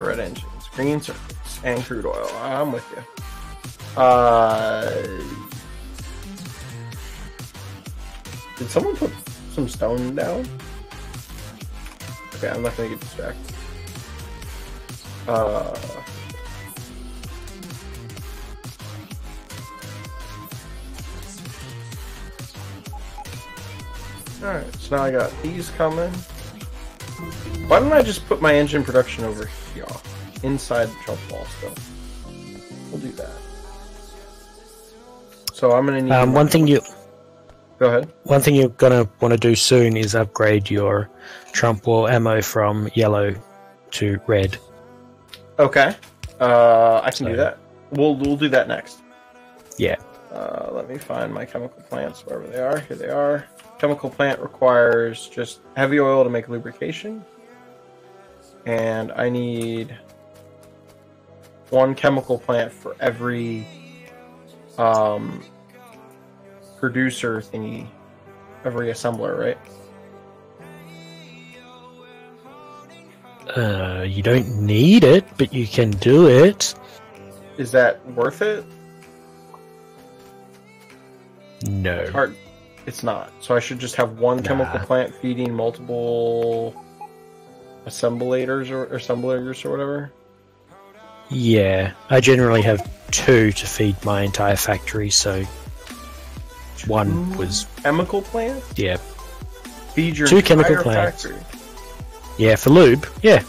Red engines, green circuits, and crude oil. I'm with you. Did someone put some stone down? Okay, I'm not gonna get distracted. Alright, so now I got these coming. Why don't I just put my engine production over here, inside the jump wall still? We'll do that. So I'm gonna need one thing you go ahead. One thing you're gonna want to do soon is upgrade your trump wall ammo from yellow to red. Okay. I can do that. We'll do that next. Yeah. Let me find my chemical plants wherever they are. Here they are. Chemical plant requires just heavy oil to make lubrication. And I need one chemical plant for every producer thingy, every assembler, right? You don't need it, but you can do it. Is that worth it? No. It's not. So I should just have one chemical plant feeding multiple assemblators or assemblers or whatever? Yeah. I generally have 2 to feed my entire factory, so one was... Chemical plant? Yeah. Feed your 2 entire chemical plants. factory? Yeah, for lube. Yeah.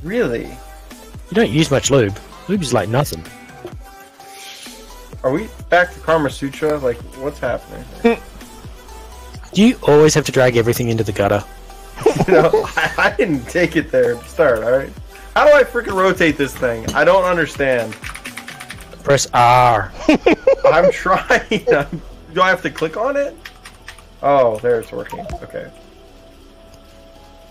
Really? You don't use much lube. Lube is like nothing. Are we back to Karma Sutra? Like, what's happening? You always have to drag everything into the gutter. You know, I didn't take it there to start, alright? How do I freaking rotate this thing? I don't understand. Press R. I'm trying. Do I have to click on it? Oh, there it's working. Okay.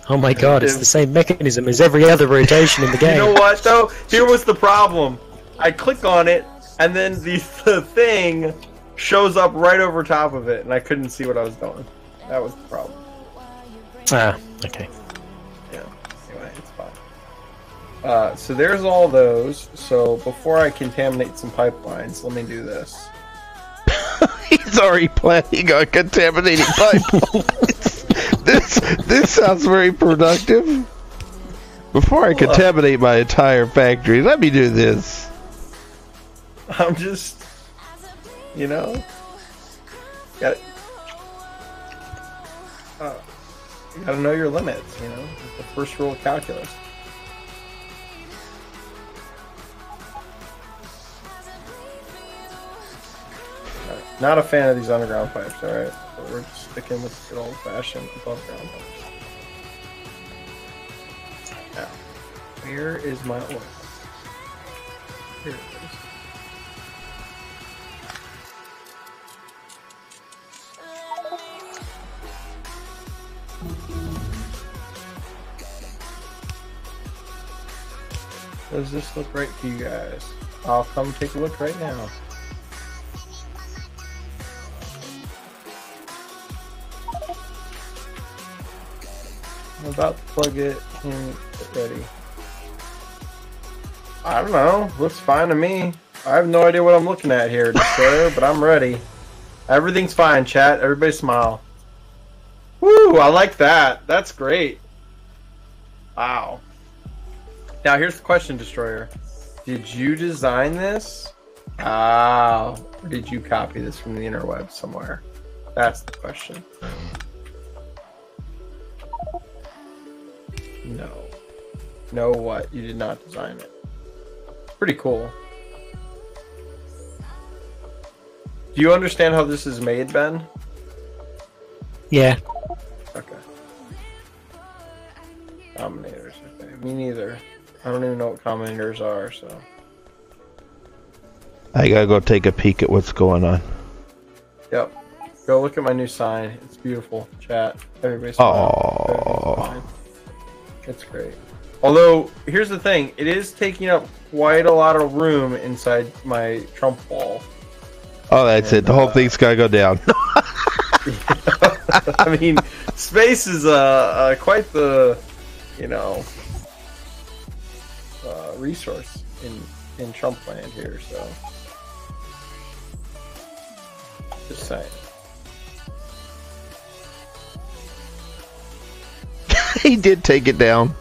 Oh my god, it's the same mechanism as every other rotation in the game. You know what, though? Here was the problem. I click on it, and then the thing shows up right over top of it, and I couldn't see what I was doing. That was the problem. Ah, okay. Yeah, anyway, it's fine. So there's all those. So before I contaminate some pipelines, let me do this. He's already planning on contaminating pipelines. This sounds very productive. Before I contaminate my entire factory, let me do this. I'm just, you know, you gotta know your limits. You know, it's the first rule of calculus. Not a fan of these underground pipes, alright? But we're just sticking with good old-fashioned above-ground pipes. Now, where is my oil? Here it is. Does this look right to you guys? I'll come take a look right now. I'm about to plug it and get ready. I don't know. Looks fine to me. I have no idea what I'm looking at here, Destroyer, but I'm ready. Everything's fine, chat. Everybody smile. Woo! I like that. That's great. Wow. Now here's the question, Destroyer. Did you design this? Or did you copy this from the interweb somewhere? That's the question. No. No what? You did not design it. Pretty cool. Do you understand how this is made, Ben? Yeah. Okay. Combinators. Okay. Me neither. I don't even know what combinators are, so. I gotta go take a peek at what's going on. Yep. Go look at my new sign. It's beautiful. Chat. Everybody's fine. It's great. Although, here's the thing. It is taking up quite a lot of room inside my Trump wall. Oh, that's it. The whole thing's gotta go down. I mean, space is quite the, you know, resource in Trump land here, so just saying. He did take it down.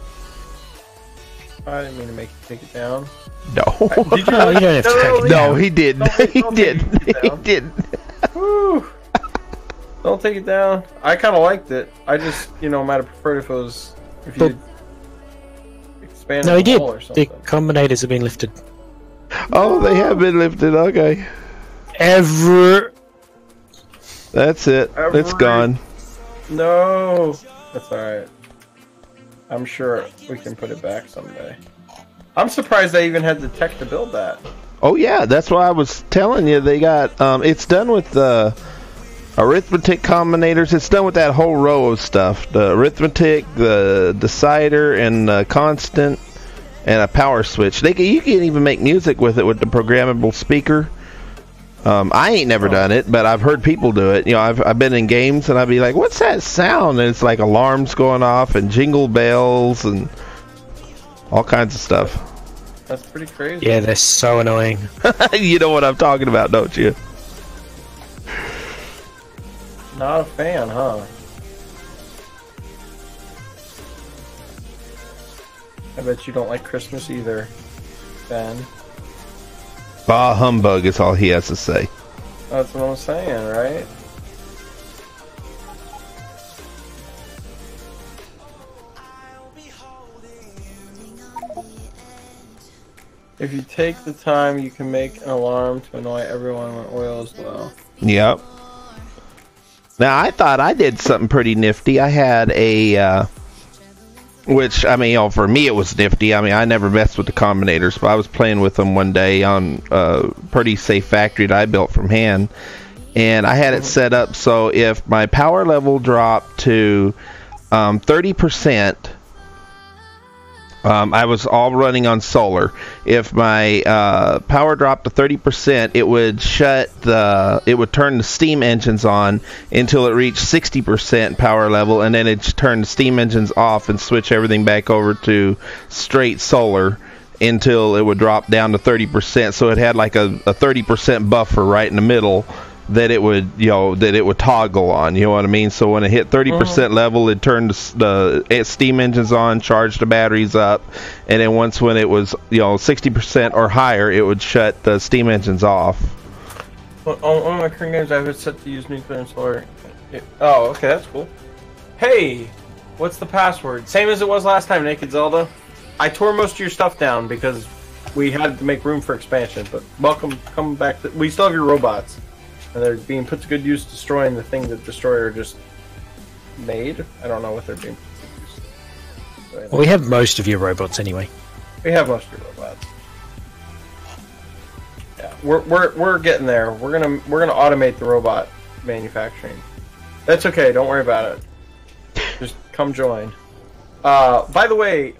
I didn't mean to make you take it down. No. Did you? No, you don't have to take it No, down. he didn't. He didn't. He didn't. Woo. Don't take it down. I kind of liked it. I just, might have preferred if you expanded No, he the did. wall or The something. combinators have been lifted. Oh, they have been lifted. Okay. That's it. It's gone. No. That's alright. I'm sure we can put it back someday. I'm surprised they even had the tech to build that. Oh yeah, that's why I was telling you they got. It's done with the arithmetic combinators. It's done with that whole row of stuff: the arithmetic, the decider, and the constant, and a power switch. You can even make music with it with the programmable speaker. I ain't never done it, but I've heard people do it. I've been in games and I'd be like, "What's that sound?" And it's like alarms going off and jingle bells and all kinds of stuff. That's pretty crazy. Yeah, they're so annoying. You know what I'm talking about, don't you? Not a fan, huh? I bet you don't like Christmas either, Ben. Bah humbug is all he has to say. That's what I'm saying, right? If you take the time, you can make an alarm to annoy everyone when oil is low. Yep. Now, I thought I did something pretty nifty. I had a, which, for me it was nifty. I never messed with the combinators, but I was playing with them one day on a pretty safe factory that I built from hand. And I had it set up so if my power level dropped to 30%, I was all running on solar. If my power dropped to 30%, it would turn the steam engines on until it reached 60% power level, and then it'd turn the steam engines off and switch everything back over to straight solar until it would drop down to 30%. So it had like a 30% buffer right in the middle that it would toggle on, you know what I mean? So when it hit 30% level, it turned the steam engines on, charged the batteries up, and then when it was 60% or higher, it would shut the steam engines off. Well, on my current games, I have it set to use nuclear and solar. Oh, okay, that's cool. Hey, what's the password? Same as it was last time, Naked Zelda. I tore most of your stuff down because we had to make room for expansion, but come back. We still have your robots. And they're being put to good use destroying the thing that Destroyer just made. I don't know what they're being put to use. Well, we have most of your robots anyway. We have most of your robots. Yeah, we're getting there. We're gonna automate the robot manufacturing. That's okay. Don't worry about it. Just come join. By the way,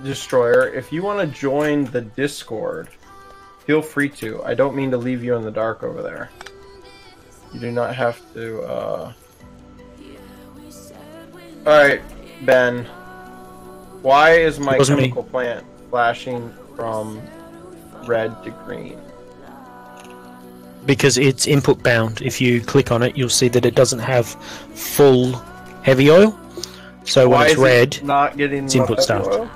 Destroyer, if you want to join the Discord, feel free to. I don't mean to leave you in the dark over there. You do not have to, Alright, Ben. Why is my chemical plant flashing from red to green? Because it's input bound. If you click on it, you'll see that it doesn't have full heavy oil. So when it's red, not getting it's input stuffed. oil?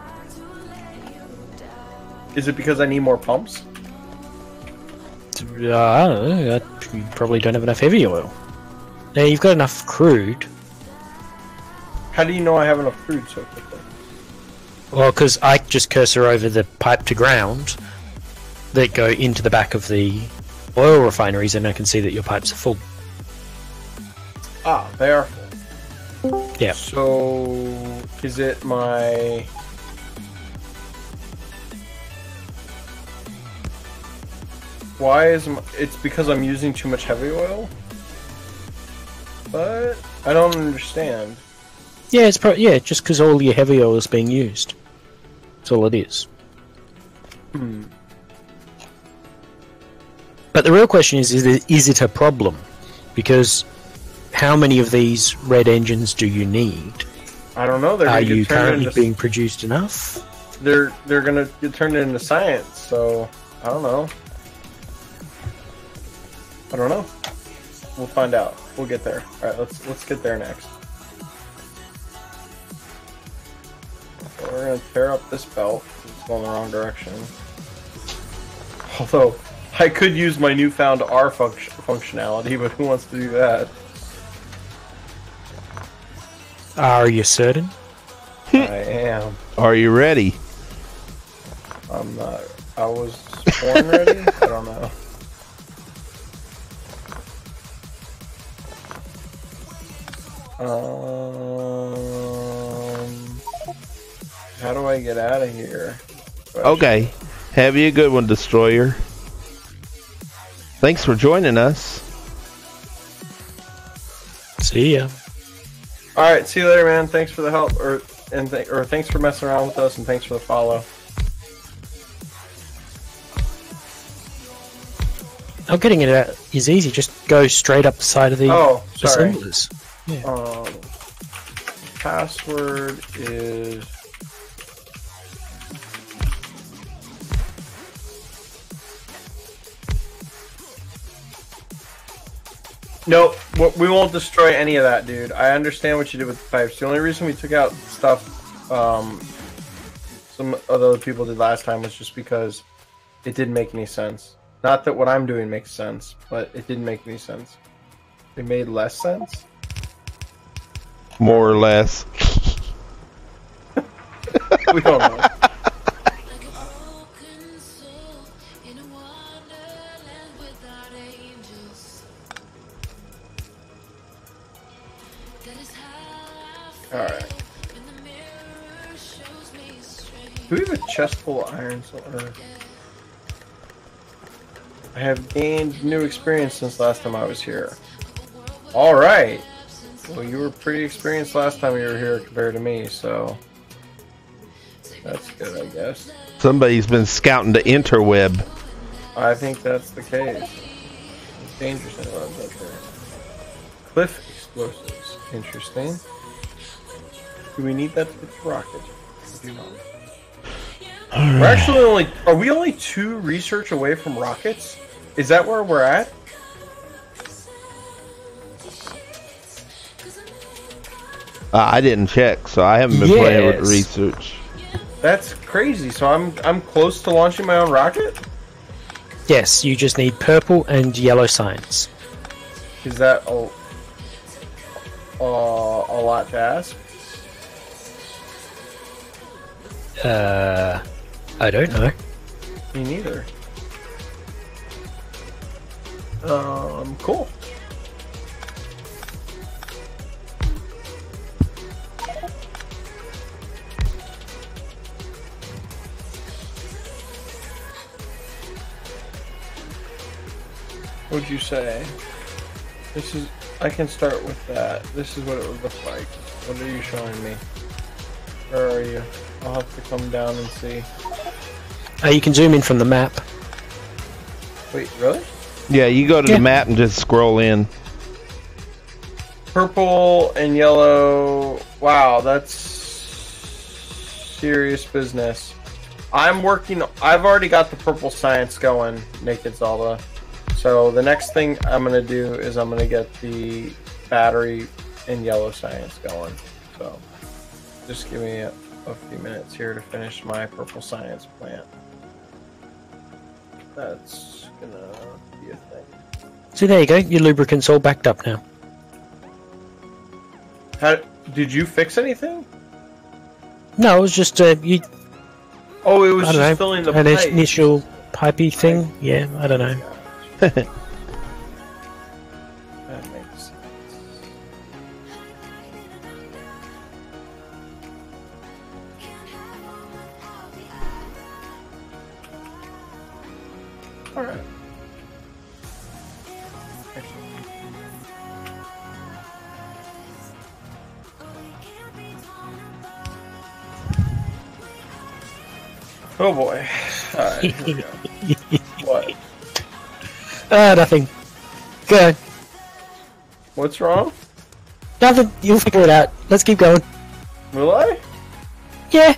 Is it because I need more pumps? I don't know. You probably don't have enough heavy oil. Now you've got enough crude. How do you know I have enough crude so quickly? Well, because I just cursor over the pipe to ground that go into the back of the oil refineries, and I can see that your pipes are full. Ah, they are full. Yeah. So, is it my... Why is it's because I'm using too much heavy oil? But I don't understand. Yeah, it's just because all your heavy oil is being used. That's all it is. But the real question is it a problem? Because how many of these red engines do you need? I don't know. Are you currently being produced enough? they're gonna get turned into science. So I don't know. We'll find out. We'll get there. All right, let's get there next. So we're gonna tear up this belt. It's going the wrong direction. Although I could use my newfound R functionality, but who wants to do that? Are you certain? I am. Are you ready? I'm not. I was born ready? I don't know. How do I get out of here? Okay. Have you a good one, Destroyer. Thanks for joining us. See ya. Alright, see you later, man. Thanks for the help, or thanks for messing around with us, and thanks for the follow. Oh, getting it out is easy. Just go straight up the side of the sorry. assemblers. Yeah. Password is... Nope, we won't destroy any of that, dude. I understand what you did with the pipes. The only reason we took out stuff some other people did last time was just because it didn't make any sense. Not that what I'm doing makes sense, but it didn't make any sense. It made less sense? More or less. We don't know. Alright. Do we have a chest full of iron silver? I have gained new experience since last time I was here. Alright. Well, you were pretty experienced last time you were here compared to me, so... That's good, I guess. Somebody's been scouting the interweb. I think that's the case. It's dangerous in the roads up there. Cliff explosives. Interesting. Do we need that to get the rocket? We do not. We're actually are we only 2 research away from rockets? Is that where we're at? I didn't check, so I haven't been playing with research. That's crazy. So I'm close to launching my own rocket? Yes, you just need purple and yellow science. Is that a lot to ask? I don't know. Me neither. Cool. What'd you say? This is... I can start with that. This is what it would look like. What are you showing me? Where are you? I'll have to come down and see. You can zoom in from the map. Wait, really? Yeah, you go to the map and just scroll in. Purple and yellow. Wow, that's serious business. I've already got the purple science going, Naked Zelda. So the next thing I'm going to do is I'm going to get the battery and yellow science going. So just give me a few minutes here to finish my purple science plant. That's going to be a thing. So there you go, your lubricant's all backed up now. Did you fix anything? No, it was just you. Oh, it was just filling the an pipe. initial pipey thing. Yeah, I don't know. That makes sense. All right. Oh boy. Alright, here we go. What? Nothing. Go. What's wrong? Nothing. You'll figure it out. Let's keep going. Will I? Yeah.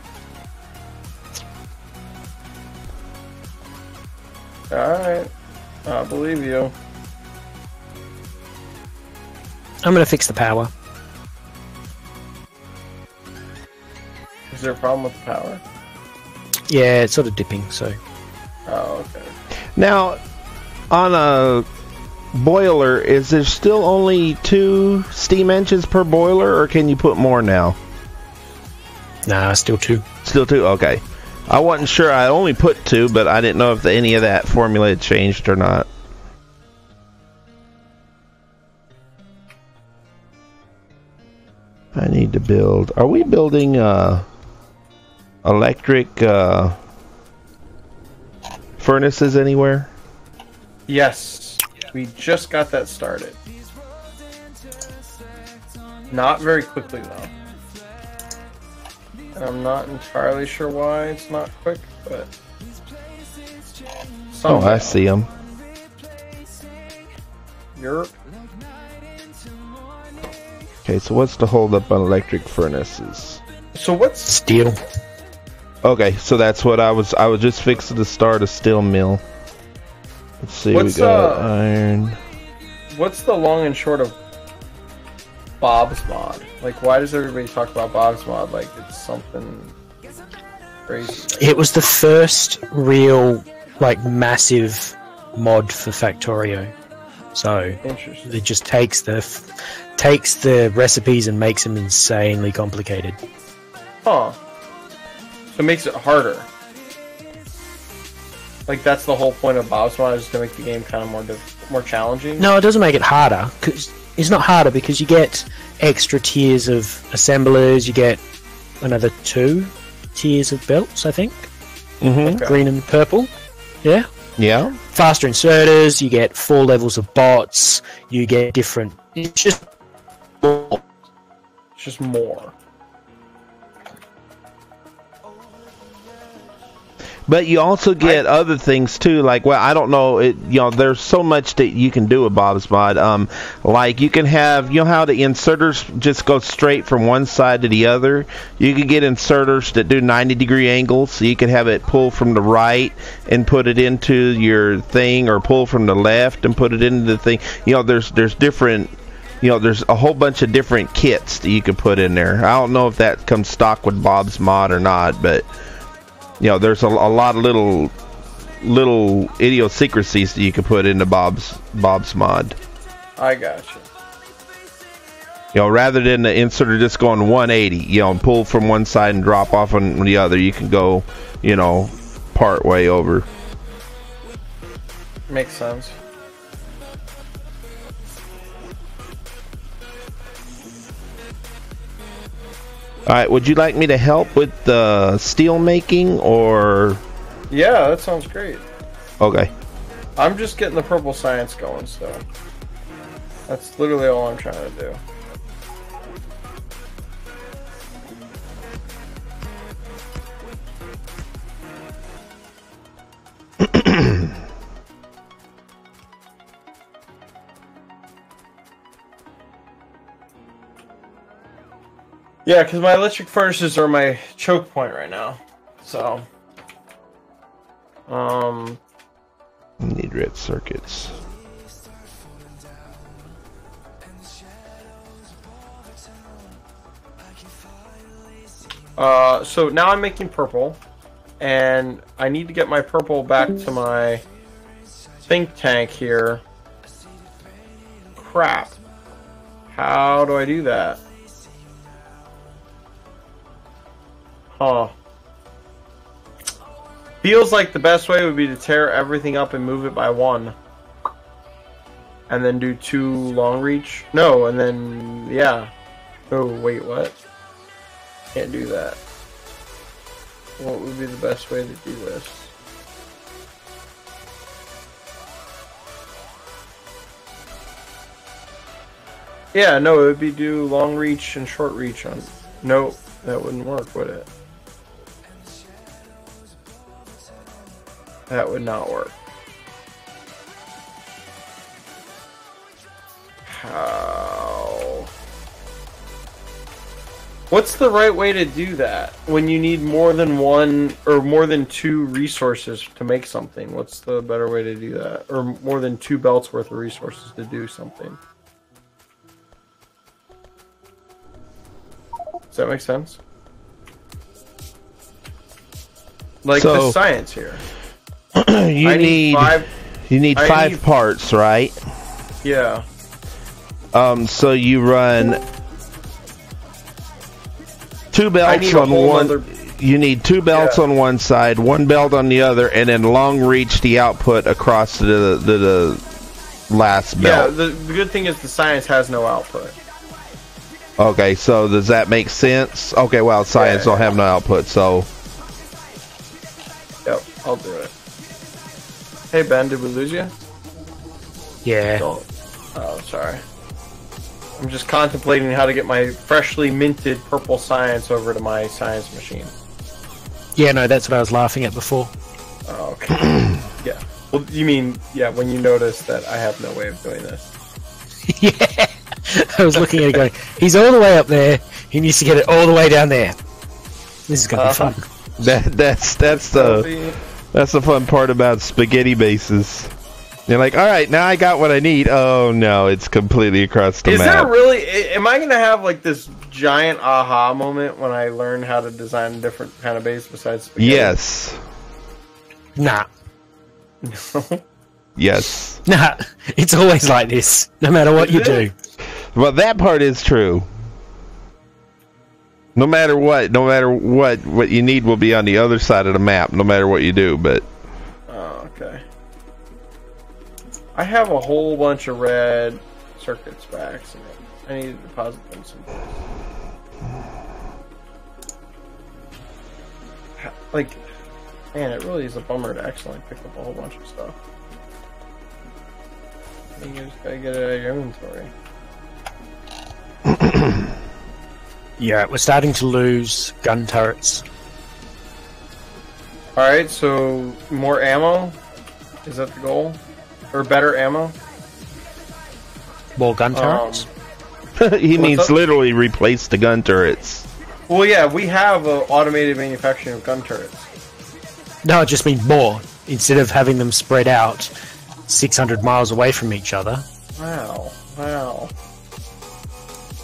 Alright. I believe you. I'm gonna fix the power. Is there a problem with the power? Yeah, it's sort of dipping, so... Oh, okay. Now, on a boiler, is there still only 2 steam engines per boiler, or can you put more now? Nah, still 2. Still 2? Okay. I wasn't sure. I only put 2, but I didn't know if any of that formula had changed or not. I need to build... Are we building electric furnaces anywhere? Yes. We just got that started. Not very quickly, though. I'm not entirely sure why it's not quick, but... Oh, I see them. Europe. Okay, so what's the hold up on electric furnaces? So what's... Steel. Okay, so that's what I was just fixing to start a steel mill. Let's see, What's, we got iron. What's the long and short of Bob's Mod? Like, why does everybody talk about Bob's Mod like it's something crazy? It was the first real, like, massive mod for Factorio. So Interesting. it just takes the recipes and makes them insanely complicated. Huh. So it makes it harder. Like, that's the whole point of Bob's Mod, is to make the game kind of more challenging? No, it doesn't make it harder. 'Cause it's not harder because you get extra tiers of assemblers. You get another 2 tiers of belts, I think. Mm-hmm. Okay. Green and purple. Yeah. Yeah. Faster inserters. You get 4 levels of bots. You get different. It's just It's just more. But you also get other things too, like, well, I don't know, there's so much that you can do with Bob's Mod. Like, you can have, you know how the inserters just go straight from one side to the other? You can get inserters that do 90-degree angles, so you can have it pull from the right and put it into your thing, or pull from the left and put it into the thing. There's different... there's a whole bunch of different kits that you can put in there. I don't know if that comes stock with Bob's Mod or not, but... there's a lot of little idiosyncrasies that you can put into Bob's Mod. I gotcha. Rather than the inserter just going 180, and pull from one side and drop off on the other, you can go, part way over. Makes sense. Alright, would you like me to help with the steel making, or... Yeah, that sounds great. Okay. I'm just getting the purple science going, so... That's literally all I'm trying to do. Yeah, because my electric furnaces are my choke point right now. So... Need red circuits. So now I'm making purple, and I need to get my purple back to my think tank here. Crap. How do I do that? Huh. Feels like the best way would be to tear everything up and move it by 1. And then do 2 long reach. No, and then, yeah. Oh, wait, what? Can't do that. What would be the best way to do this? Yeah, no, it would be do long reach and short reach on... Nope, that wouldn't work, would it? That would not work. How? What's the right way to do that when you need more than one or more than two resources to make something? What's the better way to do that? Or more than 2 belts worth of resources to do something? Does that make sense? Like So, the science here. you need 5 parts, right? Yeah. So you run 2 belts on one. You need 2 belts on one side, 1 belt on the other, and then long reach the output across the last belt. Yeah, the good thing is the science has no output. Okay, so does that make sense? Okay, well, science don't have no output, so... Yep, I'll do it. Hey, Ben, did we lose you? Yeah. Oh, sorry. I'm just contemplating how to get my freshly minted purple science over to my science machine. Yeah, no, that's what I was laughing at before. Oh, okay. Yeah. Well, you mean, yeah, when you notice that I have no way of doing this. Yeah. I was looking at it going, he's all the way up there, he needs to get it all the way down there. This is going to be fun. That's the fun part about spaghetti bases. You're like, all right, now I got what I need. Oh no, it's completely across the map. Is there really? Am I gonna have like this giant aha moment when I learn how to design a different kind of base besides spaghetti? Yes. Nah. Yes. Nah. It's always like this, no matter what you do. Well, that part is true. No matter what you need will be on the other side of the map, no matter what you do, but... Oh, okay. I have a whole bunch of red circuits back, so I need to deposit them someplace. Like, man, it really is a bummer to accidentally pick up a whole bunch of stuff. I think you just gotta get it out of your inventory. Yeah, we're starting to lose gun turrets. Alright, so more ammo? Is that the goal? Or better ammo? More gun turrets? He means literally replace the gun turrets. Well, yeah, we have automated manufacturing of gun turrets. No, it just means more. Instead of having them spread out 600 miles away from each other. Wow.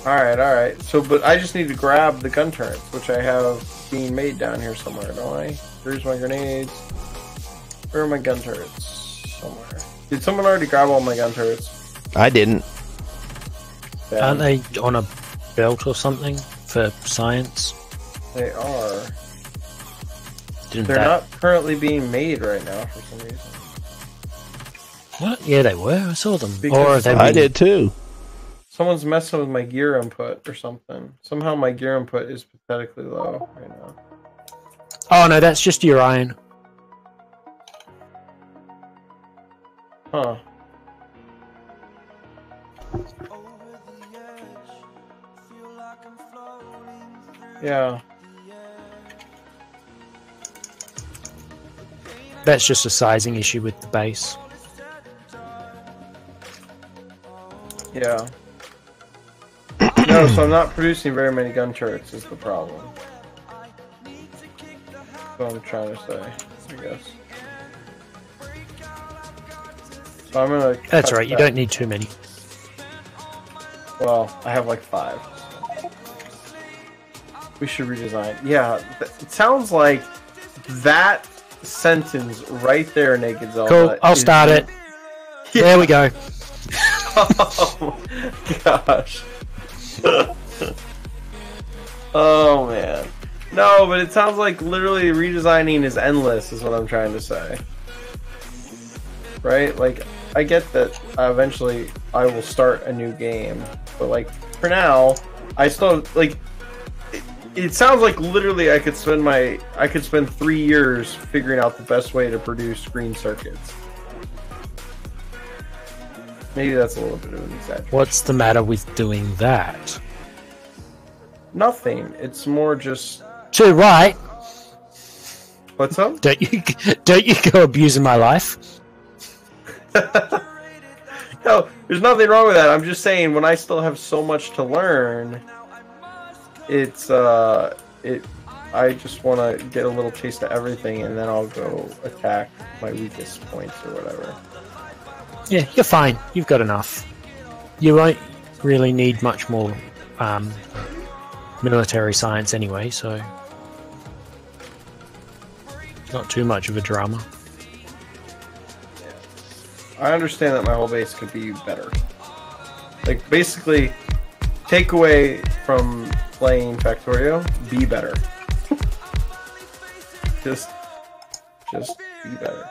Alright. So, but I just need to grab the gun turrets, which I have being made down here somewhere, don't I? Here's my grenades. Where are my gun turrets? Somewhere. Did someone already grab all my gun turrets? I didn't. Ben? Aren't they on a belt or something for science? They are. They're not currently being made right now for some reason. What? Yeah, they were. I saw them. Because I did too. Someone's messing with my gear input or something. Somehow my gear input is pathetically low right now. Oh no, that's just your iron. Huh. Yeah. That's just a sizing issue with the base. Yeah. No, so I'm not producing very many gun turrets is the problem. That's what I'm trying to say, I guess. So I'm gonna... That's right, you don't need too many. Well, I have like 5. We should redesign. Yeah, it sounds like that sentence right there, Naked Zelda. Cool, I'll start it. Yeah. There we go. Oh my gosh. Oh man. No, but it sounds like literally redesigning is endless is what I'm trying to say. Right? Like, I get that eventually I will start a new game, but like, for now, I still, like, it sounds like literally I could spend 3 years figuring out the best way to produce green circuits. Maybe that's a little bit of an exaggeration. What's the matter with doing that? Nothing. It's more just... Too right. What's up? Don't you go abusing my life? No, there's nothing wrong with that. I'm just saying, when I still have so much to learn, it's I just want to get a little taste of everything, and then I'll go attack my weakest points or whatever. Yeah, you're fine. You've got enough. You won't really need much more military science anyway, so not too much of a drama. I understand that my whole base could be better. Like, basically, take away from playing Factorio, be better. just be better.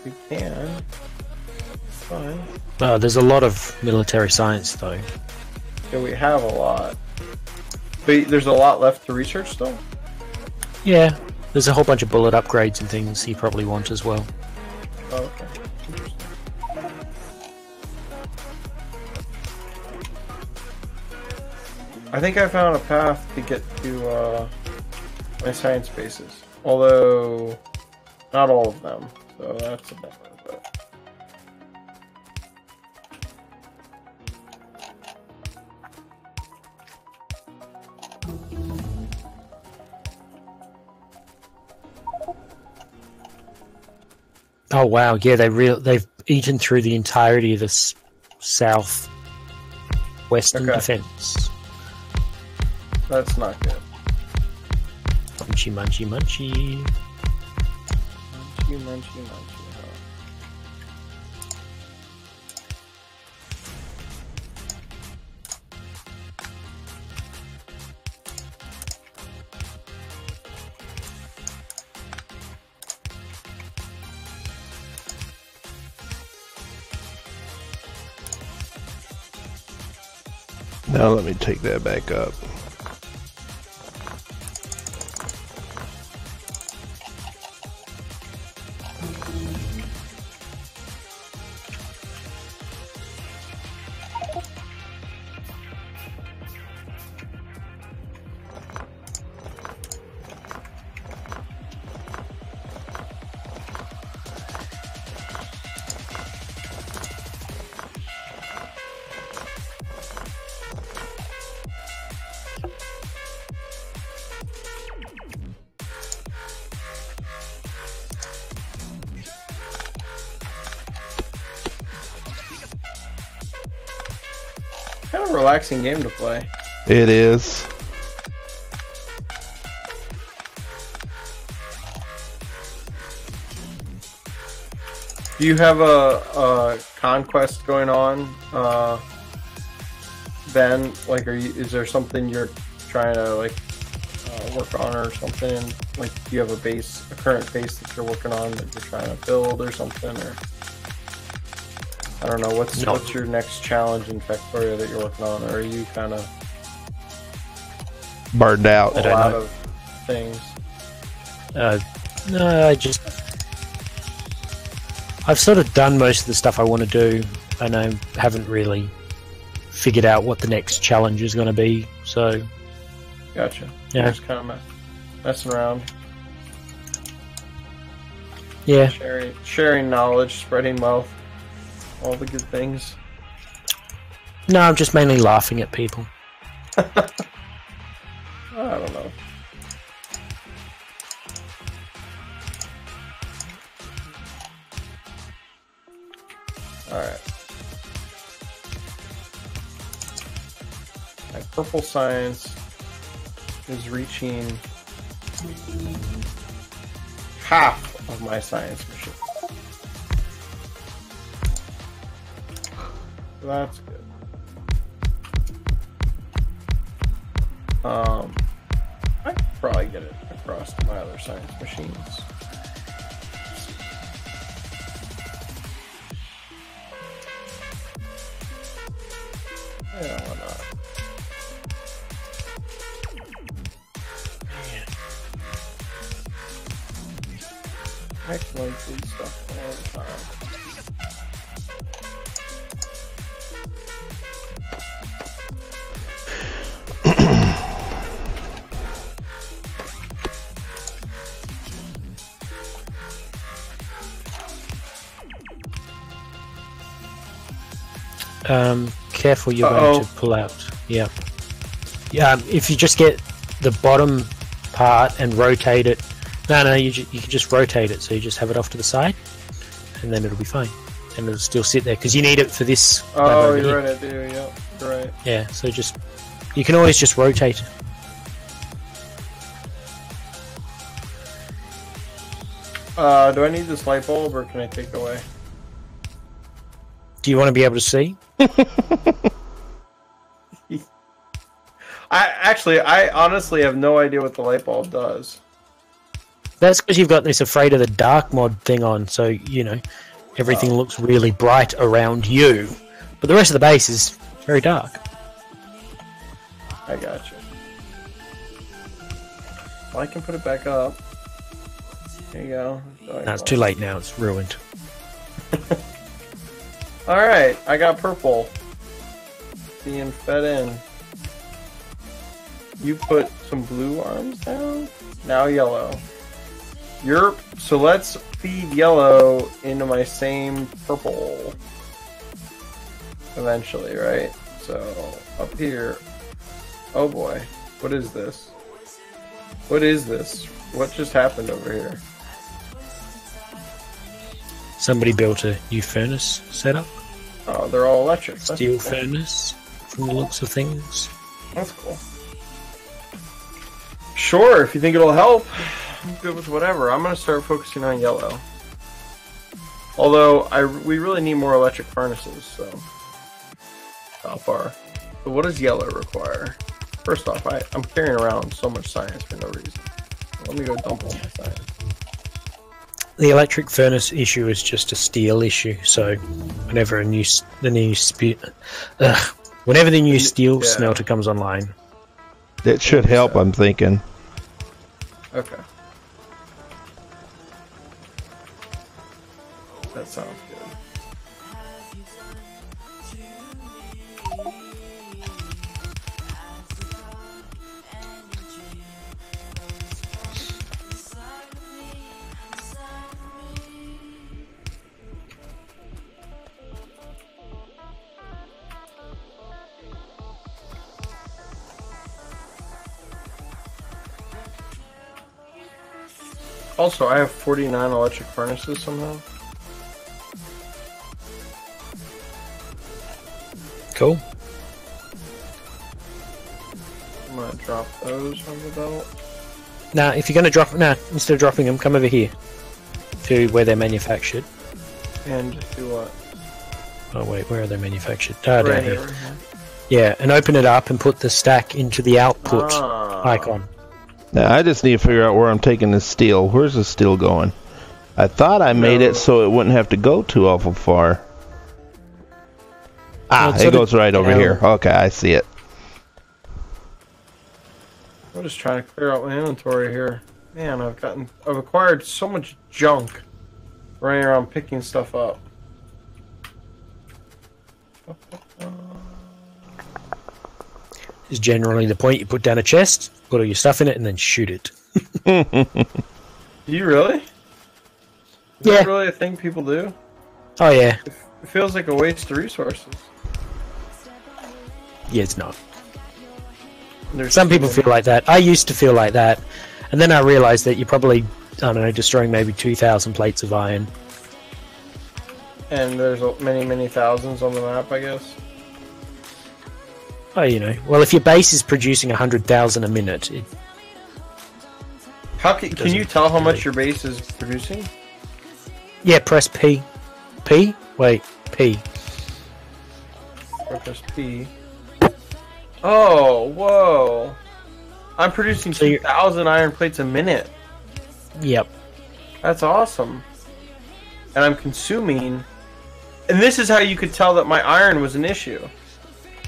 We can. Fine. There's a lot of military science, though. Yeah, we have a lot. But there's a lot left to research still? Yeah, there's a whole bunch of bullet upgrades and things you probably want as well. Oh, okay. Interesting. I think I found a path to get to my science bases. Although, not all of them. So that's a bummer. But... Oh wow, yeah, they've eaten through the entirety of this south western defense. That's not good. Munchy, munchy, munchy. Munchy, munchy, munchy. Now let me take that back up. Kind of a relaxing game to play. It is. Do you have a conquest going on, Ben? Like, is there something you're trying to work on or something? Like, do you have a current base that you're working on that you're trying to build or something? Or I don't know. What's your next challenge in Factorio that you're working on? Or are you kind of burned out? A lot of things. No, I've sort of done most of the stuff I want to do, and I haven't really figured out what the next challenge is going to be. So, gotcha. Yeah, just kind of messing around. Yeah, sharing knowledge, spreading wealth, all the good things. No, I'm just mainly laughing at people. I don't know. Alright. My purple science is reaching half of my science machine. So that's good. I could probably get it across to my other science machines. Yeah, why not? Man. Excellent food stuff all the time. Careful, you're going to pull out. Yeah. If you just get the bottom part and rotate it. No, you can just rotate it, so you just have it off to the side, and then it'll be fine. And it'll still sit there, because you need it for this. Oh, you're right, I do, yeah. You're right. Yeah, so you can always just rotate it. Do I need this light bulb, or can I take it away? Do you want to be able to see? I honestly have no idea what the light bulb does. That's because you've got this Afraid of the Dark mod thing on, so, everything looks really bright around you. But the rest of the base is very dark. I got you. Well, I can put it back up. There you go. No, it's too late now, it's ruined. Alright, I got purple. Being fed in. You put some blue arms down? Now yellow. So let's feed yellow into my same purple. Eventually, right? So, up here. Oh boy. What is this? What is this? What just happened over here? Somebody built a new furnace setup. Oh, they're all electric. Steel furnace, from the looks of things. That's cool. Sure, if you think it'll help. I'm good with whatever. I'm going to start focusing on yellow. Although, we really need more electric furnaces, so... How far? But what does yellow require? First off, I'm carrying around so much science for no reason. Let me go dump all my science. The electric furnace issue is just a steel issue, so whenever the new steel smelter comes online... That should help, I'm thinking. Okay. That sounds good. Also, I have 49 electric furnaces somehow. Cool. I'm gonna drop those from the belt. Now, if you're going to drop... Nah, instead of dropping them, come over here. To where they're manufactured. And do what? Oh, wait, where are they manufactured? Ah, Right down here. here. Yeah, and open it up and put the stack into the output icon. Now, I just need to figure out where I'm taking this steel. Where's the steel going? I thought I made it so it wouldn't have to go too awful far. Ah, it goes right over here. Okay, I see it. I'm just trying to clear out my inventory here. Man, I've acquired so much junk running around picking stuff up. Is generally the point. You put down a chest, put all your stuff in it, and then shoot it. Do you really? Is Yeah. that really a thing people do? Oh, yeah. It feels like a waste of resources. Yeah, it's not. There's Some people feel like that. I used to feel like that. And then I realized that you're probably, I don't know, destroying maybe 2,000 plates of iron. And there's many, many thousands on the map, I guess. Oh, well, if your base is producing 100,000 a minute, How can you tell how much your base is producing? yeah, press P. P? Wait, P. Or press P. Oh, whoa! I'm producing 2,000 iron plates a minute. Yep. That's awesome. And I'm consuming. And this is how you could tell that my iron was an issue.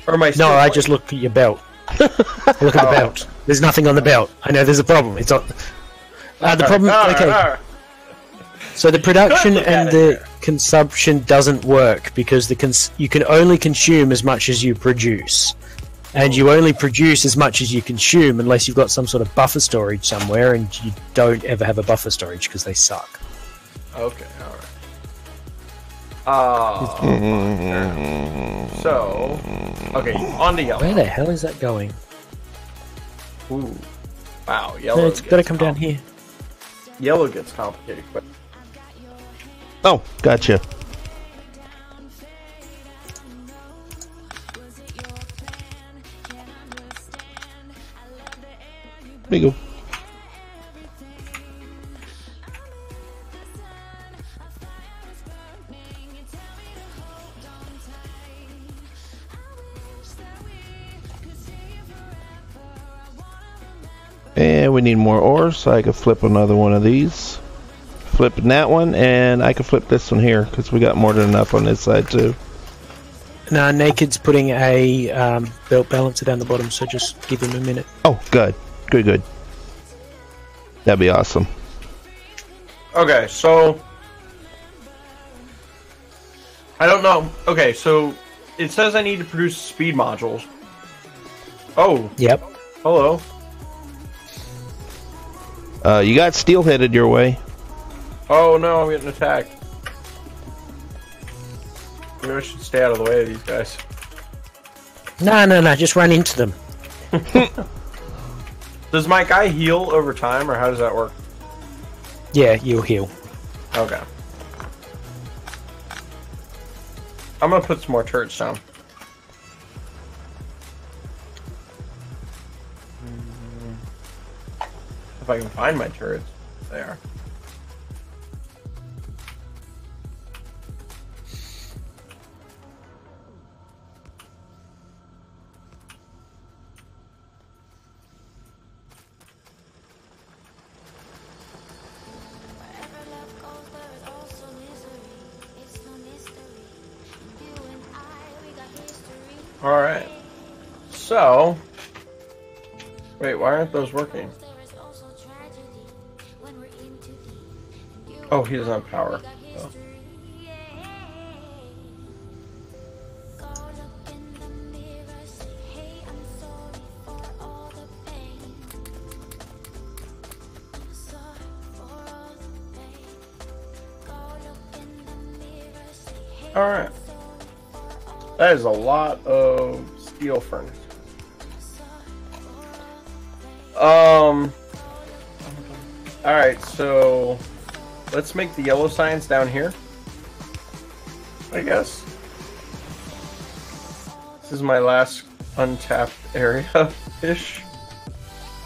Or my. No, I just look at your belt. Look at the belt. There's nothing on the belt. I know there's a problem. It's on. The problem. Okay. So the production and the consumption doesn't work because you can only consume as much as you produce, and you only produce as much as you consume unless you've got some sort of buffer storage somewhere, and you don't ever have a buffer storage because they suck. Okay, So, okay, on to yellow. Where the hell is that going? Ooh, wow, yellow. No, it's got to come down here. Yellow gets complicated quick. Oh, gotcha. There you go. And we need more ores, so I can flip another one of these. Flipping that one, and I can flip this one here, because we got more than enough on this side too. No, Naked's putting a belt balancer down the bottom, so just give him a minute. Oh, good. Good. That'd be awesome. Okay, so... I don't know. Okay, so it says I need to produce speed modules. Oh. Yep. Hello. You got steel headed your way. Oh no, I'm getting attacked. Maybe I should stay out of the way of these guys. No, just run into them. Does my guy heal over time, or how does that work? Yeah, you'll heal. Okay. I'm gonna put some more turrets down. If I can find my turrets. There. Alright. So... Wait, why aren't those working? Oh, he doesn't have power. Oh. Alright. That is a lot of steel furnace. Alright, so let's make the yellow signs down here, I guess. This is my last untapped area-ish.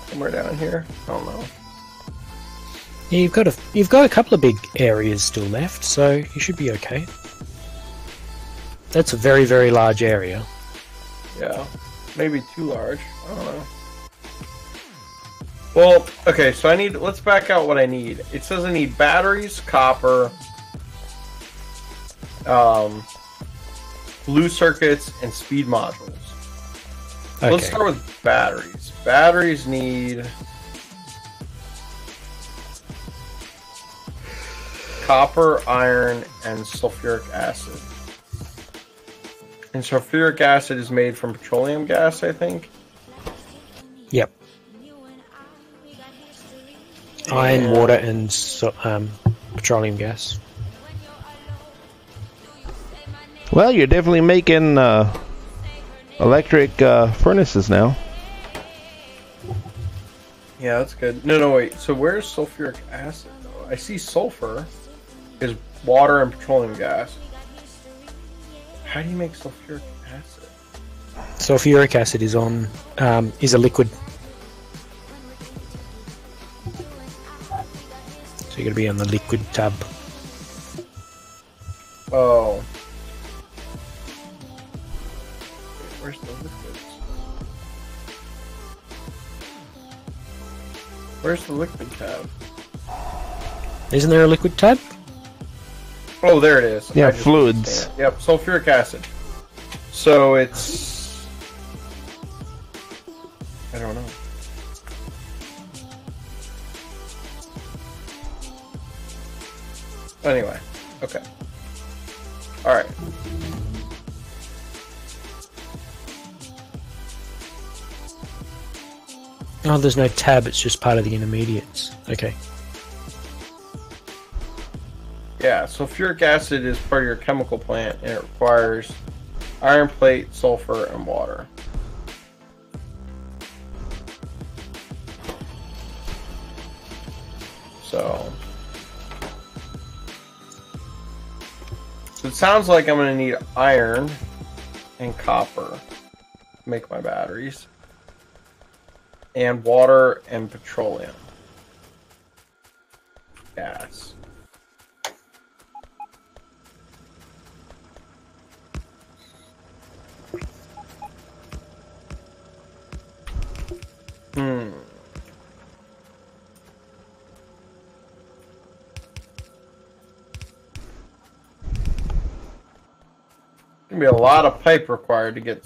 Somewhere down here. I don't know. Yeah, you've got a couple of big areas still left, so you should be okay. That's a very, very large area. Yeah. Maybe too large. I don't know. Well, okay, so let's back out what I need. It says I need batteries, copper, blue circuits, and speed modules. So let's start with batteries. Batteries need copper, iron, and sulfuric acid. And sulfuric acid is made from petroleum gas, I think. Yep. Iron, water, and petroleum gas. Well, you're definitely making electric furnaces now. Yeah, that's good. No, wait. So where's sulfuric acid, though? I see sulfur is water and petroleum gas. How do you make sulfuric acid? Sulfuric acid is is a liquid. So you're gonna be on the liquid tab. Oh. Where's the liquids? Where's the liquid tab? Isn't there a liquid tab? Oh, there it is. Yeah, fluids. Yep, sulfuric acid. So it's... I don't know. Anyway, okay. Alright. Oh, there's no tab, it's just part of the intermediates. Okay. Yeah, sulfuric acid is part of your chemical plant, and it requires iron plate, sulfur, and water. So it sounds like I'm going to need iron and copper to make my batteries, and water and petroleum gas. Gonna be a lot of pipe required to get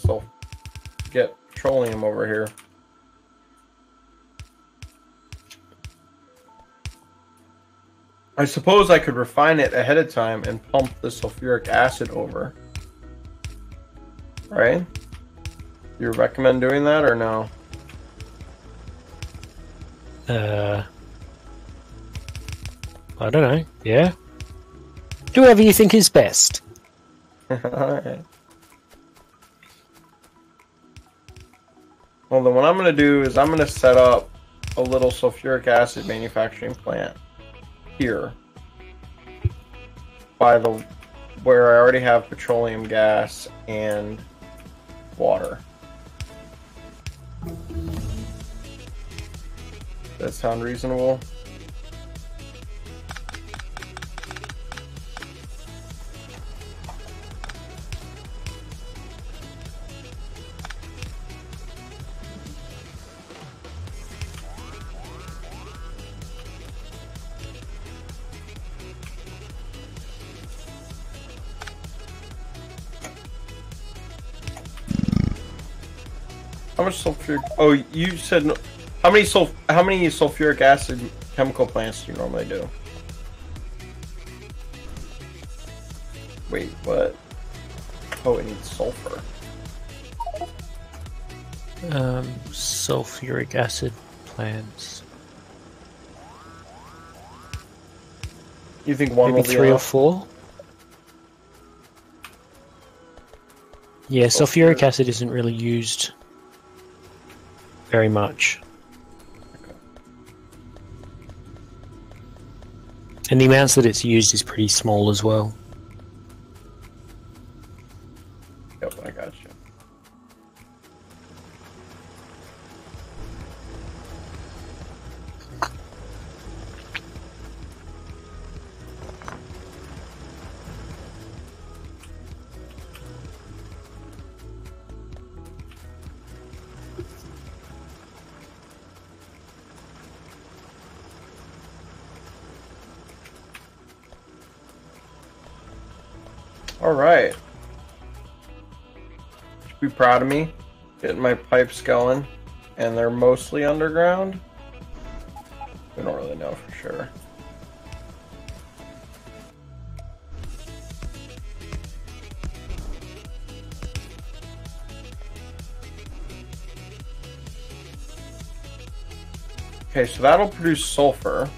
petroleum over here. I suppose I could refine it ahead of time and pump the sulfuric acid over. Right? You recommend doing that or no? I don't know. Yeah. Do whatever you think is best. Alright. Well, then what I'm going to do is I'm going to set up a little sulfuric acid manufacturing plant here by the where I already have petroleum gas and water. Does that sound reasonable? How much sulfuric? Oh, you said no. How many sulfuric acid chemical plants do you normally do? Wait, what? Oh, it needs sulfur. Sulfuric acid plants. You think one Maybe will be 3 or enough? 4? Yeah, sulfuric acid isn't really used very much. And the amounts that it's used is pretty small as well. Yep, I got you. Alright. Should be proud of me. Getting my pipes going. And they're mostly underground. We don't really know for sure. Okay, so that'll produce sulfur.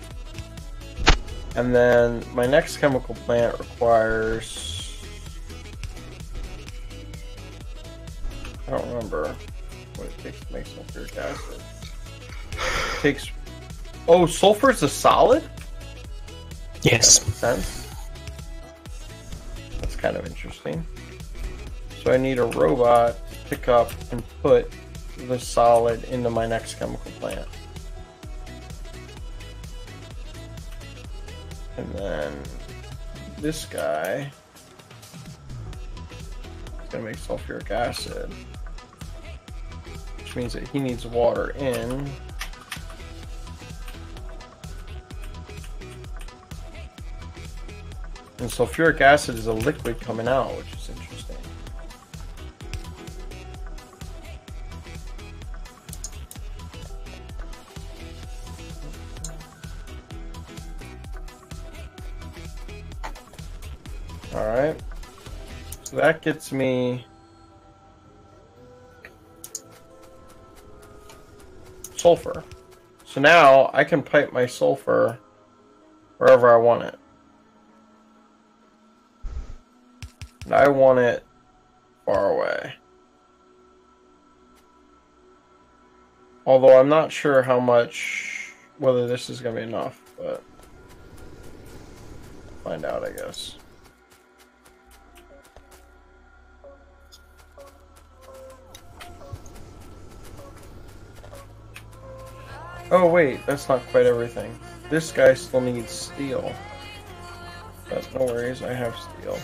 And then my next chemical plant requires... I don't remember what it takes to make sulfuric acid. It takes... Oh, sulfur is a solid? Yes. That makes sense. That's kind of interesting. So I need a robot to pick up and put the solid into my next chemical plant. And then this guy is going to make sulfuric acid, which means that he needs water in. And sulfuric acid is a liquid coming out, which is interesting. Alright, so that gets me sulfur. So now I can pipe my sulfur wherever I want it. And I want it far away. Although I'm not sure whether this is going to be enough, but find out, I guess. Oh wait, that's not quite everything. This guy still needs steel. But no worries, I have steel.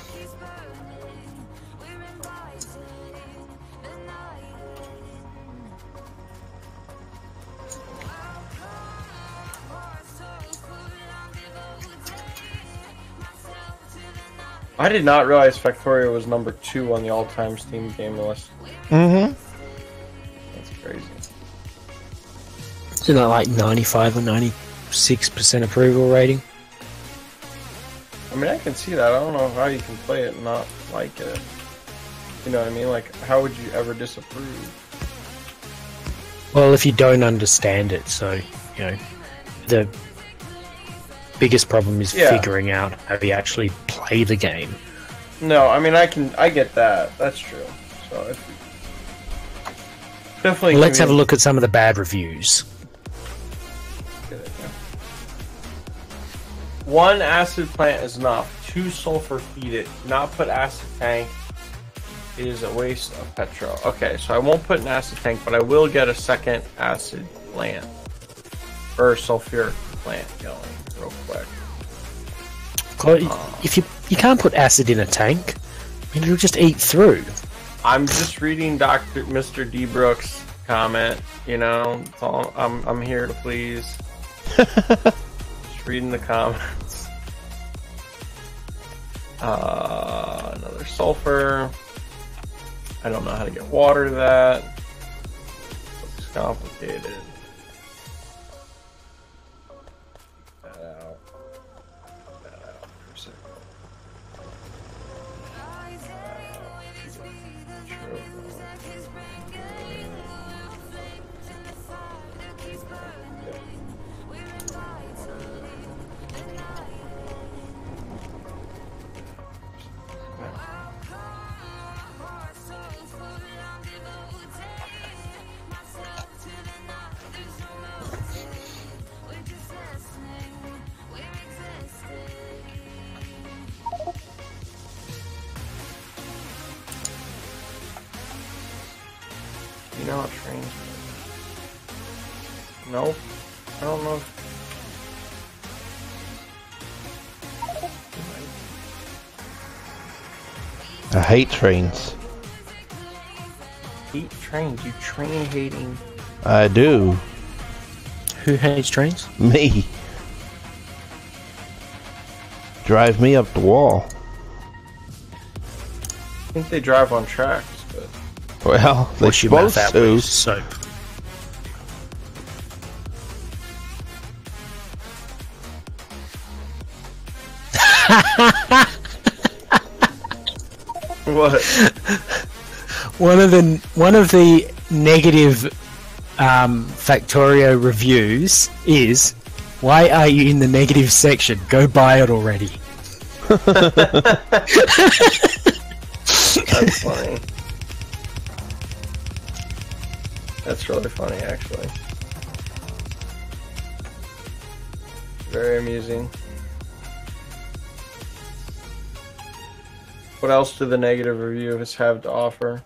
I did not realize Factorio was number 2 on the all-time Steam game list. Mm-hmm. That's crazy. Isn't that like 95 or 96% approval rating? I mean, I can see that. I don't know how you can play it and not like it. You know what I mean? Like, how would you ever disapprove? Well, if you don't understand it, so, you know, the biggest problem is figuring out how you actually play the game. No, I mean, I get that. That's true. So, definitely. Well, let's have a look at some of the bad reviews. One acid plant is enough. 2 sulfur feed it. Do not put acid tank. It is a waste of petrol. Okay, so I won't put an acid tank, but I will get a second acid plant. Or sulfuric plant going real quick. If you can't put acid in a tank, I mean, it'll just eat through. I'm just reading Mr. D. Brooks' comment. You know, it's all, I'm here to please. Just reading the comments. Another sulfur. I don't know how to get water to that. Looks complicated. You know how trains work? Nope. I don't know. I hate trains. Hate trains? You train hating. I do. Who hates trains? Me. Drive me up the wall. I think they drive on tracks, but... Well, they're Wash your mouth supposed out to. with soap. What? One of the negative Factorio reviews is, "Why are you in the negative section? Go buy it already." That's funny. That's really funny, actually. Very amusing. What else do the negative reviews have to offer?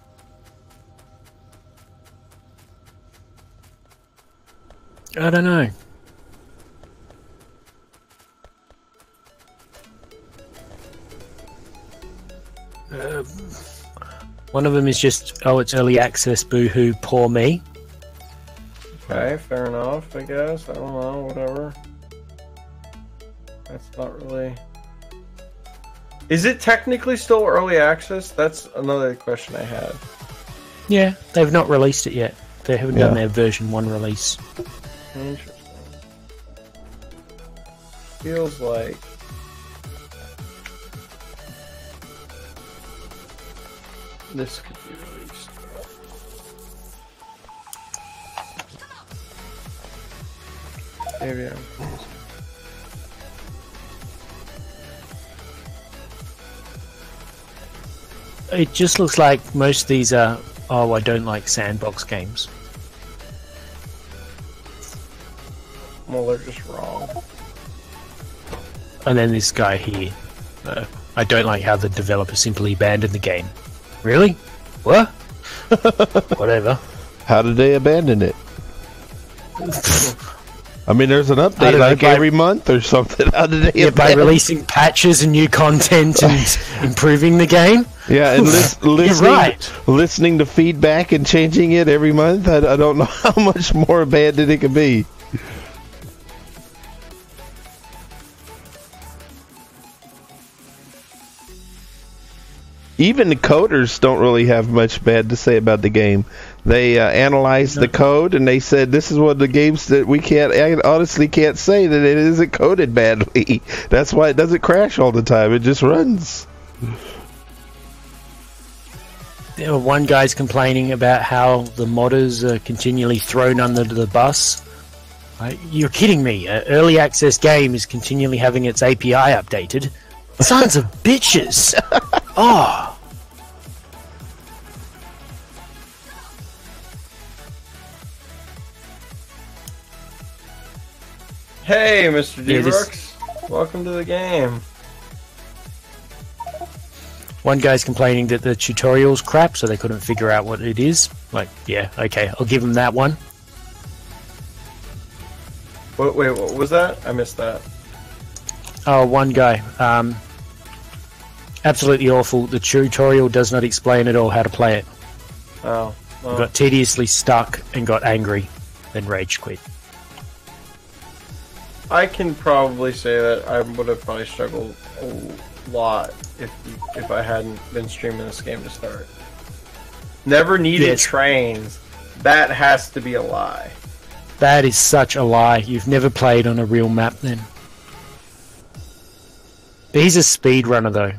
I don't know. One of them is just, "Oh, it's early access, boo-hoo, poor me." Okay, fair enough, I guess. I don't know, whatever. That's not really... Is it technically still early access? That's another question I had. Yeah, they've not released it yet. They haven't done their version 1 release. Interesting. Feels like... this could be released. Maybe I'm confused. it just looks like most of these are, oh, I don't like sandbox games. Well, they're just wrong. And then this guy here, I don't like how the developer simply abandoned the game. Really? What? Whatever. How did they abandon it? I mean, there's an update like every month or something. How did they? Yeah, by releasing patches and new content and improving the game. Yeah, and listening to feedback and changing it every month. I don't know how much more abandoned it could be. Even the coders don't really have much bad to say about the game. They analyzed the code and they said this is one of the games that I honestly can't say that it isn't coded badly. That's why it doesn't crash all the time. It just runs. One guy's complaining about how the modders are continually thrown under the bus. You're kidding me. An early access game is continually having its API updated. Sons of bitches! Oh! Hey, Mr. D-Brooks. Welcome to the game. One guy's complaining that the tutorial's crap, so they couldn't figure out what it is. Like, yeah, okay, I'll give them that one. Wait, what was that? I missed that. Oh, one guy. Absolutely awful. The tutorial does not explain at all how to play it. Oh. Well. Got tediously stuck and got angry, then rage quit. I can probably say that I would have probably struggled a lot if I hadn't been streaming this game to start. Never needed trains. That has to be a lie. That is such a lie. You've never played on a real map then. But he's a speedrunner though.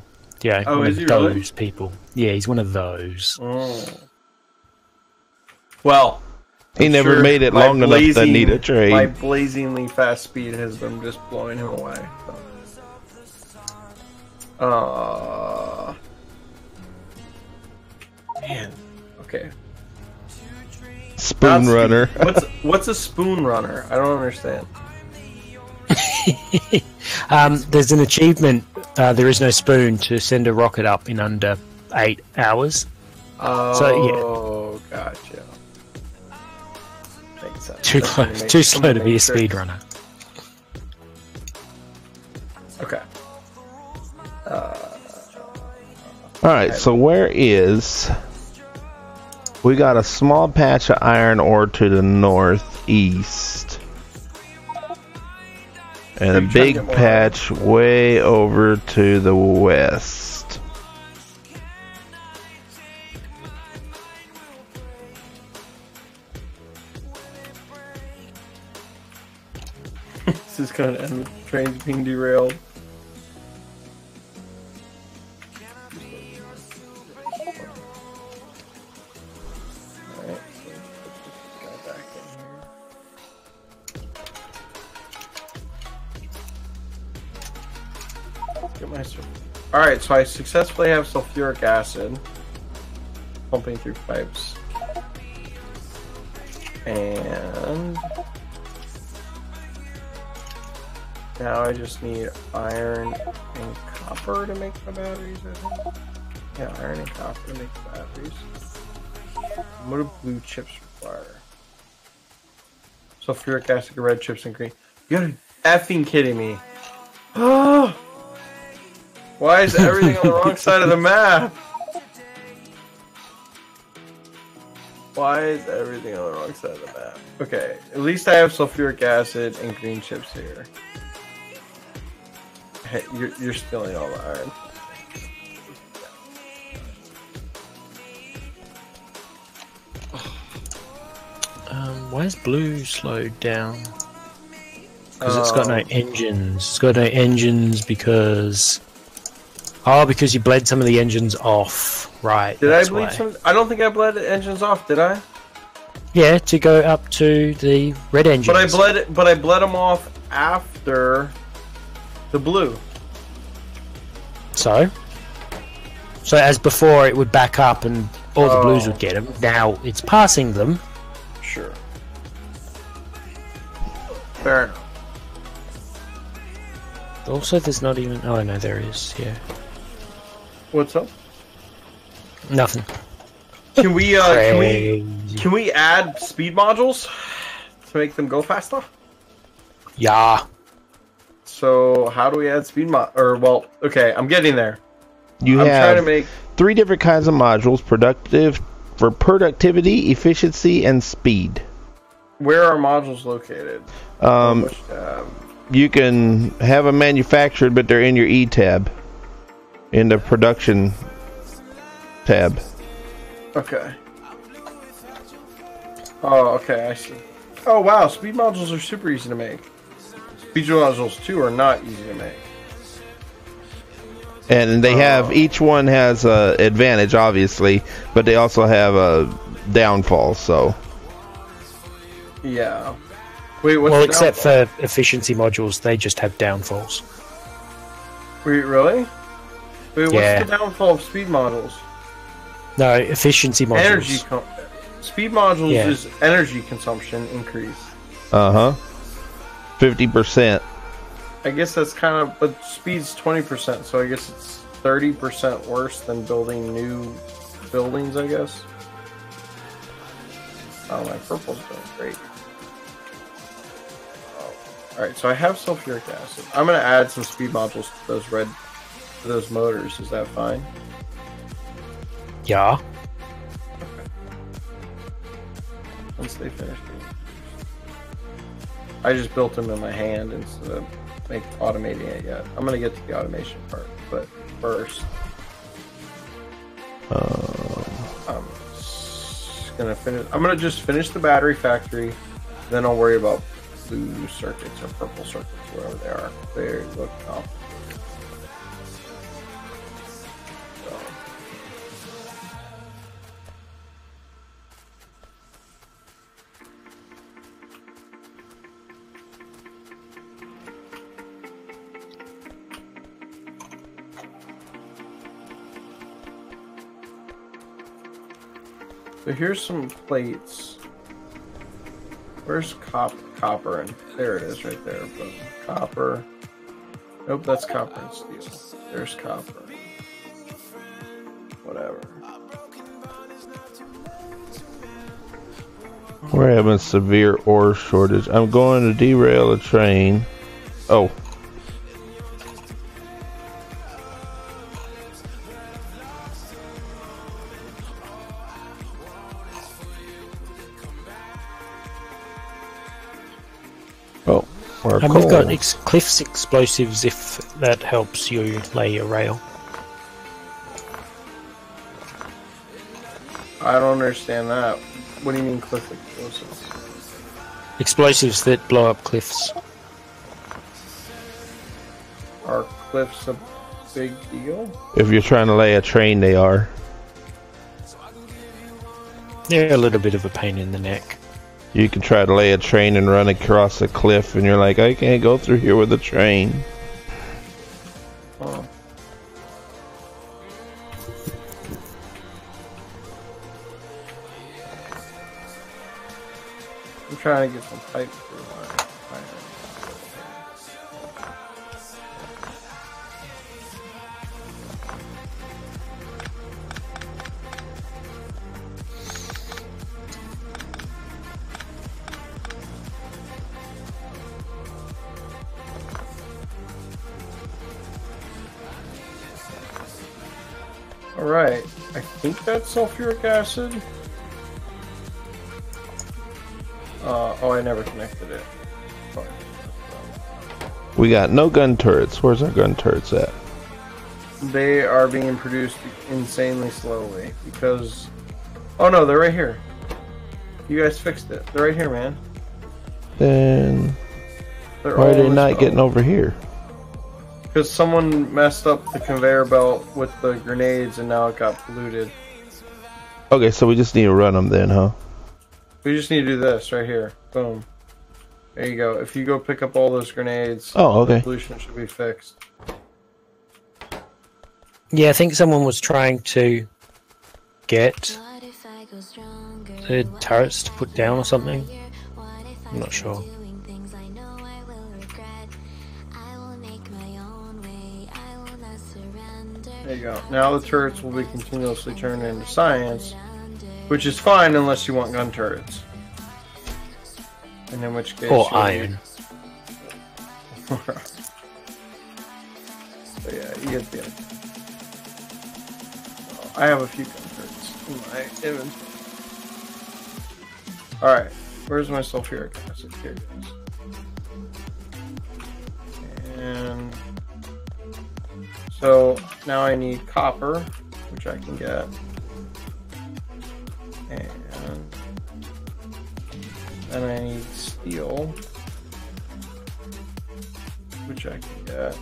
Yeah, one of those really? People. Yeah, he's one of those. Oh. Well, he never made it long enough to need a train. My blazingly fast speed has been just blowing him away. Man. Okay. Spoon runner. What's a spoon runner? I don't understand. There's an achievement. There is no spoon to send a rocket up in under 8 hours. Oh, so, yeah. Gotcha. Too slow to be a speedrunner. Okay. Alright, so where is... We got a small patch of iron ore to the northeast. And a big patch way over to the west. This is going to end with trains being derailed. Alright, so I successfully have sulfuric acid pumping through pipes. And now I just need iron and copper to make the batteries, I think. Yeah, iron and copper to make the batteries. What do blue chips require? Sulfuric acid, red chips, and green. You gotta be effing kidding me. Oh! Why is everything on the wrong side of the map? Why is everything on the wrong side of the map? Okay, at least I have sulfuric acid and green chips here. Hey, you're stealing all the iron. Why is blue slowed down? Because it's got no engines. It's got no engines because... Oh, because you bled some of the engines off. Right. Did I bleed some? I don't think I bled the engines off, did I? Yeah, to go up to the red engines. But I bled them off after the blue. So? So as before, it would back up and all the blues would get them. Now it's passing them. Sure. Fair enough. Also, there's not even... Oh, no, there is, yeah. What's up? Nothing. Can we add speed modules to make them go faster? Yeah. So how do we add speed well, okay, I'm getting there. I'm trying to make 3 different kinds of modules: for productivity, efficiency, and speed. Where are modules located? You can have them manufactured, but they're in your E tab, in the production tab. Okay. Oh, okay, I see. Oh, wow, speed modules are super easy to make. Speed modules, too, are not easy to make. And they have, each one has a advantage, obviously, but they also have a downfall, so. Yeah. Wait, what's well, the except downfall? for efficiency modules, they just have downfalls. Wait, really? Wait, Yeah. what's the downfall of speed modules? No, efficiency modules. Speed modules is energy consumption increase. 50%. I guess that's kind of, but speed's 20%, so I guess it's 30% worse than building new buildings, I guess. Oh, my purple's doing great. Alright, so I have sulfuric acid. I'm gonna add some speed modules to those motors. Is that fine? Yeah. Once they finish being produced. I just built them in my hand instead of automating it yet. I'm gonna get to the automation part, but first, I'm gonna just finish the battery factory, then I'll worry about blue circuits or purple circuits, wherever they are. They look complicated. So here's some plates. Where's copper? And there it is, right there. Boom. Copper. Nope, that's copper and steel. There's copper. Whatever. We're having severe ore shortage. I'm going to derail a train. Oh. And we've got Cliff's explosives if that helps you lay your rail. I don't understand that. What do you mean cliff explosives? Explosives that blow up cliffs. Are cliffs a big deal? If you're trying to lay a train, they are. They're a little bit of a pain in the neck. You can try to lay a train and run across a cliff, and you're like, I can't go through here with a train. Oh. I'm trying to get some pipe through my Alright, I think that's sulfuric acid. Oh, I never connected it. Fine. We got no gun turrets. Where's our gun turrets at? They are being produced insanely slowly because... Oh no, they're right here. You guys fixed it. They're right here, man. Then... They're why are they all not getting over here? Because someone messed up the conveyor belt with the grenades and now it got polluted. Okay, so we just need to run them then, huh? We just need to do this right here. Boom. There you go. If you go pick up all those grenades, oh, okay. the pollution should be fixed. Yeah, I think someone was trying to get the turrets to put down or something. I'm not sure. There you go. Now the turrets will be continuously turned into science, which is fine unless you want gun turrets. And in which case... Or iron. So yeah, you get the idea. I have a few gun turrets in my inventory. Alright, where's my sulfuric acid? Here it is. And so now I need copper, which I can get. And then I need steel, which I can get.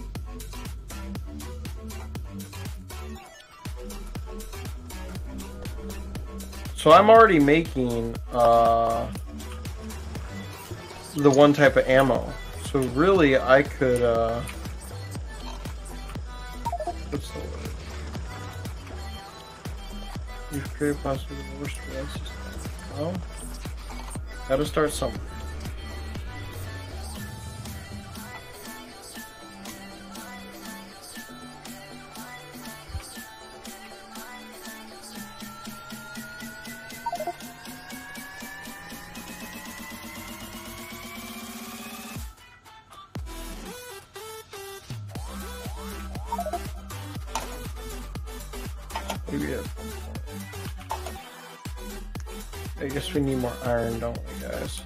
So I'm already making the one type of ammo. So really I could what's the word? You've created possibly the worst devices. Well, gotta start somewhere. I guess we need more iron, don't we, guys?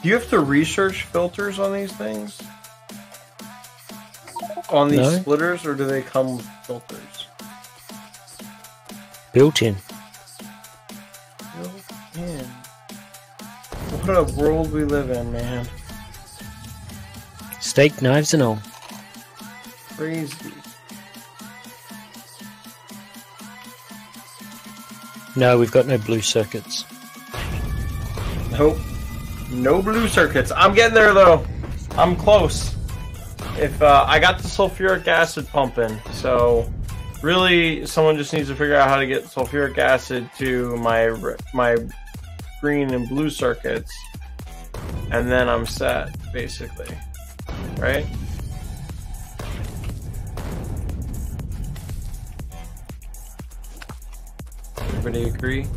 Do you have to research filters on these things? On these splitters, or do they come with filters? Built in. Built in. What a world we live in, man. Steak knives and all. Crazy. No, we've got no blue circuits. Nope. No blue circuits. I'm getting there, though. I'm close. If I got the sulfuric acid pumping, so really someone just needs to figure out how to get sulfuric acid to my green and blue circuits, and then I'm set, basically. Right? Everybody agree?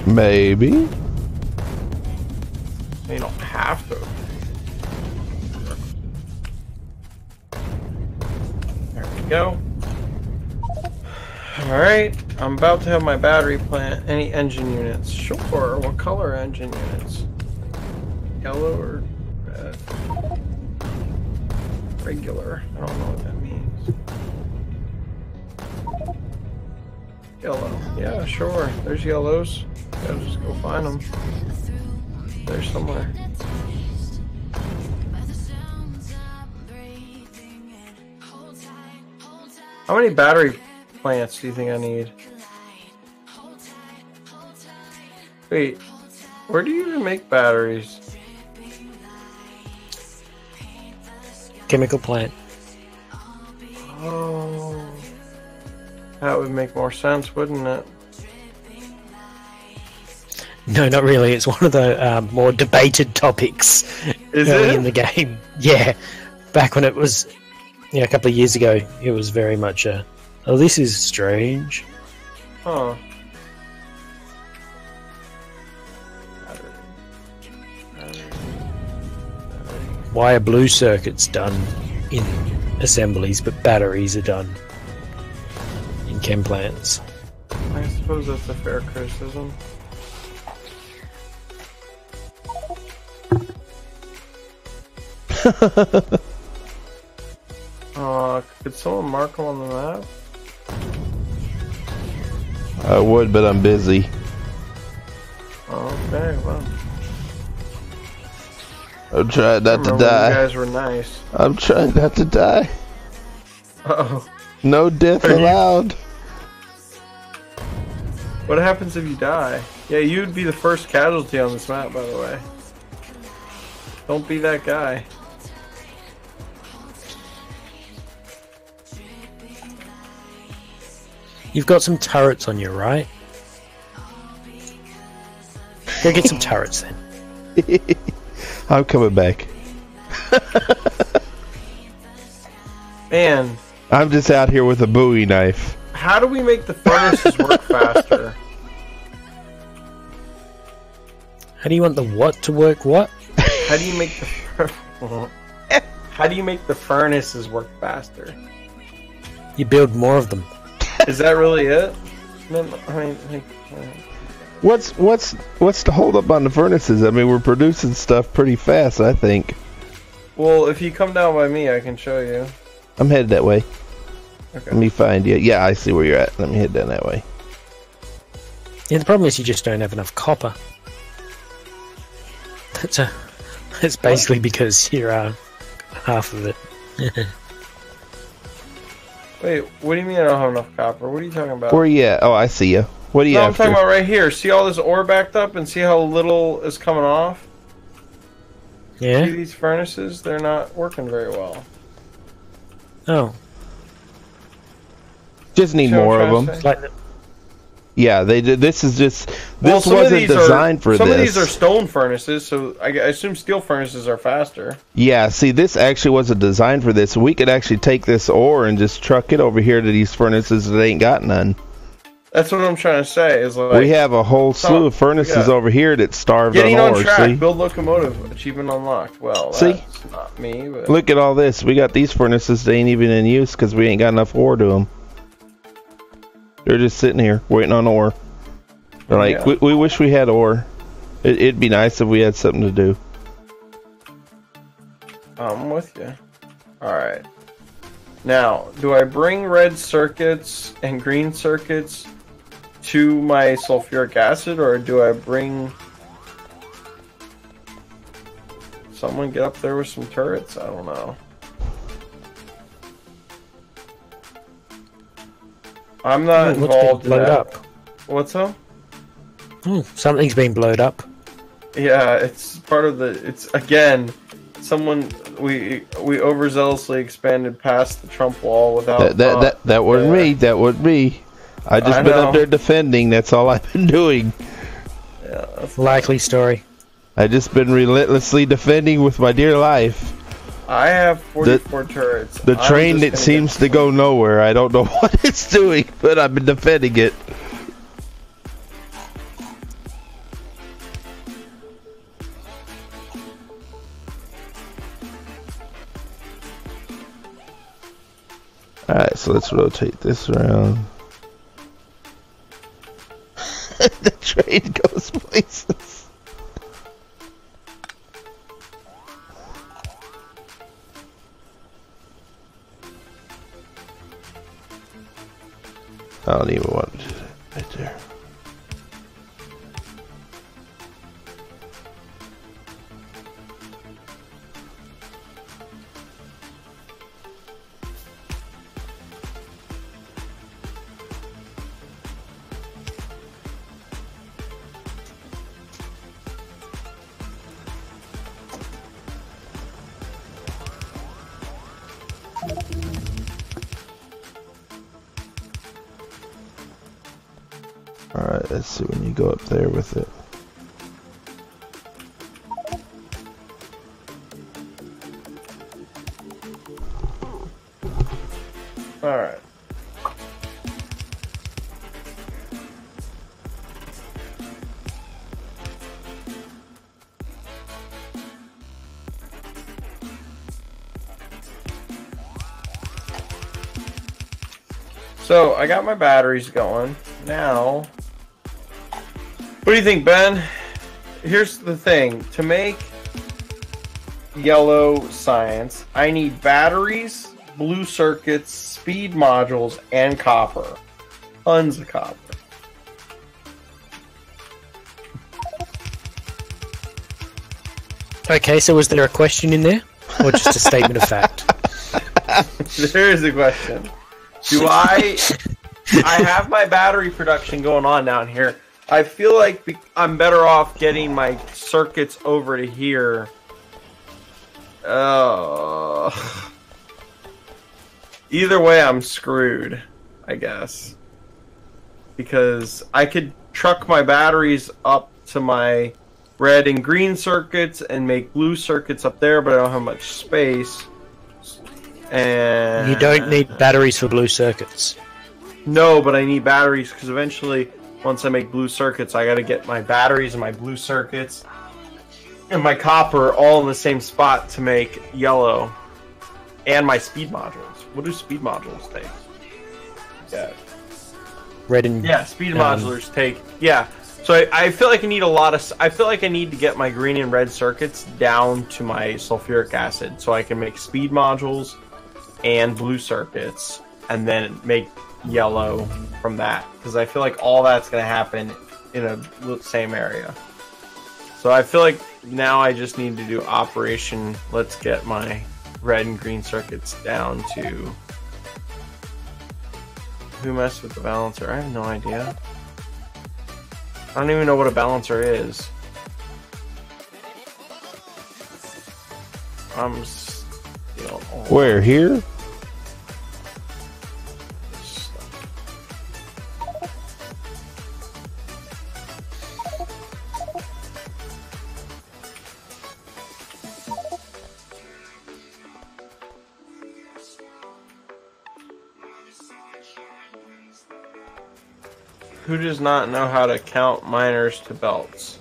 Maybe. You don't have to. There we go. Alright, I'm about to have my battery plant. Any engine units? Sure. What color engine units? Yellow or red? Regular. I don't know what that means. Yellow. Yeah, sure. There's yellows. Gotta just go find them. They're somewhere. How many battery plants do you think I need? Wait, where do you even make batteries? Chemical plant. Oh, that would make more sense, wouldn't it? No, not really. It's one of the more debated topics early in the game. Yeah, back when it was, a couple of years ago, it was very much a, oh, this is strange. Huh. Why are blue circuits done in assemblies, but batteries are done in chem plants? I suppose that's a fair criticism. Could someone mark them on the map? I would, but I'm busy. Okay, well. I'm trying not to When die. you guys were nice. I'm trying not to die. Uh-oh. No death allowed. What happens if you die? Yeah, you'd be the first casualty on this map, by the way. Don't be that guy. You've got some turrets on your right. Go get some turrets then. I'm coming back. Man, I'm just out here with a Bowie knife. how do we make the furnaces work faster? How do you want the what to work what? How do you make the how do you make the furnaces work faster? You build more of them. Is that really it? No, I mean, like, What's the hold up on the furnaces? I mean, we're producing stuff pretty fast, I think. well, if you come down by me, I can show you. I'm headed that way. Okay. Let me find you. Yeah, I see where you're at. Let me head down that way. Yeah, the problem is you just don't have enough copper. That's basically because you're half of it. Wait, what do you mean I don't have enough copper? What are you talking about? Where you at? Oh, I see you. What are you No, I'm after? talking about right here. See all this ore backed up and see how little is coming off? See Yeah? these furnaces? They're not working very well. Oh. Just need See what more I'm of trying to them. say? Like, Yeah, they did. This is just. Well, This some of wasn't these designed for some this. of these are stone furnaces, so I assume steel furnaces are faster. Yeah, see, this actually wasn't designed for this. We could actually take this ore and just truck it over here to these furnaces that ain't got none. That's what I'm trying to say. Is like We have a whole slew of furnaces yeah. over here that starved getting on on ore. track. See? Build locomotive achievement unlocked. Well, See? that's not me. But Look at all this. We got these furnaces that ain't even in use because we ain't got enough ore to them. They're just sitting here waiting on ore. They're like, Yeah. we wish we had ore. It'd be nice if we had something to do. I'm with you. All right. Now, do I bring red circuits and green circuits to my sulfuric acid, or do I bring someone get up there with some turrets? I don't know. I'm not what's involved in being blowed that. up? What's up? Oh, something's been blowed up. Yeah, it's part of the. It's again, someone we overzealously expanded past the Trump wall without. That wasn't me. That wasn't me. I just been know. up there defending. That's all I've been doing. Yeah, that's, Likely story. I just been relentlessly defending with my dear life. I have 44 turrets. The I'm train just that gonna seems get to go nowhere. I don't know what it's doing, but I've been defending it. Alright, so let's rotate this around. The train goes places. I don't even want to do that right there. Alright, let's see when you go up there with it. Alright. So, I got my batteries going. Now, what do you think, Ben? Here's the thing. To make yellow science, I need batteries, blue circuits, speed modules, and copper. Tons of copper. Okay, so was there a question in there? Or just a statement of fact? There is a question. Do I have my battery production going on down here. I feel like I'm better off getting my circuits over to here. Either way, I'm screwed, I guess. Because I could truck my batteries up to my red and green circuits and make blue circuits up there, but I don't have much space. And you don't need batteries for blue circuits. No, but I need batteries because eventually, once I make blue circuits, I gotta get my batteries and my blue circuits and my copper all in the same spot to make yellow. And my speed modules. What do speed modules take? Yeah. Red and... Yeah, speed modulars take... Yeah. So I feel like I need a lot of... I feel like I need to get my green and red circuits down to my sulfuric acid so I can make speed modules and blue circuits and then make yellow from that, because I feel like all that's going to happen in a same area. So I feel like now I just need to do operation. Let's get my red and green circuits down to... Who messed with the balancer? I have no idea. I don't even know what a balancer is. I'm still... Where, here? Who does not know how to count miners to belts?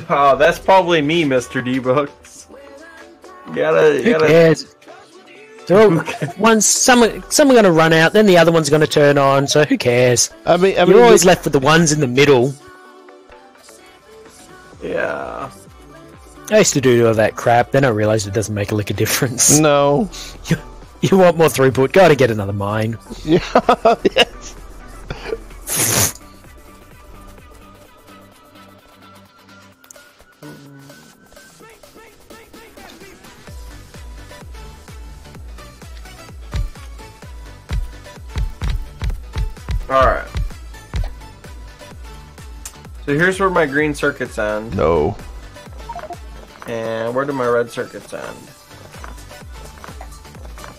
Oh, that's probably me, Mr. D-Books. You gotta... Who cares? Someone gonna run out, then the other one's gonna turn on, so who cares? I mean, you're always left with the ones in the middle. Yeah. I used to do all that crap, then I realized it doesn't make a lick of difference. No. You want more throughput, gotta get another mine. Yeah, yes. Alright. So here's where my green circuits end. No. And where do my red circuits end?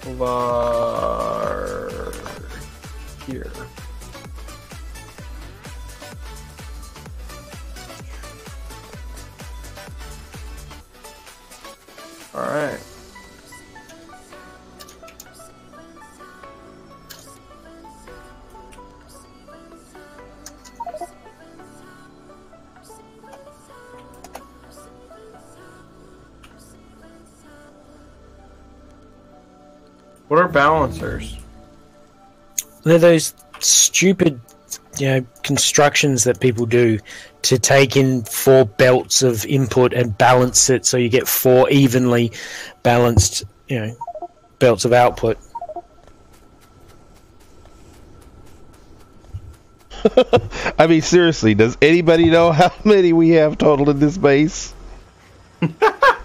Over here. Alright. What are balancers? They're those stupid, constructions that people do to take in 4 belts of input and balance it so you get 4 evenly balanced, belts of output. I mean, seriously, does anybody know how many we have total in this base?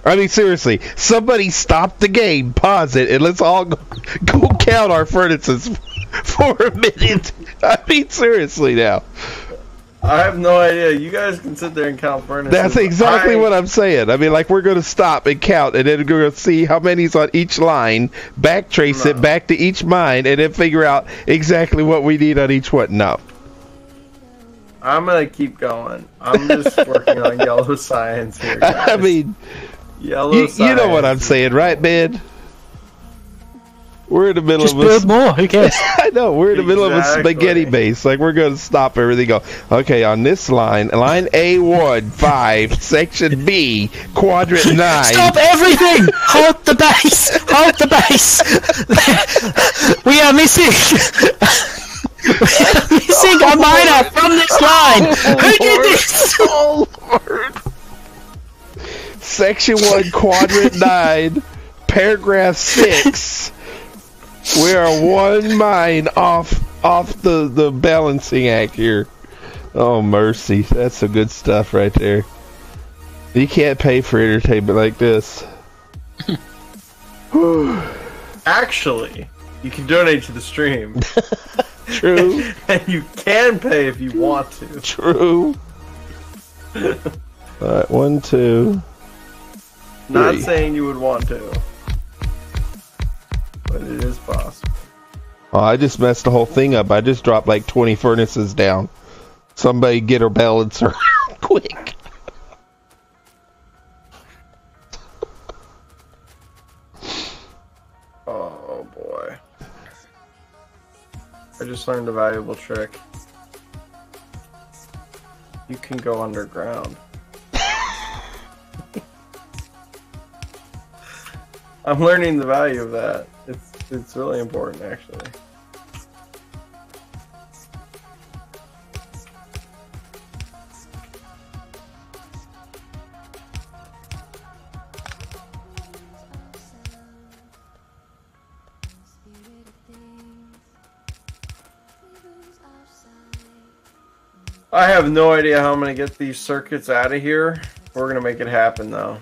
I mean, seriously, somebody stop the game, pause it, and let's all go count our furnaces for a minute. I mean, seriously now. I have no idea. You guys can sit there and count furnaces. That's exactly what I'm saying. I mean, like, we're going to stop and count, and then we're going to see how many's on each line, backtrace it back to each mine, and then figure out exactly what we need on each one. No. I'm going to keep going. I'm just working on yellow science here, guys. I mean... Yellow you know what I'm saying, right, man? We're in the middle Just of build more. Who cares? I know we're in the middle of a spaghetti base. Like, we're going to stop everything. Go, okay, on this line A1, 5, section B, quadrant 9. Stop everything! Hold the base! Hold the base! We are missing. We are missing a miner from this line. Who did this? Oh, Lord. Section 1, quadrant 9, paragraph 6. We are 1 mine off the balancing act here. Oh, mercy. That's some good stuff right there. You can't pay for entertainment like this. Actually, you can donate to the stream. True. And you can pay if you want to. True. Alright, 1, 2. Not 3. saying you would want to. But it is possible. Oh, I just messed the whole thing up. I just dropped like 20 furnaces down. Somebody get her balancer quick. Oh boy. I just learned a valuable trick. You can go underground. I'm learning the value of that. It's really important, actually. I have no idea how I'm going to get these circuits out of here. We're going to make it happen, though.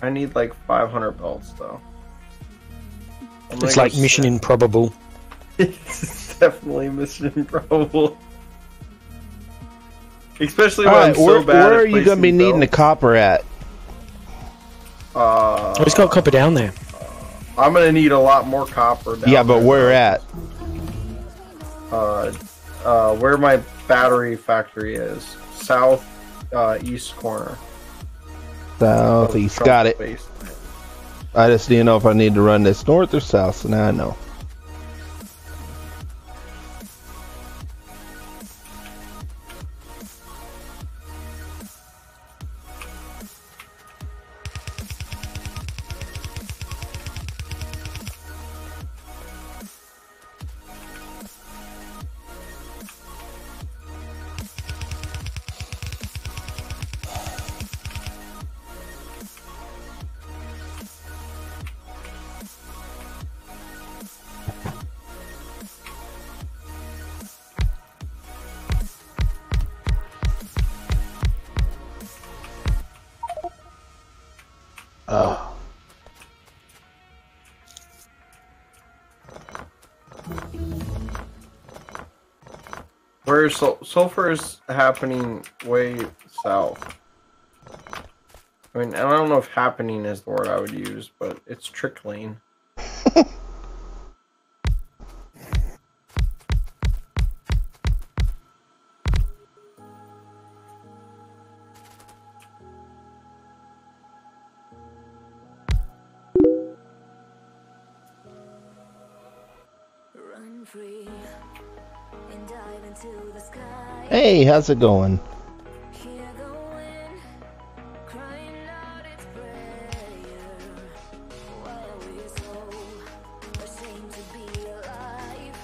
I need like 500 belts, though. It's like Mission Improbable. It's definitely Mission Improbable. Especially when Alright, I'm so bad where at are you going to be placing needing the belts. copper at? Oh, he's got copper down there. I'm going to need a lot more copper down Yeah, but there, where though. at? Where my battery factory is. South east corner. Southeast. Got it. Base. I just didn't know if I need to run this north or south, so now I know. Where sulfur is happening way south. I mean, and I don't know if happening is the word I would use, but it's trickling. Run free and dive into the sky. Hey, how's it going? Hear the wind crying out its prayer. While we're so ashamed to be alive.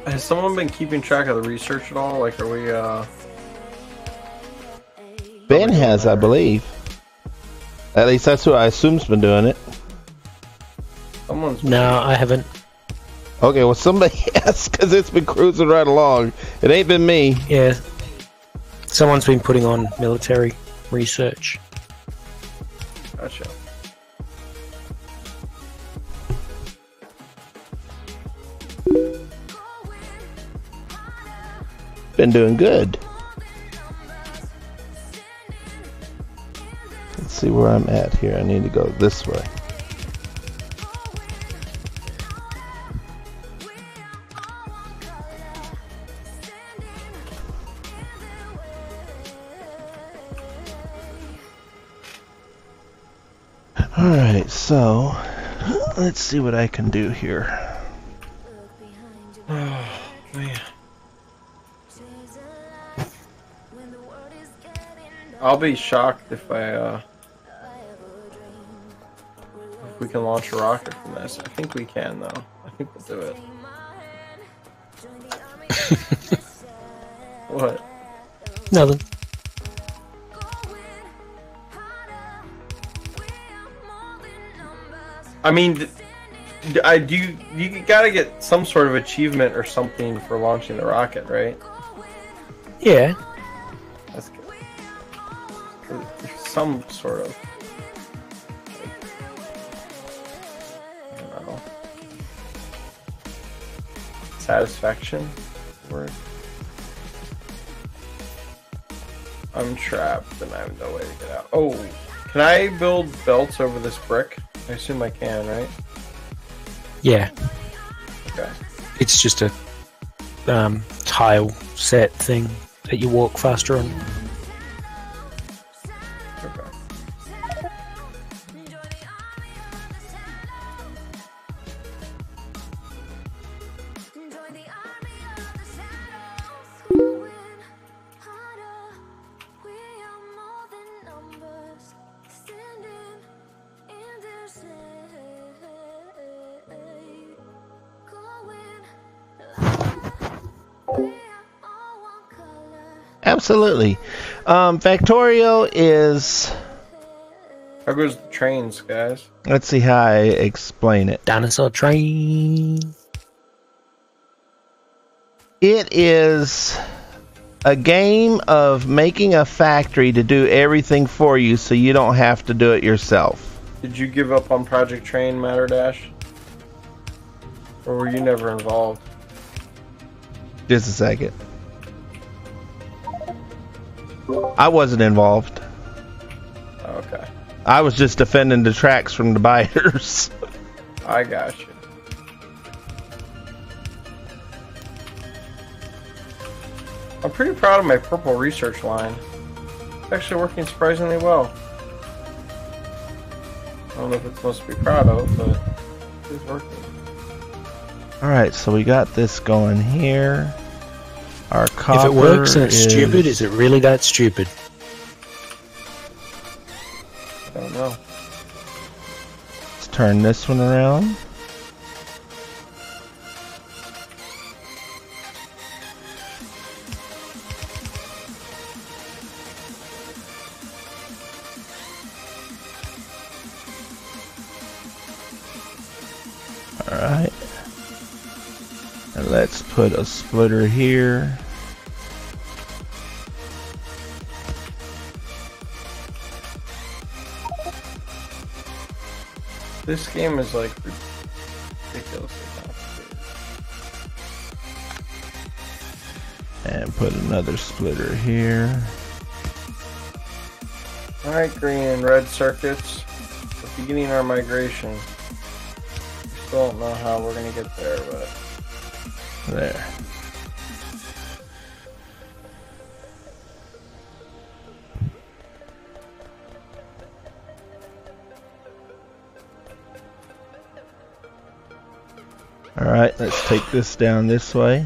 Has someone been keeping track of the research at all? Like, are we, Ben has, I believe. At least that's who I assume's been doing it. someone's... No, I haven't. Okay, well somebody has, because it's been cruising right along. It ain't been me. Yeah. Someone's been putting on military research. Gotcha. Been doing good. Let's see where I'm at here. I need to go this way. Alright, so let's see what I can do here. Oh, man. I'll be shocked if if we can launch a rocket from this. I think we can, though. I think we'll do it. What? Nothing. I mean, You gotta get some sort of achievement or something for launching the rocket, right? Yeah. That's good. Some sort of. I don't know. Satisfaction word. I'm trapped and I have no way to get out. Oh, can I build belts over this brick? I assume I can, right? Yeah. Okay. It's just a tile set thing that you walk faster on. Okay. Absolutely. Factorio is... How goes the trains, guys? Let's see how I explain it. Dinosaur train. It is a game of making a factory to do everything for you so you don't have to do it yourself. Did you give up on Project Train, Matter Dash? Or were you never involved? Just a second. I wasn't involved. Okay. I was just defending the tracks from the biters. I got you. I'm pretty proud of my purple research line. It's actually working surprisingly well. I don't know if it's supposed to be proud of, but it's working. Alright, so we got this going here. Our copper If it works and it's stupid, is it really that stupid? I don't know. Let's turn this one around. Alright. And let's put a splitter here. This game is like ridiculously complicated. And put another splitter here. Alright, green and red circuits. We're beginning our migration. We still don't know how we're gonna get there, but There. Alright, let's take this down this way.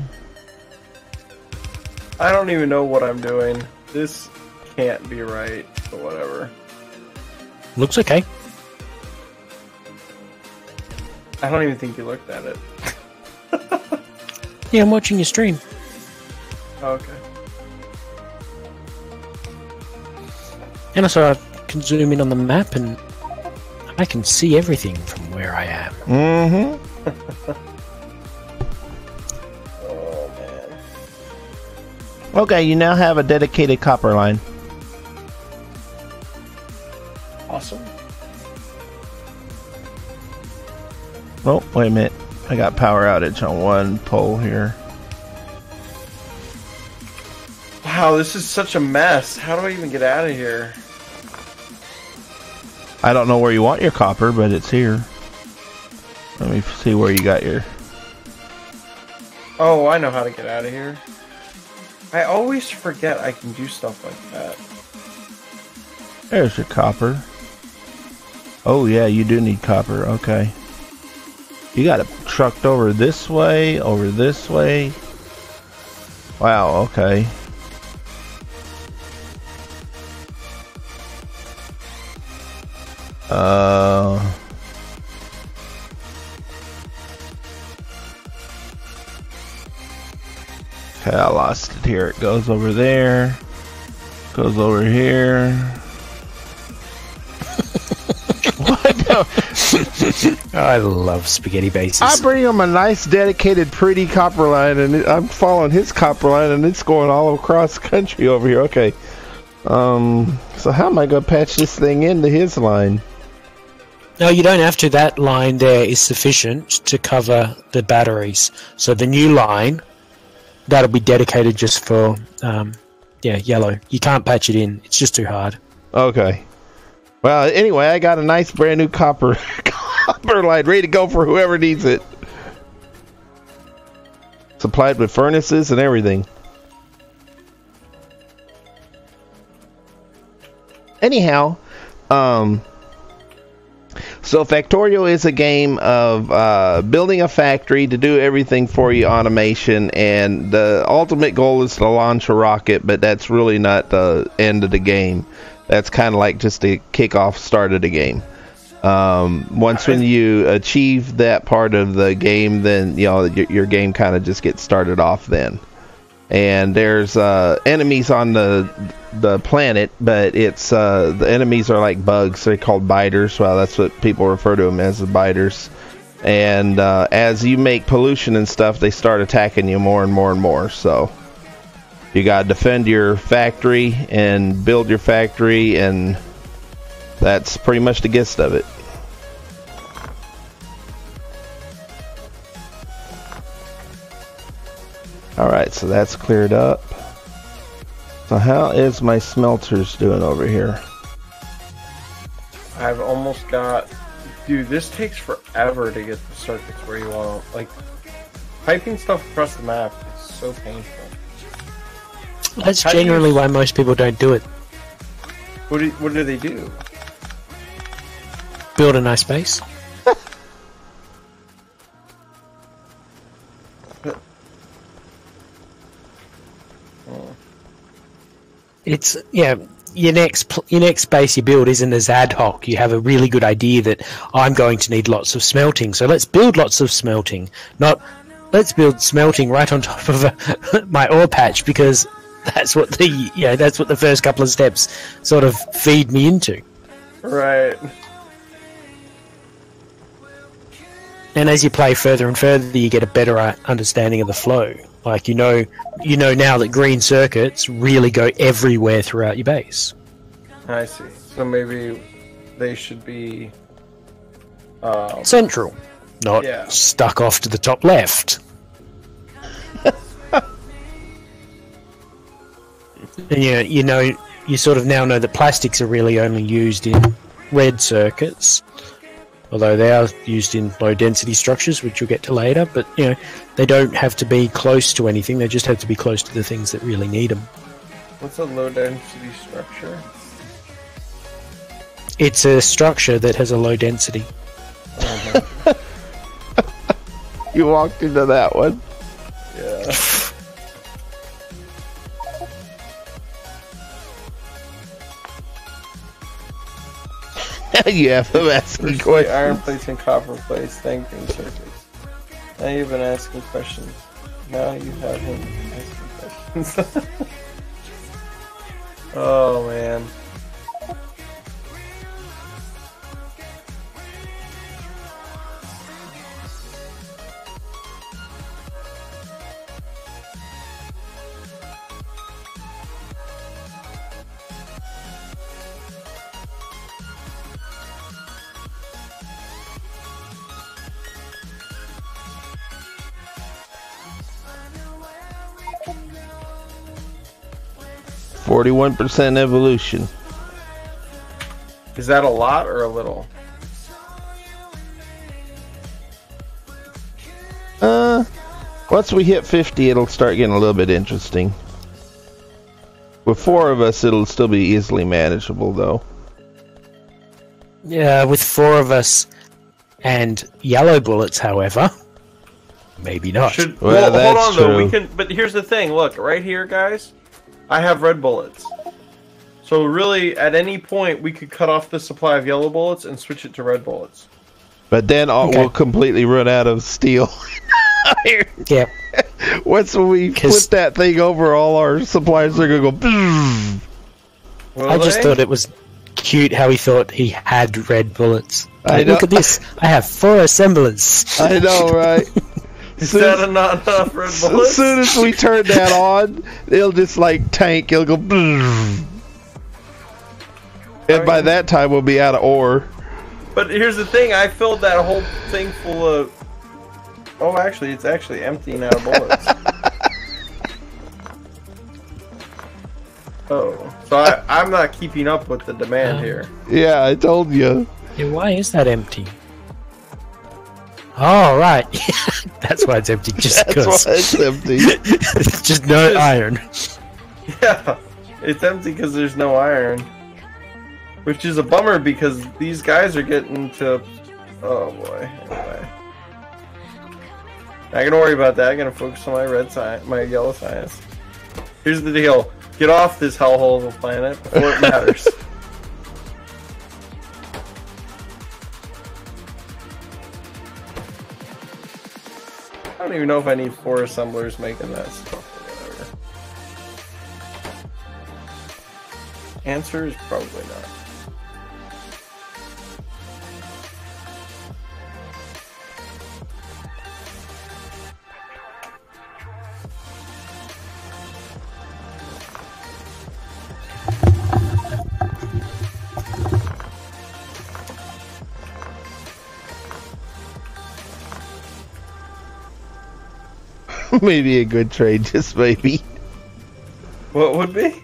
I don't even know what I'm doing. This can't be right, but whatever. Looks okay. I don't even think you looked at it. Yeah, I'm watching your stream. Okay. And also I can zoom in on the map and I can see everything from where I am. Mm-hmm. Oh, man. Okay, you now have a dedicated copper line. Awesome. Oh, wait a minute. I got power outage on one pole here. Wow, this is such a mess. How do I even get out of here? I don't know where you want your copper, but it's here. Let me see where you got your... Oh, I know how to get out of here. I always forget I can do stuff like that. There's your copper. Oh yeah, you do need copper. Okay. You got it trucked over this way, over this way. Wow, okay. Okay, I lost it here. It goes over there. Goes over here. What? I love spaghetti bases. I bring him a nice, dedicated, pretty copper line, and I'm following his copper line, and it's going all across the country over here. Okay. So how am I going to patch this thing into his line? No, you don't have to. That line there is sufficient to cover the batteries. So the new line, that'll be dedicated just for, yellow. You can't patch it in. It's just too hard. Okay. Well, anyway, I got a nice brand new copper line ready to go for whoever needs it. Supplied with furnaces and everything. Anyhow, so Factorio is a game of building a factory to do everything for you, automation, and the ultimate goal is to launch a rocket, but that's really not the end of the game. That's kind of like just the kickoff start of the game. Once when you achieve that part of the game, then your game kind of just gets started off then. And there's enemies on the planet, but it's the enemies are like bugs. They're called biters. Well, that's what people refer to them as, the biters. And as you make pollution and stuff, they start attacking you more and more and more. So you gotta defend your factory and build your factory, and that's pretty much the gist of it. Alright, so that's cleared up. So how is my smelters doing over here? I've almost got... Dude, this takes forever to get the circuits where you want them. Like, piping stuff across the map is so painful. That's generally why most people don't do it. What do they do? Build a nice base. It's your next base you build isn't as ad hoc. You have a really good idea that I'm going to need lots of smelting, so let's build lots of smelting. Not let's build smelting right on top of my ore patch, because that's what the first couple of steps sort of feed me into. Right. And as you play further and further, you get a better understanding of the flow. Like you know now that green circuits really go everywhere throughout your base. I see. So maybe they should be central, not stuck off to the top left. And you sort of now know that plastics are really only used in red circuits. Although they are used in low-density structures, which you'll get to later, but they don't have to be close to anything. They just have to be close to the things that really need them. What's a low-density structure? It's a structure that has a low density. You walked into that one. Yeah. You have him asking questions. Iron plates and copper plates, then green circuits. Now you've been asking questions. Now you have him asking questions. Oh man. %41 evolution. Is that a lot or a little? Once we hit 50, it'll start getting a little bit interesting. With 4 of us, it'll still be easily manageable, though. Yeah, with 4 of us and yellow bullets, however, maybe not. Well, hold on, though. We can. But here's the thing. Look, right here, guys. I have red bullets. So really, at any point, we could cut off the supply of yellow bullets and switch it to red bullets. But then we'll completely run out of steel. Yeah. Once we flip that thing over, all our supplies are going to go... I just thought it was cute how he thought he had red bullets. I Like, know. look at this. I have 4 assemblers. I know, right? Is that not enough red As bullets? soon as we turn that on, it'll just like tank. It'll go. And by that time, we'll be out of ore. But here's the thing, I filled that whole thing full of... Oh, actually, it's actually empty now of bullets. Oh, so I'm not keeping up with the demand here. Yeah, I told you. Yeah, why is that empty? Oh, right. That's why it's empty, just That's why because. it's empty. It's just no iron. Yeah, it's empty because there's no iron. Which is a bummer because these guys are getting to... Oh boy, anyway. Not gonna worry about that, I'm gonna focus on my my yellow science. Here's the deal. Get off this hellhole of a planet before it matters. I don't even know if I need 4 assemblers making that stuff or whatever. Answer is probably not. Maybe a good trade, just maybe. What would be?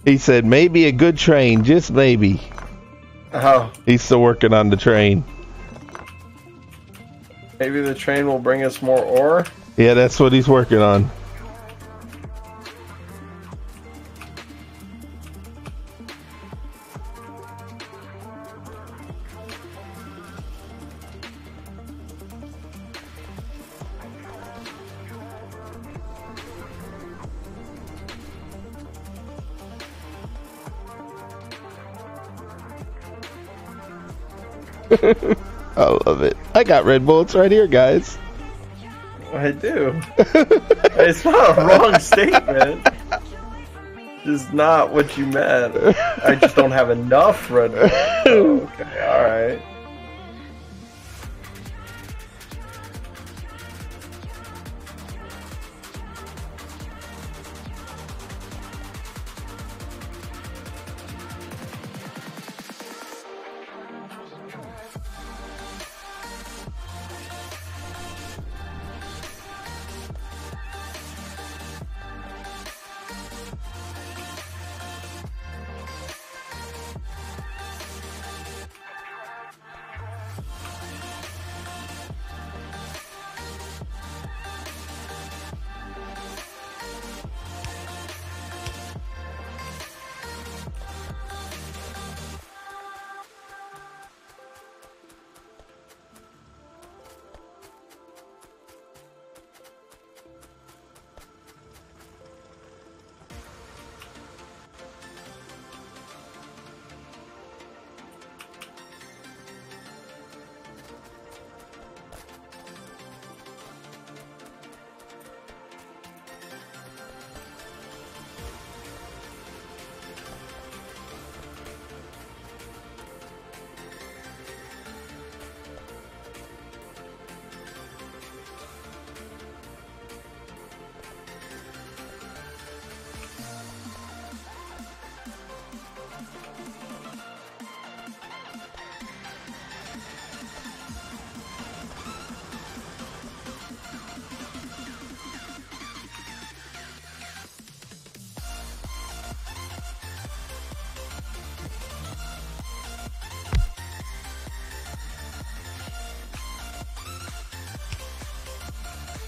He said maybe a good train, just maybe. Oh, He's still working on the train. maybe the train will bring us more ore? Yeah, that's what he's working on. I love it. I got red bullets right here, guys. I do. It's not a wrong statement. It's not what you meant. I just don't have enough red bullets. Oh, okay, alright.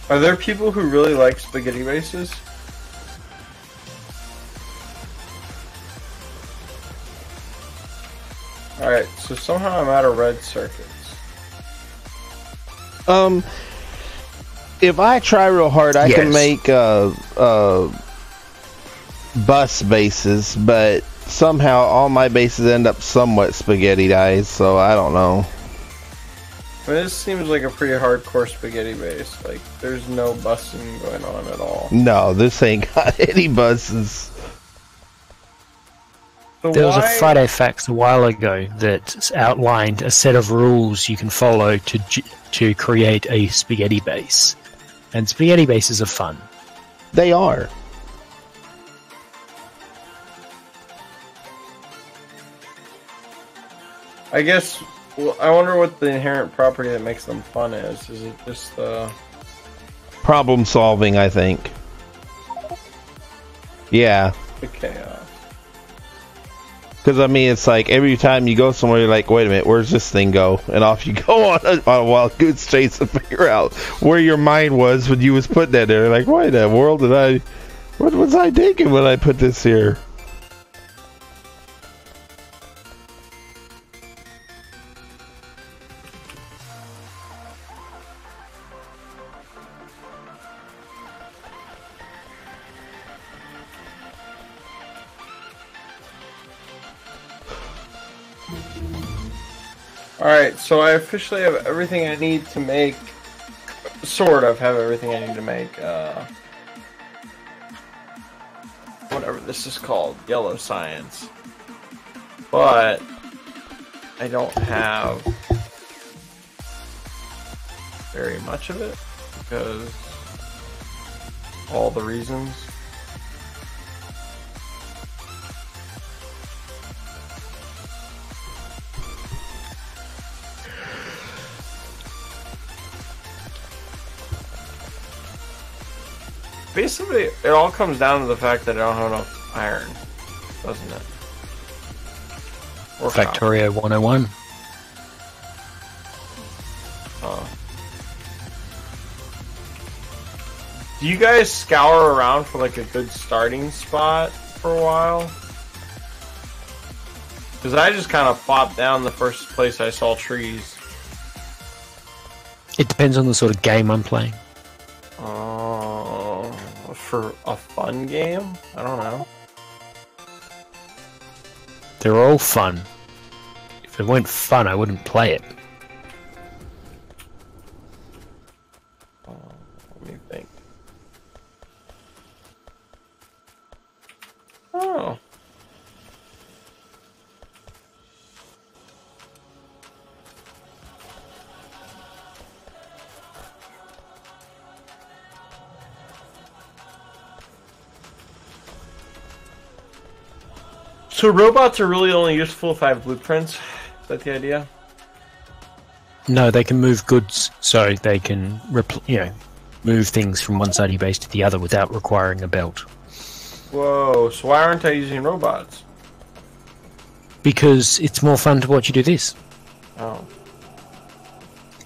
Are there people who really like spaghetti bases? Alright, so somehow I'm out of red circuits. If I try real hard, I can make bus bases, but somehow all my bases end up somewhat spaghetti-ized, so I don't know. I mean, this seems like a pretty hardcore spaghetti base. Like, there's no busting going on at all. No, this ain't got any buses. So There was a why- Friday Facts a while ago that outlined a set of rules you can follow to create a spaghetti base. And spaghetti bases are fun. They are. I guess. Well, I wonder what the inherent property that makes them fun is. Is it just Problem solving, I think. Yeah. the chaos? Because, I mean, it's like every time you go somewhere, you're like, wait a minute, where's this thing go? And off you go on a wild goose chase to figure out where your mind was when you was putting that there. Like, why in the world did I... What was I thinking when I put this here? Alright, so I officially have everything I need to make. Sort of have everything I need to make. Whatever this is called. Yellow science. But I don't have very much of it because all the reasons. Basically, it all comes down to the fact that I don't have enough iron, doesn't it? Or Factorio 101. Do you guys scour around for like a good starting spot for a while? Because I just kind of plopped down the first place I saw trees. It depends on the sort of game I'm playing. For a fun game? I don't know. They're all fun. If it weren't fun, I wouldn't play it. Let me think. Oh. So robots are really only useful if I have blueprints? Is that the idea? No, they can move goods, so they can move things from one side of your base to the other without requiring a belt. Whoa, so why aren't I using robots? Because it's more fun to watch you do this. Oh.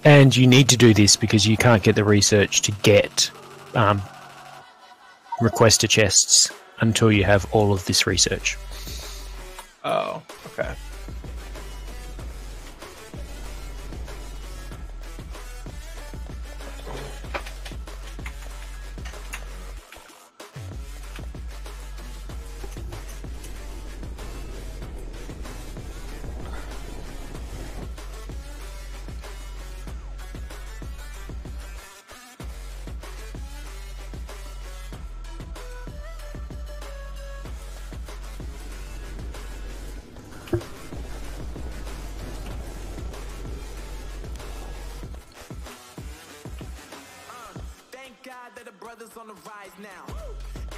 And you need to do this because you can't get the research to get requester chests until you have all of this research. Oh, okay. On the rise now.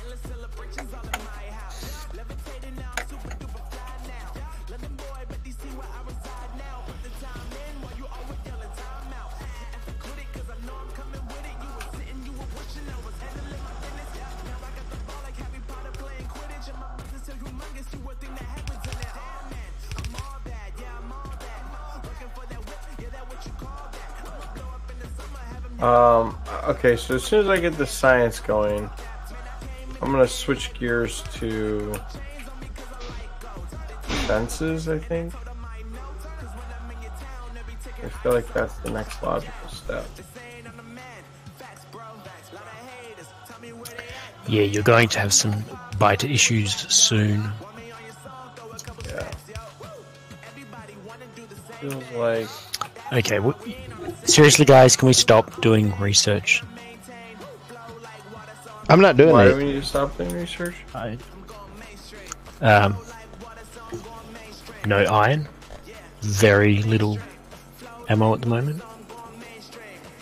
Endless celebrations all in my house. Levitating now, super duper fly now. London boy, but DC where I reside now. Put the time in while you always yelling time out. And for quit it, cause I know I'm coming with it. You were sitting, you were wishing I was handling my business. Now I got the ball like Harry Potter playing Quidditch. And my business so humongous, you would think that happens in it. Damn man, I'm all that, yeah, I'm all that. Looking for that whip, yeah, that what you call that. I'ma blow up in the summer, have him. Okay, so as soon as I get the science going, I'm gonna switch gears to defenses, I think. I feel like that's the next logical step. Yeah, you're going to have some bite issues soon. Yeah. Feels like... Okay, seriously guys, can we stop doing research? I'm not doing Why it. do we need to stop doing research? no iron, very little ammo at the moment.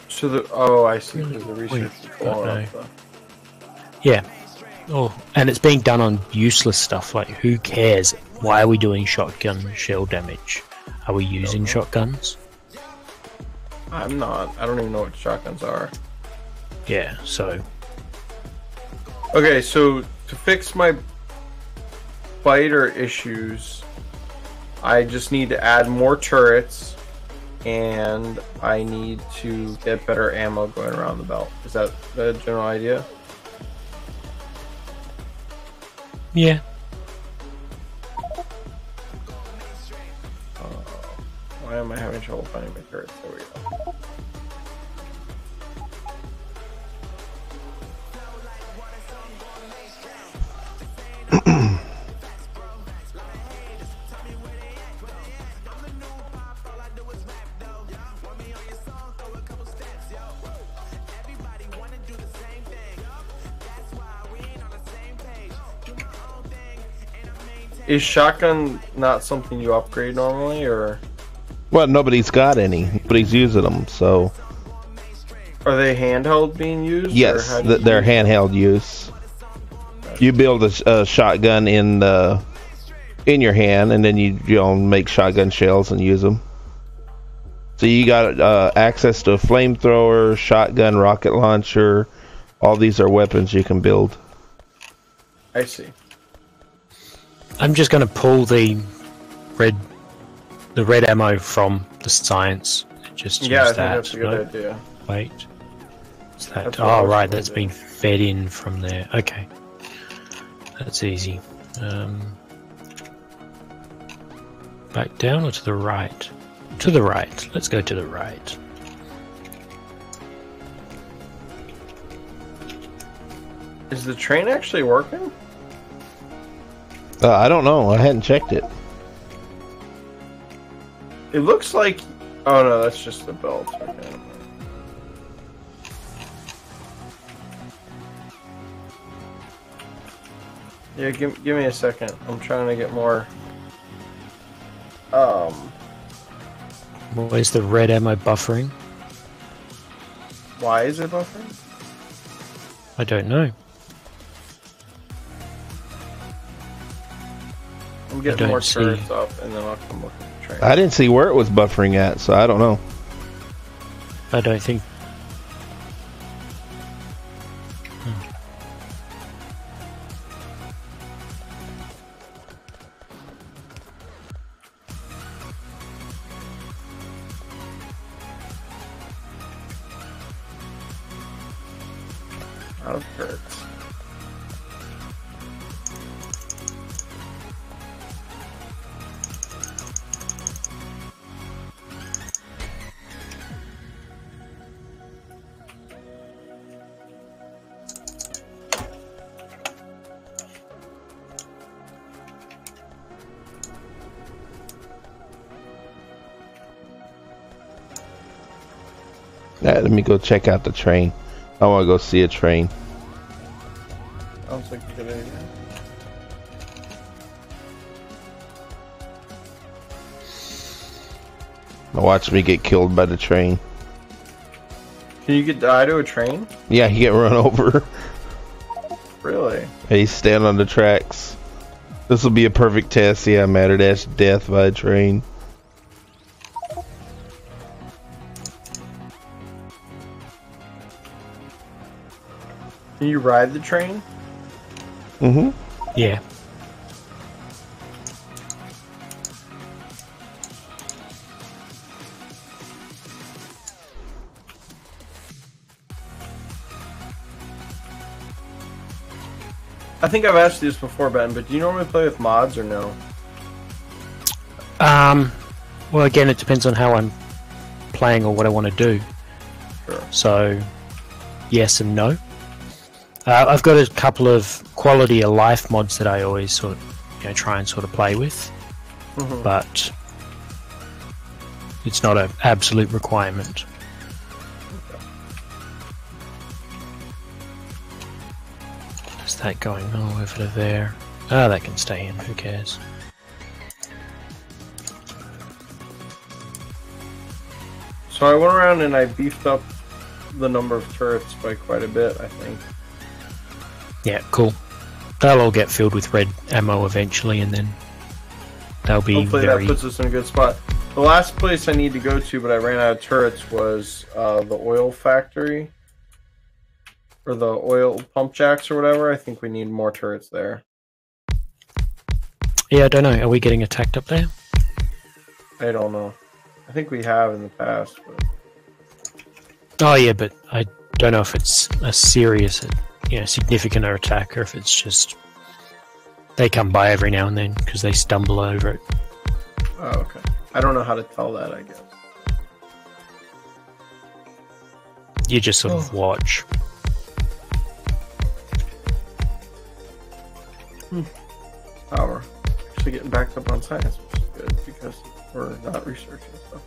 So oh, I see. Because the research is Wait, going no. up. Yeah. Oh, and it's being done on useless stuff. Like, who cares? Why are we doing shotgun shell damage? Are we using shotguns? I'm not. I don't even know what shotguns are. Yeah. So Okay, so to fix my fighter issues, I just need to add more turrets, and I need to get better ammo going around the belt. Is that the general idea? yeah. Why am I having trouble finding my turrets? There we go. Is shotgun not something you upgrade normally, or Well, nobody's got any. Nobody's using them, so are they handheld being used? yes, or how do you they're use handheld use. You build a shotgun in your hand, and then you make shotgun shells and use them. So you got access to a flamethrower, shotgun, rocket launcher. All these are weapons you can build. I see. I'm just going to pull the red ammo from the science. Just Yeah, I use think that. that's a good idea. Wait. What's that? That's what I Oh, was right. gonna That's do. been fed in from there. Okay. That's easy. Back down or to the right? To the right. Let's go to the right. Is the train actually working? I don't know. I hadn't checked it. It looks like. Oh no, that's just the belt. Okay. Yeah, give me a second. I'm trying to get more. Where's the red ammo buffering? Why is it buffering? I don't know. I'm getting don't more see. turrets up, and then I'll come look at the train. I didn't see where it was buffering at, so I don't know. I don't think. Out of turrets. Let me go check out the train. I want to go see a train. Sounds like a good idea. Watch me get killed by the train. Can you die to a train? Yeah, he get run over. Really? He's standing on the tracks. This will be a perfect test. Yeah, matter dash death by a train. Can you ride the train? Mm-hmm. Yeah. I think I've asked you this before, Ben, but do you normally play with mods or no? Well, again, it depends on how I'm playing or what I want to do. Sure. So, yes and no. I've got a couple of quality of life mods that I always sort of, try and sort of play with, but it's not an absolute requirement. Is that going all over to there? Ah, that can stay in. Who cares? So I went around and I beefed up the number of turrets by quite a bit, I think. Yeah, cool. They'll all get filled with red ammo eventually, and then they'll be Hopefully very... that puts us in a good spot. The last place I need to go to, but I ran out of turrets, was the oil factory. Or the oil pump jacks or whatever. I think we need more turrets there. Yeah, I don't know. Are we getting attacked up there? I don't know. I think we have in the past, but... Oh yeah, but I don't know if it's a serious, significant attack, or if it's just they come by every now and then because they stumble over it. Oh, okay. I don't know how to tell that, I guess. You just sort of watch. Power. Actually getting backed up on science, which is good because we're not researching stuff.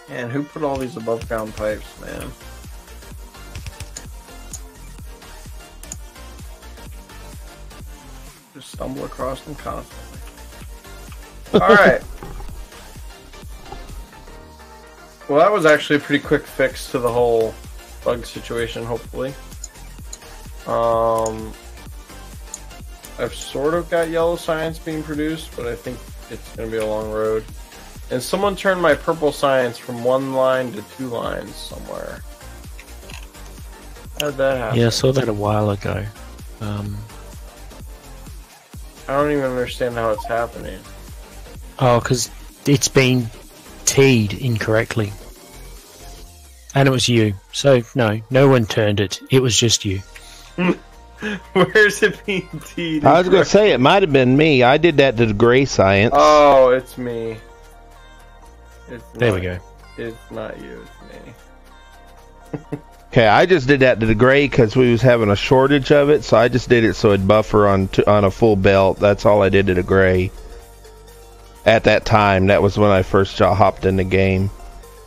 Man, who put all these above ground pipes, man? Just stumble across them constantly. Alright. Well, that was actually a pretty quick fix to the whole bug situation, hopefully. I've sort of got yellow science being produced, but I think it's going to be a long road. And someone turned my purple science from 1 line to 2 lines somewhere. How did that happen? Yeah, I saw that a while ago. I don't even understand how it's happening. Oh, because it's been teed incorrectly. And it was you. So, no one turned it. It was just you. Where's it being teed? I was going to say, it might have been me. I did that to the gray science. Oh, it's me. There we go. It's not you, it's me. Okay, I just did that to the gray because we was having a shortage of it, so I just did it so it'd buffer on a full belt. That's all I did to the gray. At that time, that was when I first hopped in the game.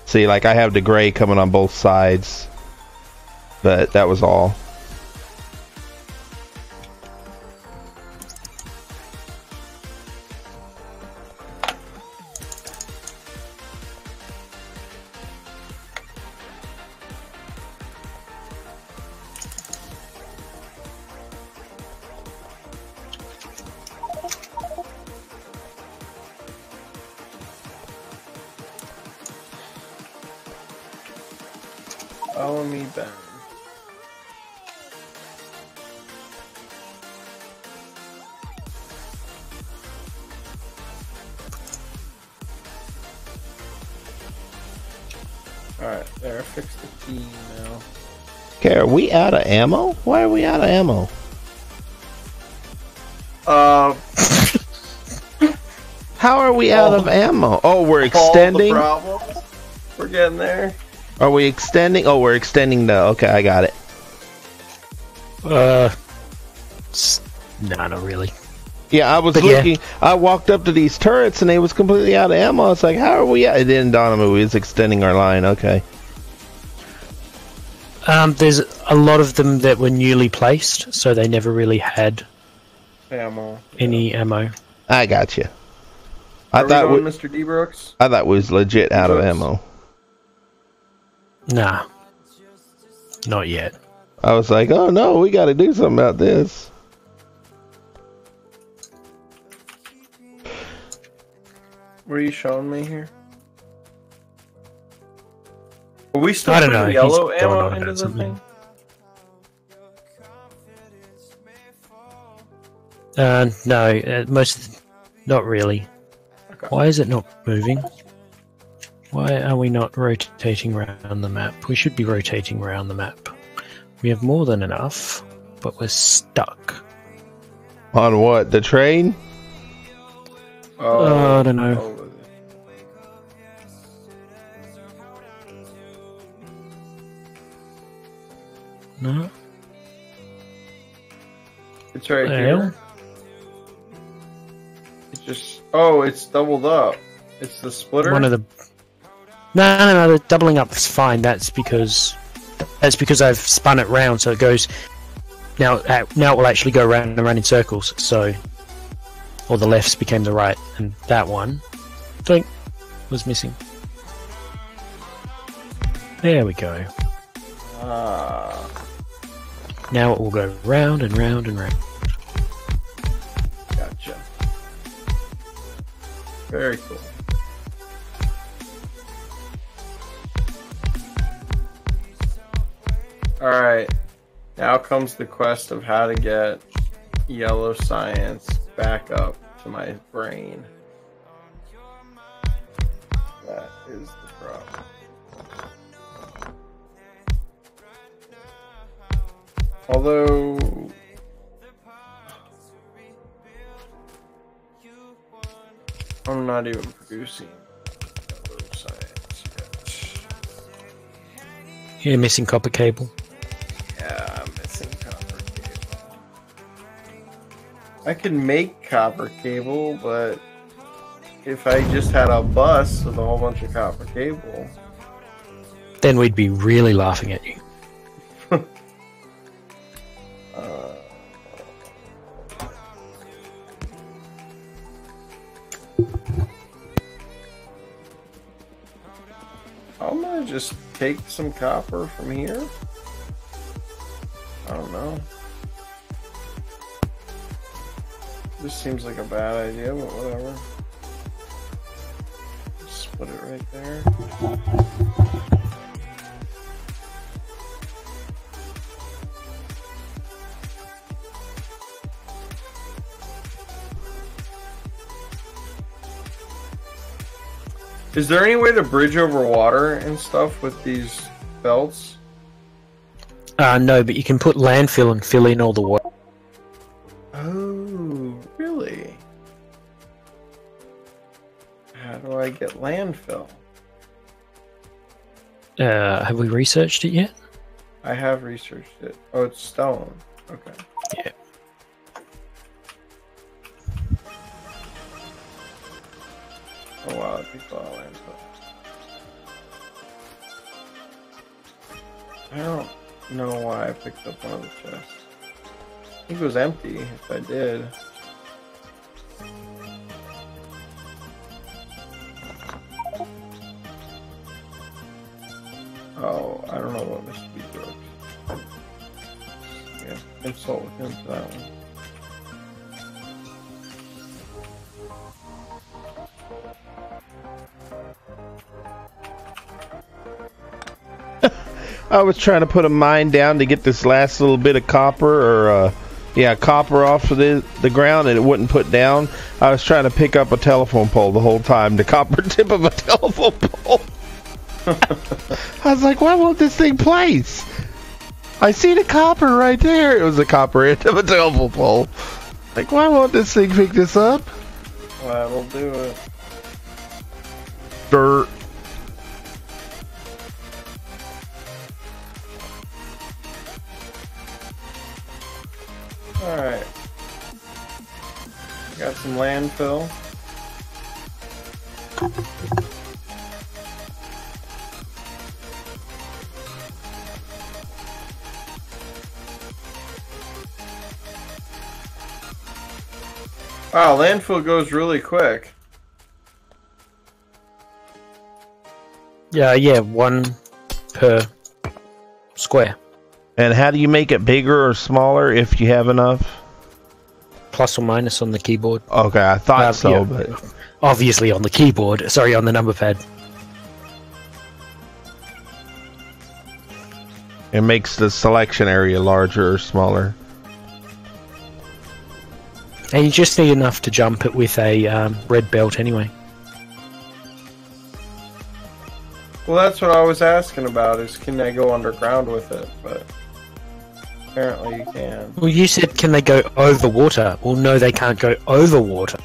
See, like I have the gray coming on both sides, but that was all. Follow me, Ben. Alright, there, fix the key now. Okay, are we out of ammo? Why are we out of ammo? How are we out of ammo? Oh, we're extending? All the problems. We're getting there. Are we extending? Oh, we're extending the... Okay, I got it. No, not really. Yeah, I was looking. Yeah. I walked up to these turrets and they was completely out of ammo. It's like, how are we at? It didn't dawn on me. We was extending our line. Okay. There's a lot of them that were newly placed, so they never really had ammo. Any ammo. I got you. I thought Mr. D. Brooks? I thought we was legit out of ammo. Nah. Not yet. I was like, oh no, we got to do something about this. What are you showing me here? Are we still putting yellow ammo into the thing? No, not really. Okay. Why is it not moving? Why are we not rotating around the map? We should be rotating around the map. We have more than enough, but we're stuck. On what? The train? I don't know. Oh, No. it's right Well. here. It's just. Oh, it's doubled up. It's the splitter. One of the. No. The doubling up is fine. That's because I've spun it round, so it goes. Now it will actually go round and round in circles. So, all the lefts became the right, and that one, think, was missing. There we go. Ah. Now it will go round and round and round. Gotcha. Very cool. Alright. Now comes the quest of how to get yellow science back up to my brain. That is the problem. Although I'm not even producing yellow science yet. You're missing copper cable. Yeah, I'm missing copper cable. I could make copper cable, but if I just had a bus with a whole bunch of copper cable, Then we'd be really laughing at you. I'm gonna just take some copper from here. I don't know. This seems like a bad idea, but whatever. Just put it right there. Is there any way to bridge over water and stuff with these belts? No, but you can put landfill and fill in all the water. Oh, really? How do I get landfill? Have we researched it yet? I have researched it. Oh, it's stone. Okay. Yeah. Oh wow, it'd be a lot of landfill. I don't know why I picked up one of the chests. I think it was empty if I did. Oh, I don't know what Mr. B broke. Yeah, consult with him for that one. I was trying to put a mine down to get this last little bit of copper, or copper off of the ground, and it wouldn't put down. I was trying to pick up a telephone pole the whole time, the copper tip of a telephone pole. I was like, why won't this thing place? I see the copper right there. It was the copper end of a telephone pole. Like, why won't this thing pick this up? That'll do it. Dirt. Alright. Got some landfill. Wow, landfill goes really quick. Yeah, one per square. And how do you make it bigger or smaller if you have enough? Plus or minus on the keyboard. Okay, I thought so, yeah, but obviously on the keyboard. Sorry, on the number pad. it makes the selection area larger or smaller. And you just need enough to jump it with a red belt anyway. Well, that's what I was asking about, is can I go underground with it, but Apparently you can. Well, you said, can they go over water? Well, no, they can't go over water.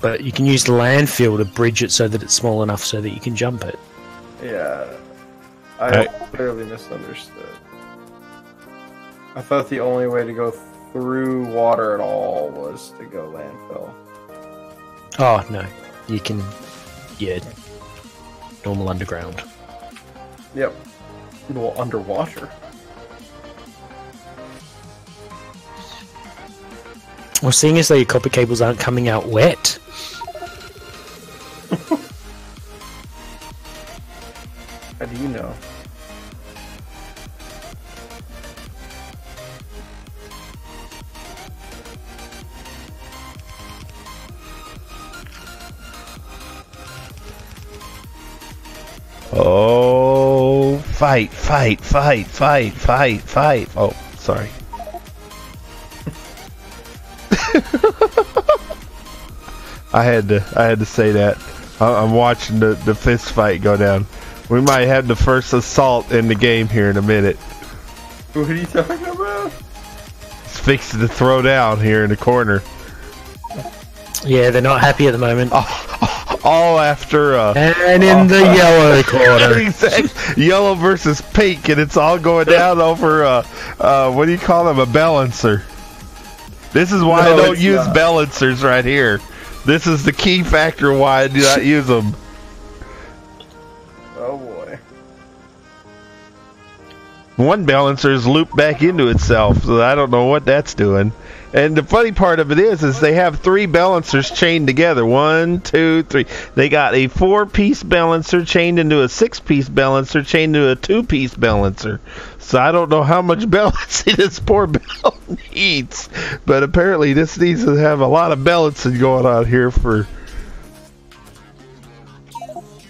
But you can use the landfill to bridge it so that it's small enough so that you can jump it. Yeah. I clearly misunderstood. I thought the only way to go through water at all was to go landfill. Oh, no. You can... Yeah. Normal underground. Yep. Well, underwater. Well, seeing as though your copper cables aren't coming out wet... How do you know? Oh, fight. Oh, sorry. I had to say that. I'm watching the fist fight go down. We might have the first assault in the game here in a minute. What are you talking about? It's fixing to throw down here in the corner. Yeah, they're not happy at the moment. All after And in the yellow corner. Exactly. Yellow versus pink, and it's all going down over what do you call them? A balancer. This is why I don't use balancers right here. This is the key factor why I do not use them. Oh boy. One balancer is looped back into itself, so I don't know what that's doing. And the funny part of it is they have 3 balancers chained together. 1, 2, 3. They got a 4-piece balancer chained into a 6-piece balancer chained into a 2-piece balancer. So I don't know how much balancing this poor bell needs. But apparently this needs to have a lot of balancing going on here for...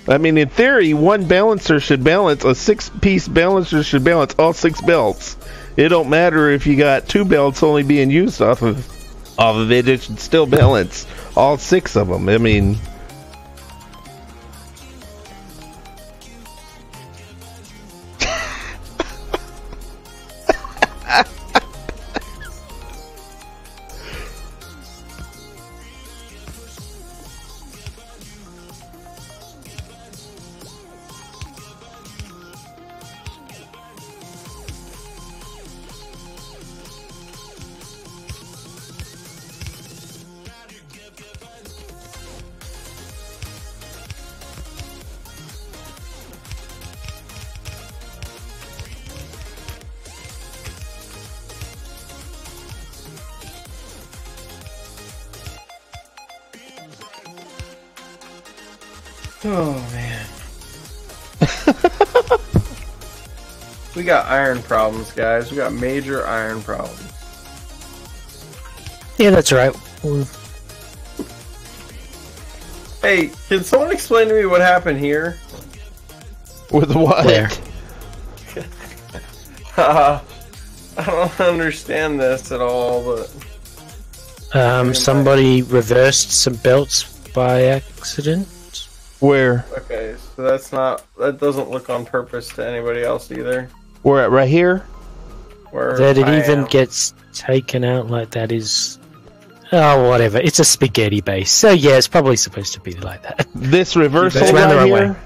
I mean, in theory, one balancer should balance, a 6-piece balancer should balance all 6 belts. It don't matter if you got 2 belts only being used off of it. It should still balance all 6 of them. I mean, Oh man. We got iron problems, guys. We got major iron problems. Yeah, that's right. Well, Hey, can someone explain to me what happened here? with what? there. I don't understand this at all, but Somebody reversed some belts by accident. Where? okay, so that doesn't look on purpose to anybody else either. We're at right here? Where That it I even am. gets taken out like that is... Oh, whatever. It's a spaghetti base. So yeah, it's probably supposed to be like that. This reversal It's around the right right here? way.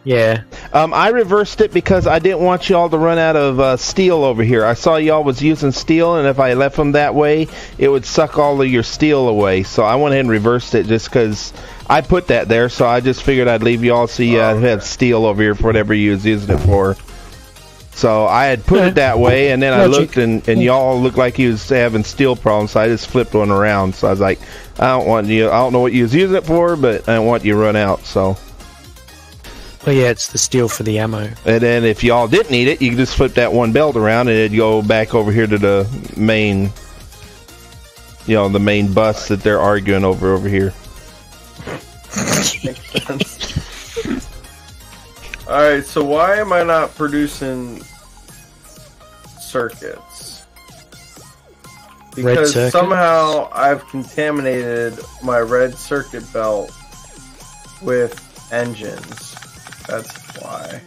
Yeah. I reversed it because I didn't want y'all to run out of steel over here. I saw y'all was using steel, and if I left them that way, it would suck all of your steel away. So I went ahead and reversed it just because I put that there. So I just figured I'd leave y'all so you have steel over here for whatever you was using it for. So I had put it that way, and then I looked, and y'all looked like you was having steel problems. So I just flipped one around. So I was like, I don't know what you was using it for, but I don't want you to run out. So. Well, yeah, it's the steel for the ammo. And then if y'all didn't need it, you can just flip that one belt around and it'd go back over here to the main, the main bus that they're arguing over here. Makes sense. Alright, so why am I not producing circuits? Because circuits? somehow I've contaminated my red circuit belt with engines. That's why.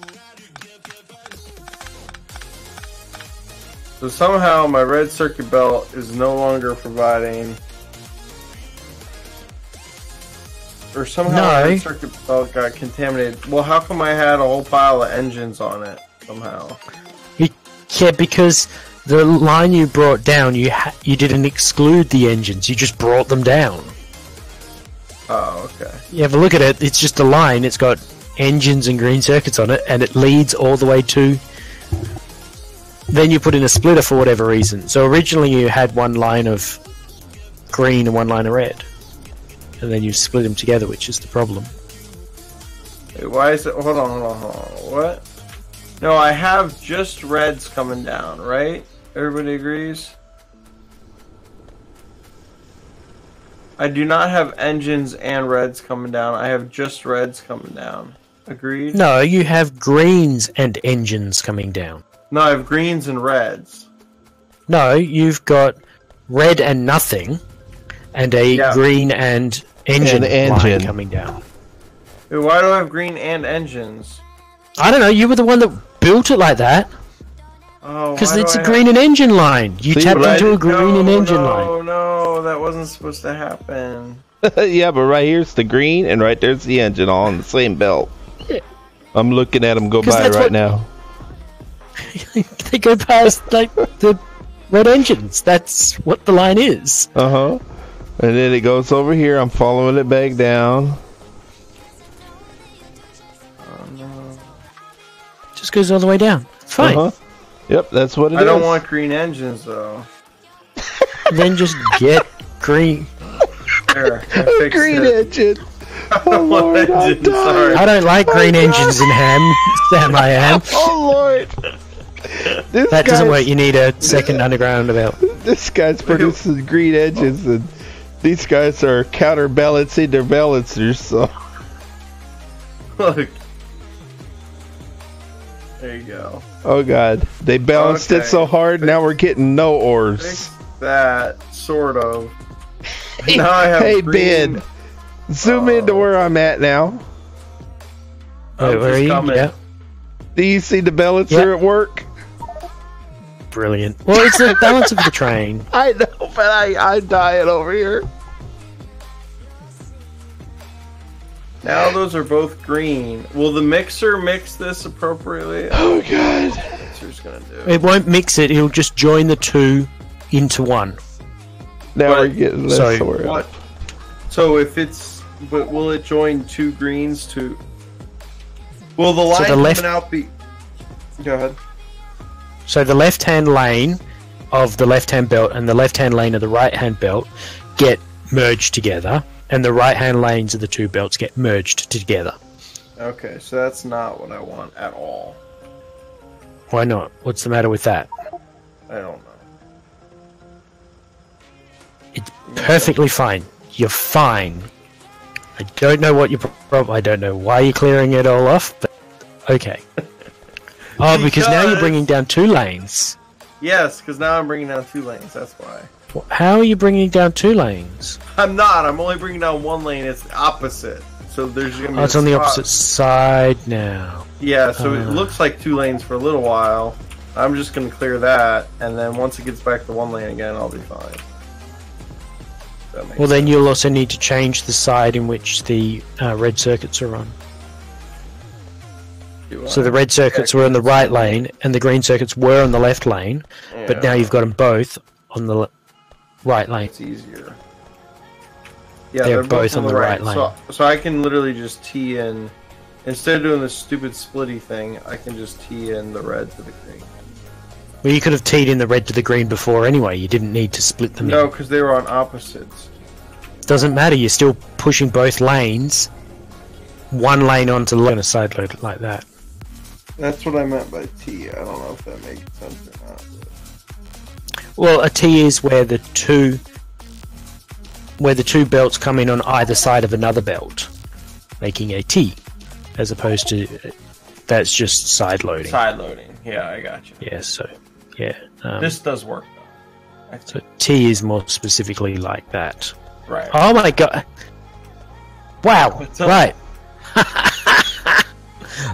So somehow my red circuit belt is no longer providing... Or somehow my red circuit belt got contaminated. Well, how come I had a whole pile of engines on it somehow? Yeah, because the line you brought down, you didn't exclude the engines, you just brought them down. Oh, okay. You have a look at it, it's just a line, it's got engines and green circuits on it, and it leads all the way to... Then you put in a splitter for whatever reason. So originally you had one line of green and one line of red. And then you split them together, which is the problem. Wait, why is it... Hold on. What? No, I have just reds coming down, right? Everybody agrees? I do not have engines and reds coming down. I have just reds coming down. Agreed? No, you have greens and engines coming down. No, I have greens and reds. No, you've got red and nothing, and a green and engine line coming down. Wait, why do I have green and engines? I don't know, you were the one that built it like that. Oh, because it's a green and engine line. You tapped into a green and engine line. No, that wasn't supposed to happen. Yeah, but right here's the green, and right there's the engine, all on the same belt. Yeah. I'm looking at them go by right now. They go past like the red engines. That's what the line is. And then it goes over here. I'm following it back down. Oh no. Just goes all the way down. It's fine. Yep, that's what it is. I don't want green engines though. Then just get green. There, I fixed green it. engine. Oh Lord, I'm sorry. I don't like green engines in ham. Sam, I am. Oh Lord. That doesn't work. You need a second underground belt. This guy's producing green engines, and these guys are counterbalancing their balancers. So Look. There you go. Oh God, they balanced it so hard. Now we're getting no ores. Fix that, sort of. Now I have hey green. Ben, zoom into where I'm at now. Where are you? Yeah. Do you see the balancer at work? Brilliant. Well, it's the balance of the train. I know, but I'm dying over here. Now those are both green. Will the mixer mix this appropriately? Oh God. Mixer's gonna do. It won't mix it. It'll just join the two into one. Now we're getting less what? So if it's, but will it join two greens to? Will the line coming out be? Go ahead. So the left-hand lane of the left-hand belt and the left-hand lane of the right-hand belt get merged together, and the right-hand lanes of the two belts get merged together. Okay, so that's not what I want at all. Why not? What's the matter with that? I don't know. It's perfectly fine. You're fine. I don't know what your problem. I don't know why you're clearing it all off, but okay. Oh, because now you're bringing down two lanes. Yes, because now I'm bringing down two lanes. That's why. How are you bringing down two lanes? I'm not. I'm only bringing down one lane. It's the opposite. So there's gonna be. Oh, it's on the opposite side now. Yeah, so it looks like two lanes for a little while. I'm just gonna clear that, and then once it gets back to one lane again, I'll be fine. Well, then you'll also need to change the side in which the red circuits are on. So the red circuits were on the right lane, and the green circuits were on the left lane, but now you've got them both on the right lane. It's easier. Yeah, they're both on the right lane. So I can literally just tee in, instead of doing this stupid splitty thing, I can just tee in the red to the green. Well, you could have teed in the red to the green before anyway. You didn't need to split them. No, because they were on opposites. Doesn't matter. You're still pushing both lanes. One lane onto the left side load like that. That's what I meant by T. I don't know if that makes sense or not. Well, a T is where the two belts come in on either side of another belt, making a T, as opposed to that's just side loading. Side loading. Yeah, I got you. Yeah. So, yeah. This does work though. So T is more specifically like that. Right. Oh my god! Wow. Right.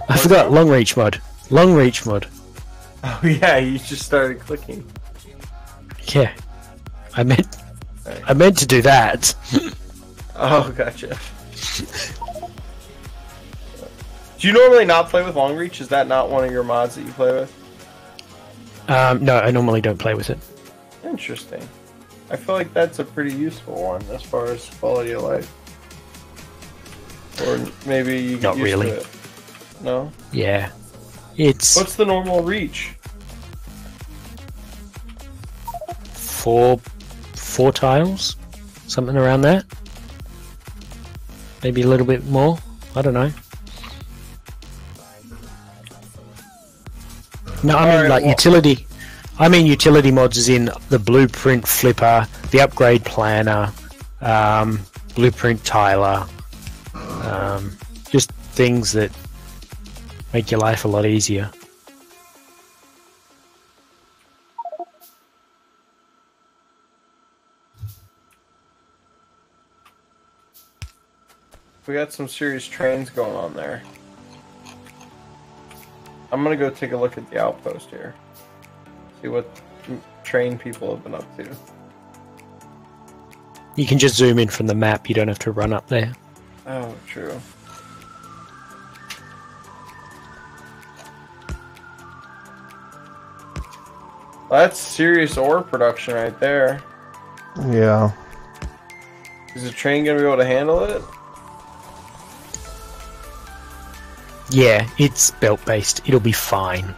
I forgot long reach mod. Long reach mod. Oh yeah, you just started clicking. Yeah, I meant to do that. Oh, gotcha. Do you normally not play with long reach? Is that not one of your mods that you play with? No, I normally don't play with it. Interesting. I feel like that's a pretty useful one as far as quality of life. Or maybe you get Not used really. to it. No? Yeah, it's What's the normal reach? four tiles, something around that. Maybe a little bit more. I don't know. No, I mean Alright, like well- utility. I mean utility mods is in the blueprint flipper, the upgrade planner, blueprint tiler, just things that make your life a lot easier. We got some serious trains going on there. I'm gonna go take a look at the outpost here. See what train people have been up to. You can just zoom in from the map, you don't have to run up there. Oh, true. That's serious ore production right there. Yeah. Is the train gonna be able to handle it? Yeah, it's belt based, it'll be fine.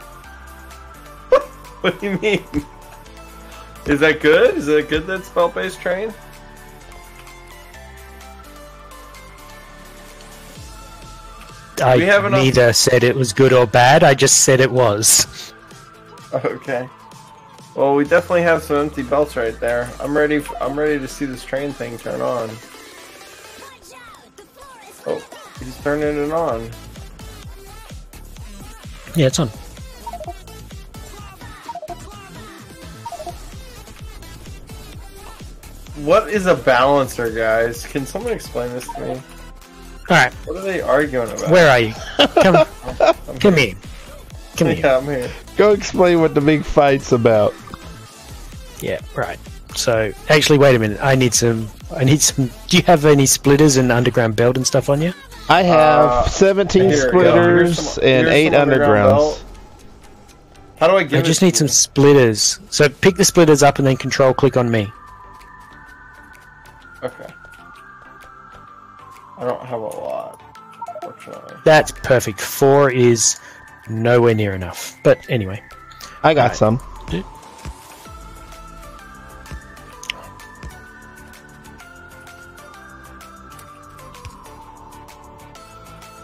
What do you mean? Is that good? Is it good that's belt-based train? I We have enough- neither said it was good or bad, I just said it was. Okay. Well, we definitely have some empty belts right there. I'm ready to see this train thing turn on. Oh, he's turning it on. Yeah, it's on. What is a balancer, guys? Can someone explain this to me? Alright, What are they arguing about? where are you? Come here. Come here. Yeah, I'm here. Go explain what the big fight's about. Yeah, right. So, actually, wait a minute. I need some. Do you have any splitters and underground belt and stuff on you? I have 17 Here, go. Here's splitters some- and here's 8 some underground undergrounds. belt. How do I get I just need some splitters. So, pick the splitters up and then control click on me. Okay. I don't have a lot, fortunately. That's perfect. 4 is nowhere near enough. But anyway. I got Right. some.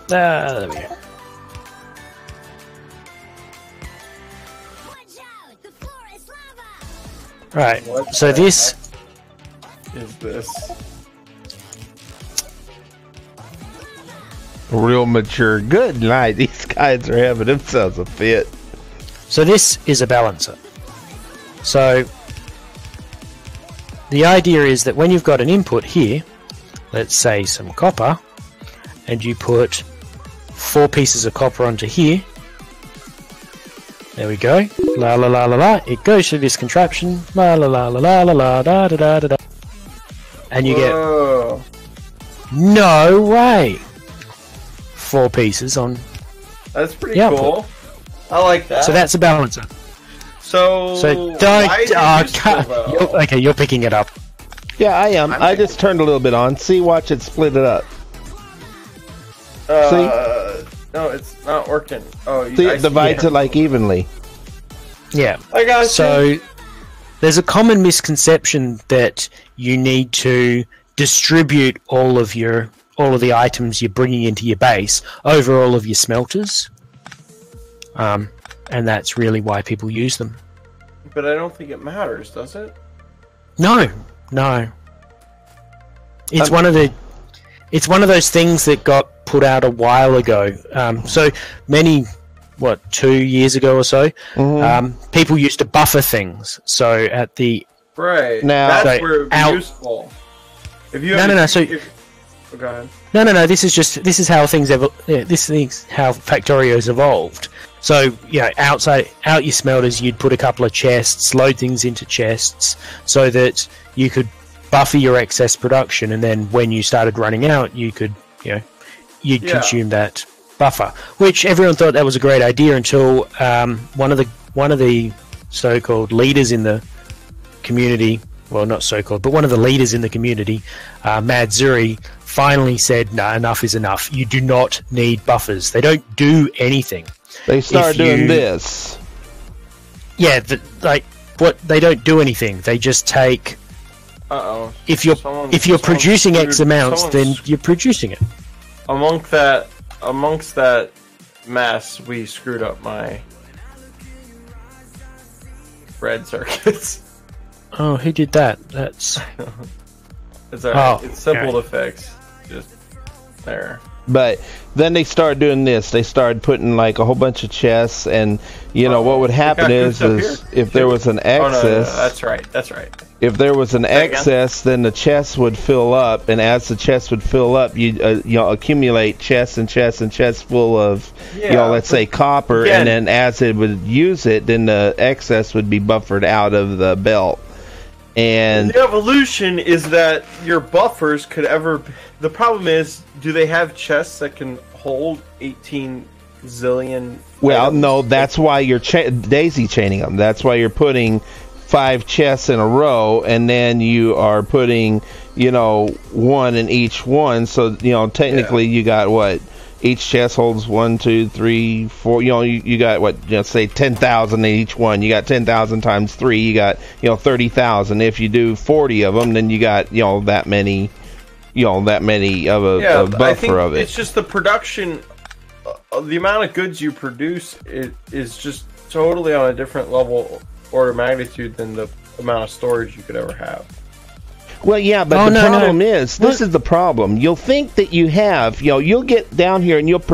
There we go. Right. What So the this. Is this? Real mature. Good night. These guys are having themselves a fit. So this is a balancer. So the idea is that when you've got an input here, let's say some copper, and you put 4 pieces of copper onto here. There we go. La la la la la. It goes through this contraption. La la la la la la la da da da da da. And you get Whoa. no way 4 pieces on. That's pretty Yeah, cool. I like that. So that's a balancer. So So why is it don't. useful, though? Okay, you're picking it up. Yeah, I am. I'm I just turned a little bit on. See, watch it split it up. No, it's not working. Oh, See, I it divides it like evenly. Yeah. I got So there's a common misconception that you need to distribute all of the items you're bringing into your base over all of your smelters, and that's really why people use them. But I don't think it matters, does it? No. It's one of those things that got put out a while ago. So many, 2 years ago or so, people used to buffer things. So at the Right. Now- That's So, where it would be out- useful. If you No, have no, a- no, so- oh, go ahead. No. This is how things this is how Factorio's evolved. So yeah, out your smelters, you'd put a couple of chests, load things into chests, so that you could buffer your excess production, and then when you started running out, you could, you'd consume that buffer. Which everyone thought that was a great idea until one of the so-called leaders in the community, well, not so-called, but one of the leaders in the community, Mad Zuri, finally said, "No, enough is enough. You do not need buffers. They don't do anything." They start doing this. Yeah, what they don't do anything. They just take. If you're producing X amounts, then you're producing it. Amongst that mess, we screwed up my red circuits. Oh, who did that? That's. It's alright. It's simple to fix. Just there. But then they started doing this. They started putting like a whole bunch of chests, and what would happen is if there was an excess. No, that's right. If there was an excess, then the chest would fill up, and as the chest would fill up, you accumulate chests and chests and chests full of let's say copper, and then as it would use it, then the excess would be buffered out of the belt. And the evolution is that your buffers could ever. The problem is, do they have chests that can hold 18 zillion? Well, items? no, that's why you're daisy chaining them. That's why you're putting 5 chests in a row, and then you are putting, one in each one. So, technically you got what? Each chest holds 1, 2, 3, 4. You got what? Say 10,000 in each one. You got 10,000 times 3. You got 30,000. If you do 40 of them, then you got that many. That many of a buffer I think of it. It's just the production. The amount of goods you produce is just totally on a different level order of magnitude than the amount of storage you could ever have. Well, yeah, but the problem is, this is the problem. You'll think that you have, you'll get down here and you'll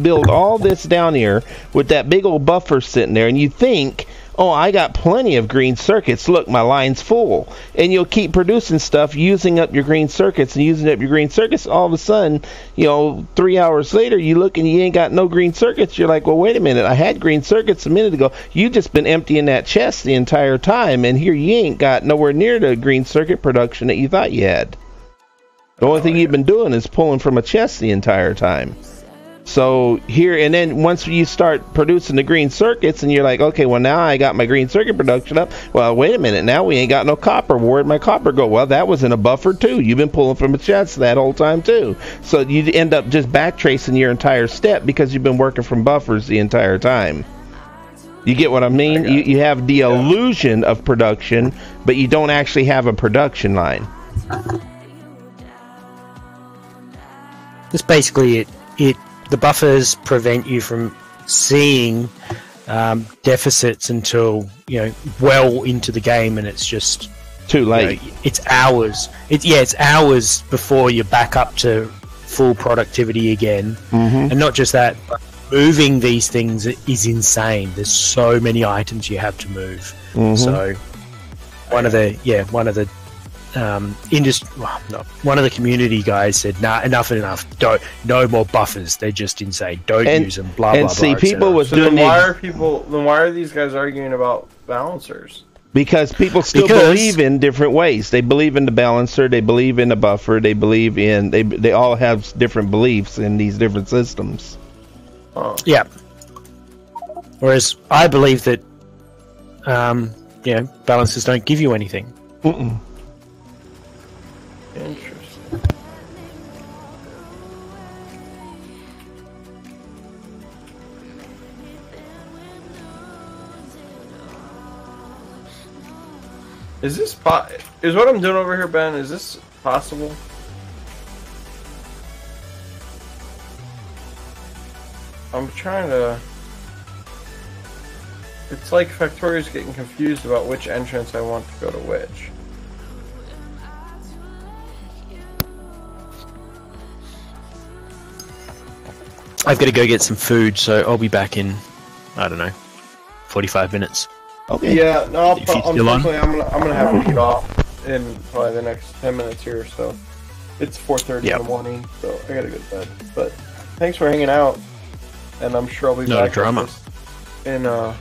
build all this down here with that big old buffer sitting there, and you think, oh, I got plenty of green circuits. Look, my line's full. And you'll keep producing stuff, using up your green circuits and using up your green circuits. All of a sudden, 3 hours later, you look and you ain't got no green circuits. You're like, well, wait a minute. I had green circuits a minute ago. You just been emptying that chest the entire time, and here you ain't got nowhere near the green circuit production that you thought you had. The only thing you've been doing is pulling from a chest the entire time. So here, and then once you start producing the green circuits, and you're like, okay, well, now I got my green circuit production up. Well, wait a minute, now we ain't got no copper. Where'd my copper go? Well, that was in a buffer too. You've been pulling from a chest that whole time too. So you end up just backtracing your entire step because you've been working from buffers the entire time. You get what I mean? You have the illusion of production, but you don't actually have a production line. That's basically it. The buffers prevent you from seeing deficits until well into the game, and it's just too late. It's hours. It's hours before you're back up to full productivity again. And not just that, but moving these things is insane. There's so many items you have to move. So one of the one of the community guys said, "Nah, enough. No more buffers. They're just insane. Don't use them." Blah blah blah. And see, people was doing. Then why are these guys arguing about balancers? Because people still believe in different ways. They believe in the balancer. They believe in the buffer. They believe in. They all have different beliefs in these different systems. Yeah. Whereas I believe that, balancers don't give you anything. Interesting. Is what I'm doing over here, Ben? Is this possible? I'm trying to. It's like Factorio's getting confused about which entrance I want to go to which. I've got to go get some food, so I'll be back in, I don't know, 45 minutes. Okay. Yeah, no, If you're still unfortunately, I'm gonna have to get off in probably the next 10 minutes here. So it's 4:30 in the morning, so I gotta go to bed. But thanks for hanging out, and I'm sure I'll be Not back. a drama. in a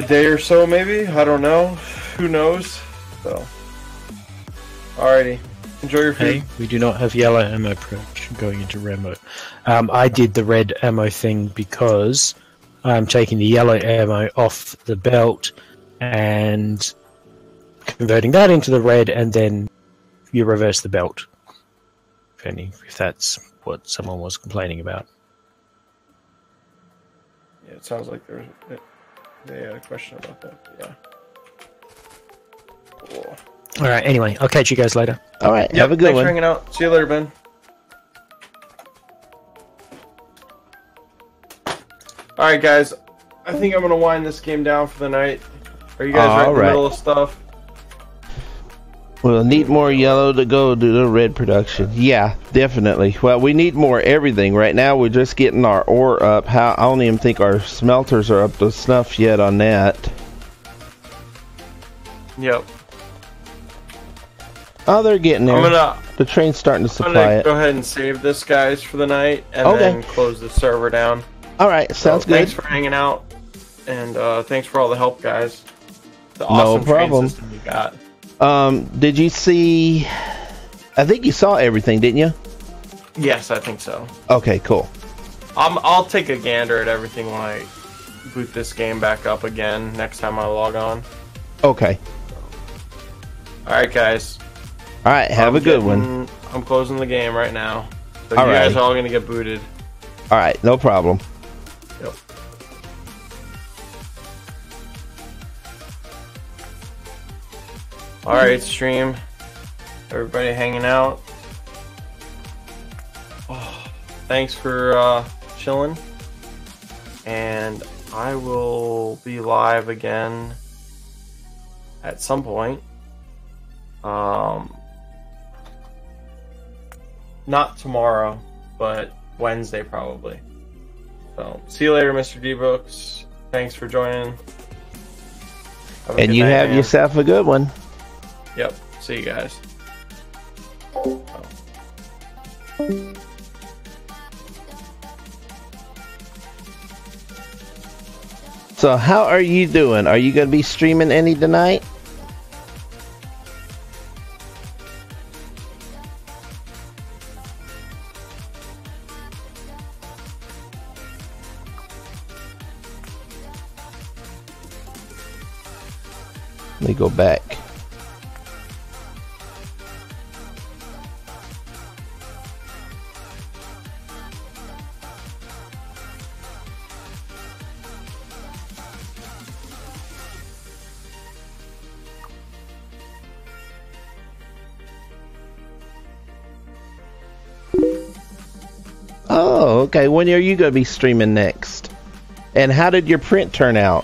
day or so, maybe. I don't know. Who knows? So, alrighty. Enjoy your food. Hey, we do not have yellow ammo production going into red mode. I did the red ammo thing because I'm taking the yellow ammo off the belt and converting that into the red, and then you reverse the belt. If that's what someone was complaining about. Yeah, it sounds like they had a question about that. Yeah. Cool. All right. Anyway, I'll catch you guys later. All right. Yep, Have a good thanks one. for hanging out. See you later, Ben. All right, guys. I think I'm gonna wind this game down for the night. Are you guys right in the middle of stuff? We'll need more yellow to go to the red production. Yeah, definitely. Well, we need more everything. Right now, we're just getting our ore up. I don't even think our smelters are up to snuff yet on that. Yep. Oh, they're getting there. The train's starting to I'm supply gonna it. go ahead and save this, guys, for the night, and then close the server down. All right, sounds good. Thanks for hanging out, and thanks for all the help, guys. The awesome train system you got. Did you see? I think you saw everything, didn't you? Yes, I think so. Okay, cool. I'll take a gander at everything when I boot this game back up again next time I log on. Okay. All right, guys. All right, have a good one. I'm closing the game right now. So All you guys right. are all gonna get booted. All right, no problem. Yep. All right, stream. Everybody hanging out. Oh, thanks for chilling. And I will be live again at some point. Not tomorrow, but Wednesday probably. So, see you later, Mr. D-Books. Thanks for joining. And you have yourself a good one. Yep. See you guys. So how are you doing? Are you going to be streaming any tonight? Let me go back. Oh, okay. When are you going to be streaming next? And how did your print turn out?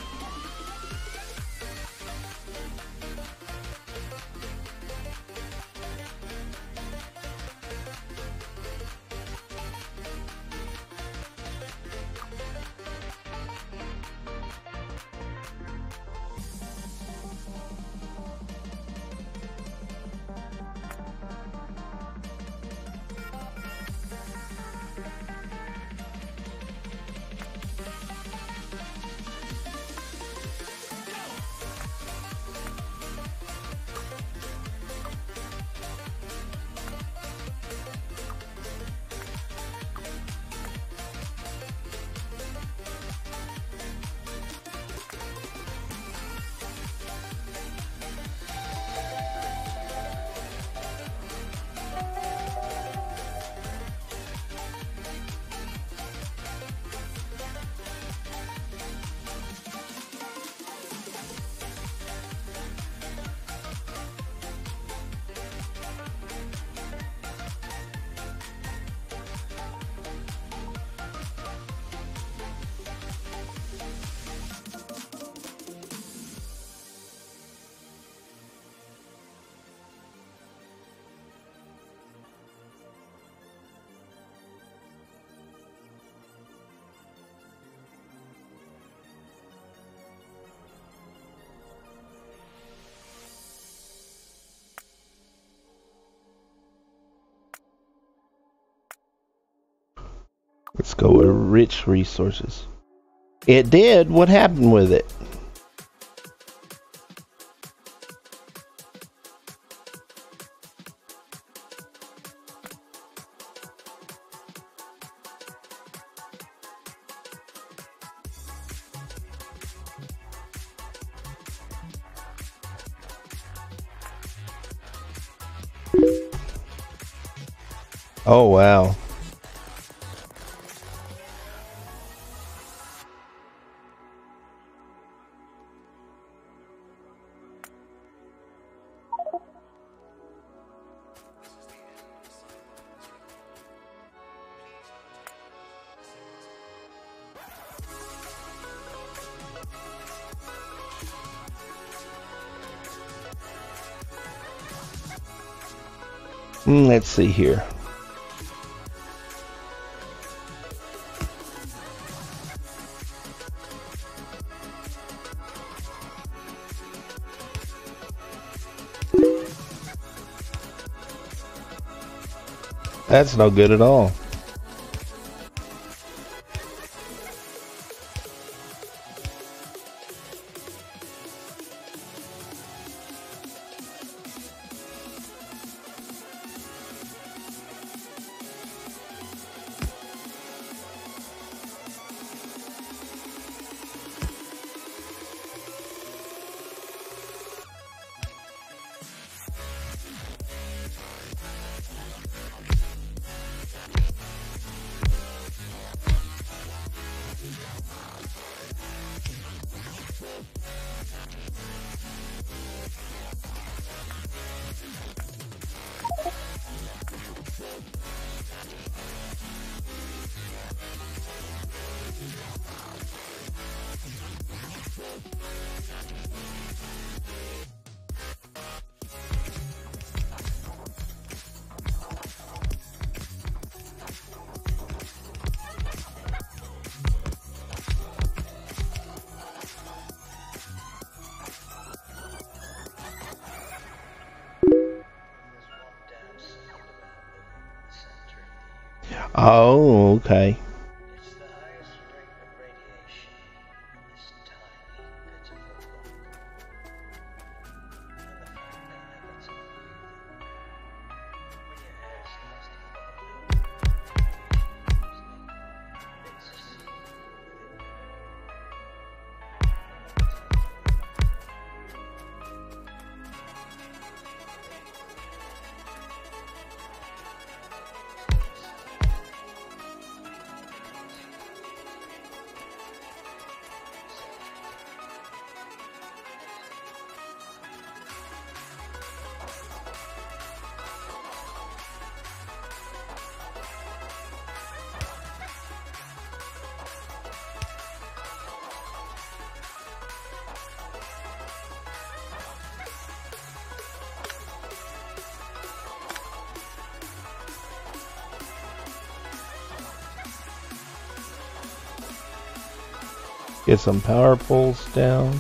Let's go with rich resources. It did. What happened with it? Oh, wow. Let's see here. That's no good at all. Oh, okay. It's the highest rate of radiation in this tiny, pitiful rock. And the fact they never tell you that when your hair starts to fall out, it's a secret within you. Get some power poles down.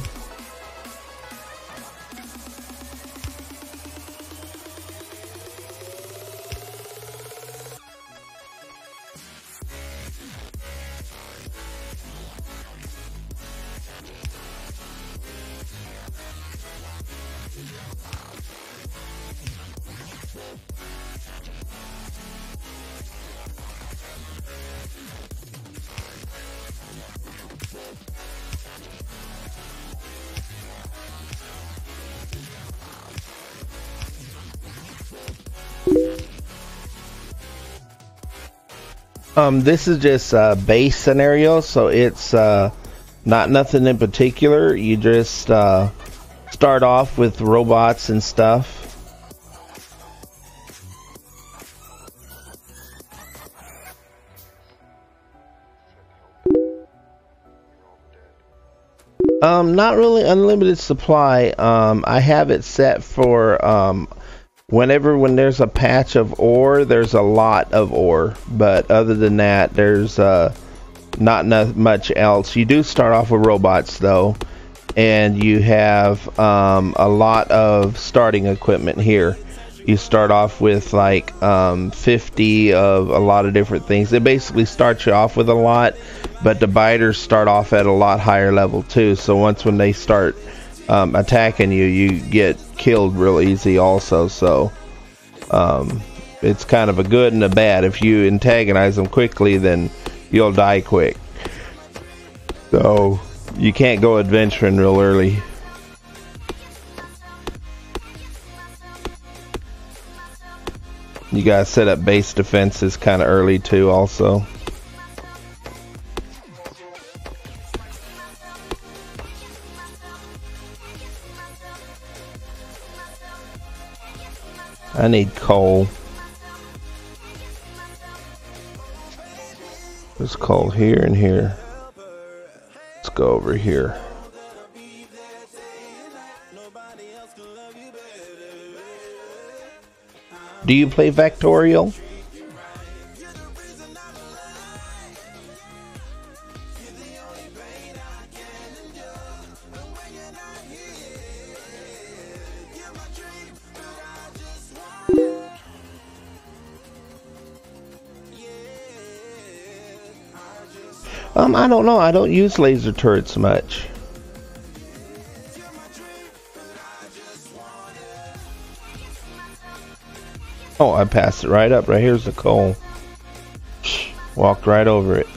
This is just a base scenario, so it's not nothing in particular. You just start off with robots and stuff. Not really unlimited supply. I have it set for when there's a patch of ore, there's a lot of ore. But other than that, there's not much else. You do start off with robots though, and you have a lot of starting equipment here. You start off with like 50 of a lot of different things. It basically starts you off with a lot, but the biters start off at a lot higher level too. So once when they start attacking you, you get killed real easy also. So it's kind of a good and a bad. If you antagonize them quickly, then you'll die quick. So you can't go adventuring real early. You gotta set up base defenses kind of early too also. I need coal. There's coal here and here. Let's go over here. Do you play Factorio? I don't know. I don't use laser turrets much. Oh, I passed it right up. Right here's the coal. Walked right over it.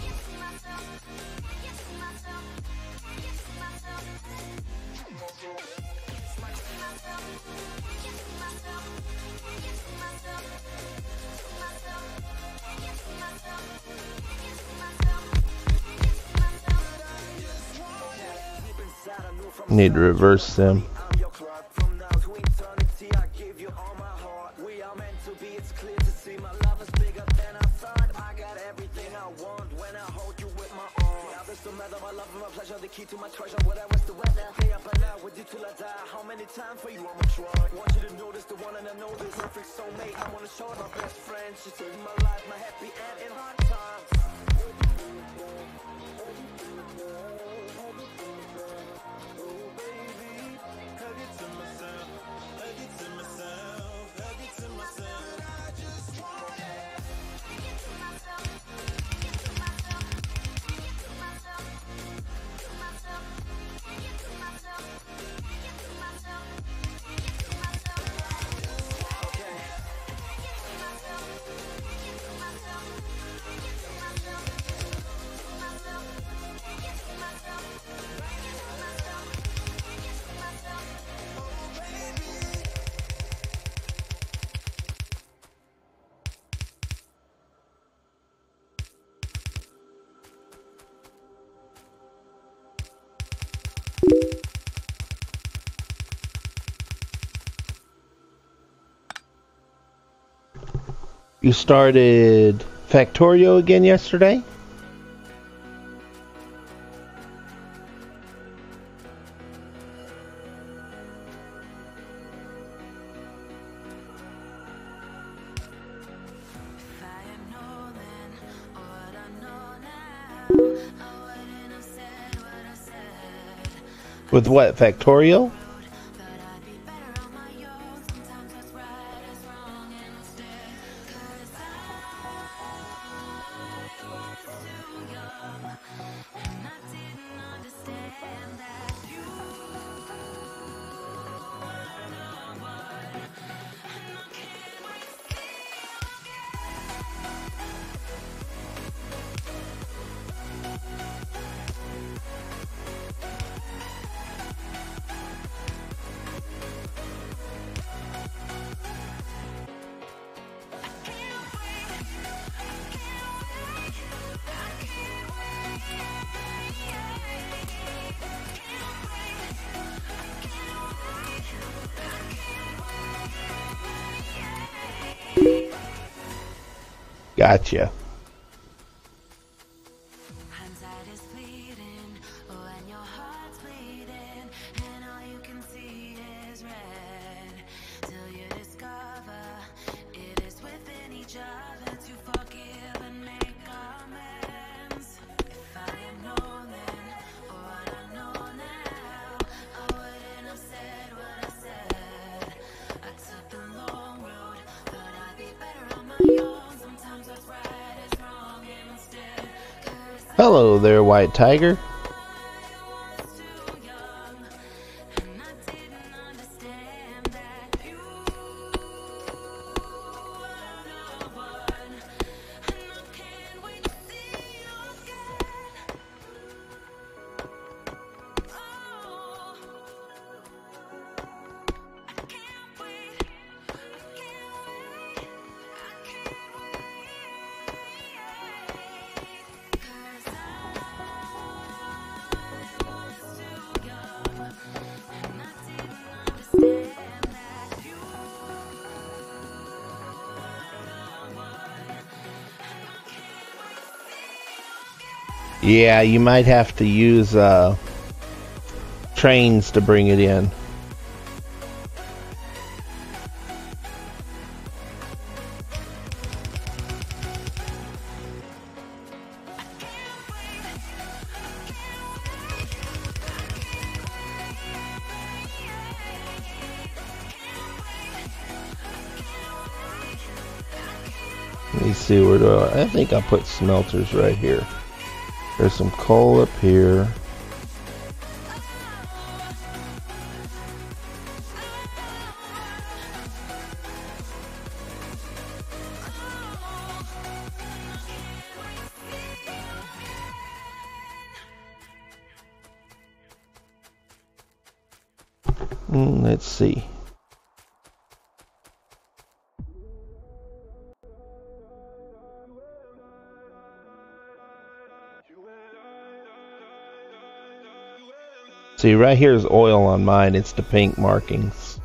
Need to reverse them. You started Factorio again yesterday? With what, Factorio? Gotcha. Hello there, White Tiger. Yeah, you might have to use trains to bring it in. Let me see, where do I think I put smelters right here. There's some coal up here. Let's see. See, right here is oil on mine. It's the pink markings.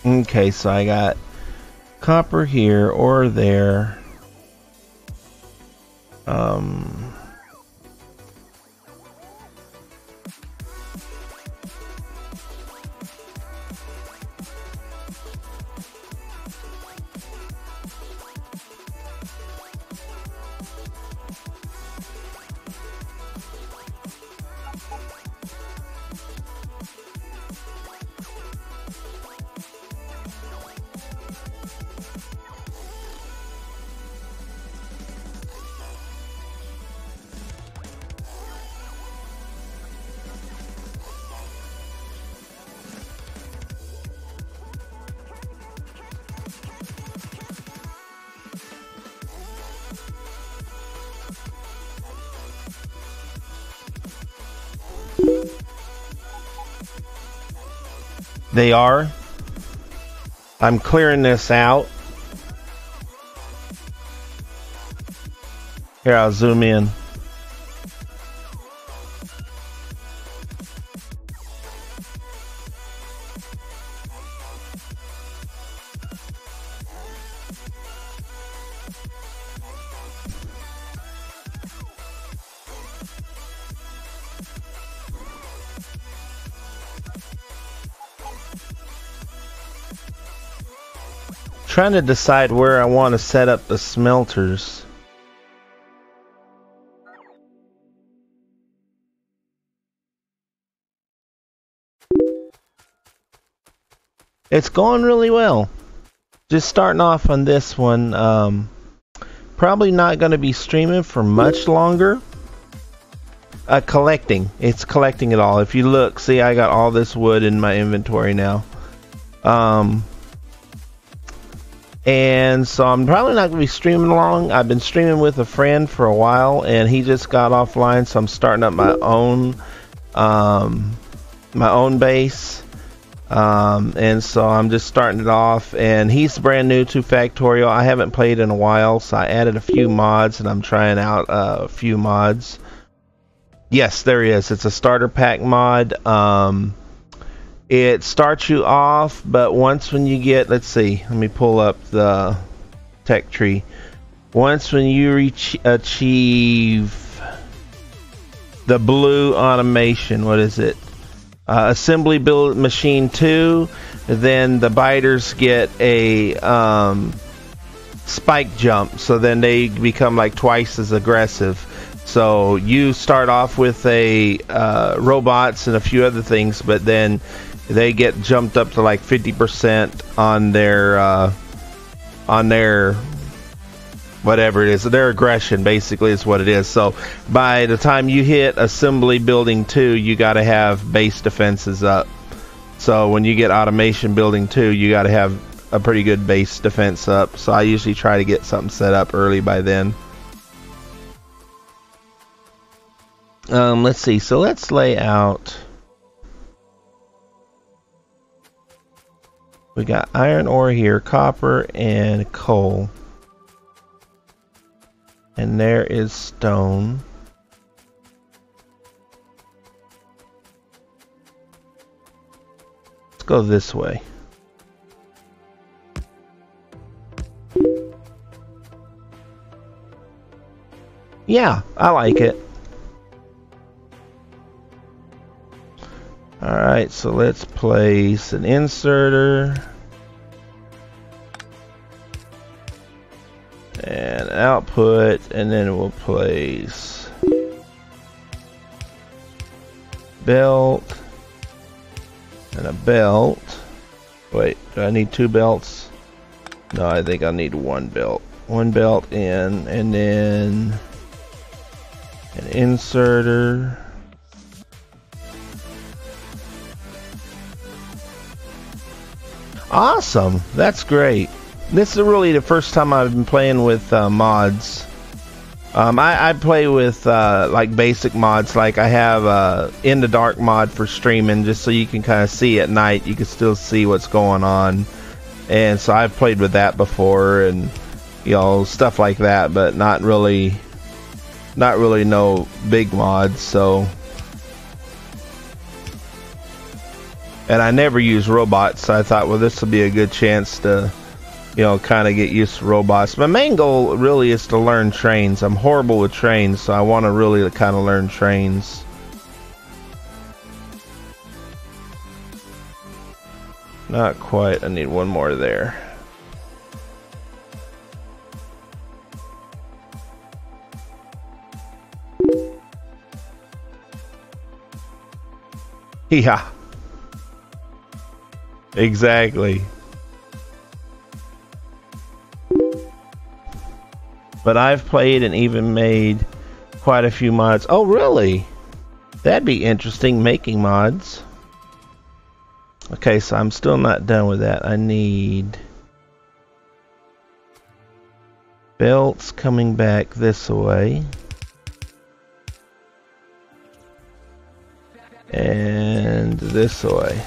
Okay, so I got copper here or there. They are. I'm clearing this out. Here, I'll zoom in. Trying to decide where I want to set up the smelters. It's going really well. Just starting off on this one. Probably not going to be streaming for much longer. Collecting. It's collecting it all. If you look, see, I got all this wood in my inventory now. And so I'm probably not going to be streaming long. I've been streaming with a friend for a while, and he just got offline, so I'm starting up my own base. And so I'm just starting it off, and he's brand new to Factorio. I haven't played in a while, so I added a few mods, and I'm trying out a few mods. Yes, there is. It's a starter pack mod. It starts you off, but once when you get, let's see, let me pull up the tech tree. Once when you achieve the blue automation, what is it? Assembly build machine 2, then the biters get a spike jump, so then they become like twice as aggressive. So you start off with a robots and a few other things, but then they get jumped up to like 50% on their whatever it is, their aggression basically is what it is. So by the time you hit assembly building 2, you got to have base defenses up. So when you get automation building 2, you got to have a pretty good base defense up. So I usually try to get something set up early by then. Let's see, so let's lay out. We got iron ore here, copper and coal. And there is stone. Let's go this way. Yeah, I like it. Alright, so let's place an inserter and output, and then we'll place belt and a belt. Wait, do I need 2 belts? No, I think I need 1 belt. 1 belt in, and then an inserter. Awesome, that's great. This is really the first time I've been playing with mods. I play with like basic mods, like I have In the Dark mod for streaming, just so you can kind of see at night, you can still see what's going on. And so I've played with that before, and you know, stuff like that, but not really no big mods. So, and I never use robots, so I thought, well, this will be a good chance to, you know, kind of get used to robots. My main goal really is to learn trains. I'm horrible with trains, so I want to really kind of learn trains. Not quite. I need 1 more there. Yeah. Exactly. But I've played and even made quite a few mods. Oh, really? That'd be interesting, making mods. Okay, so I'm still not done with that. I need belts coming back this way. And this way.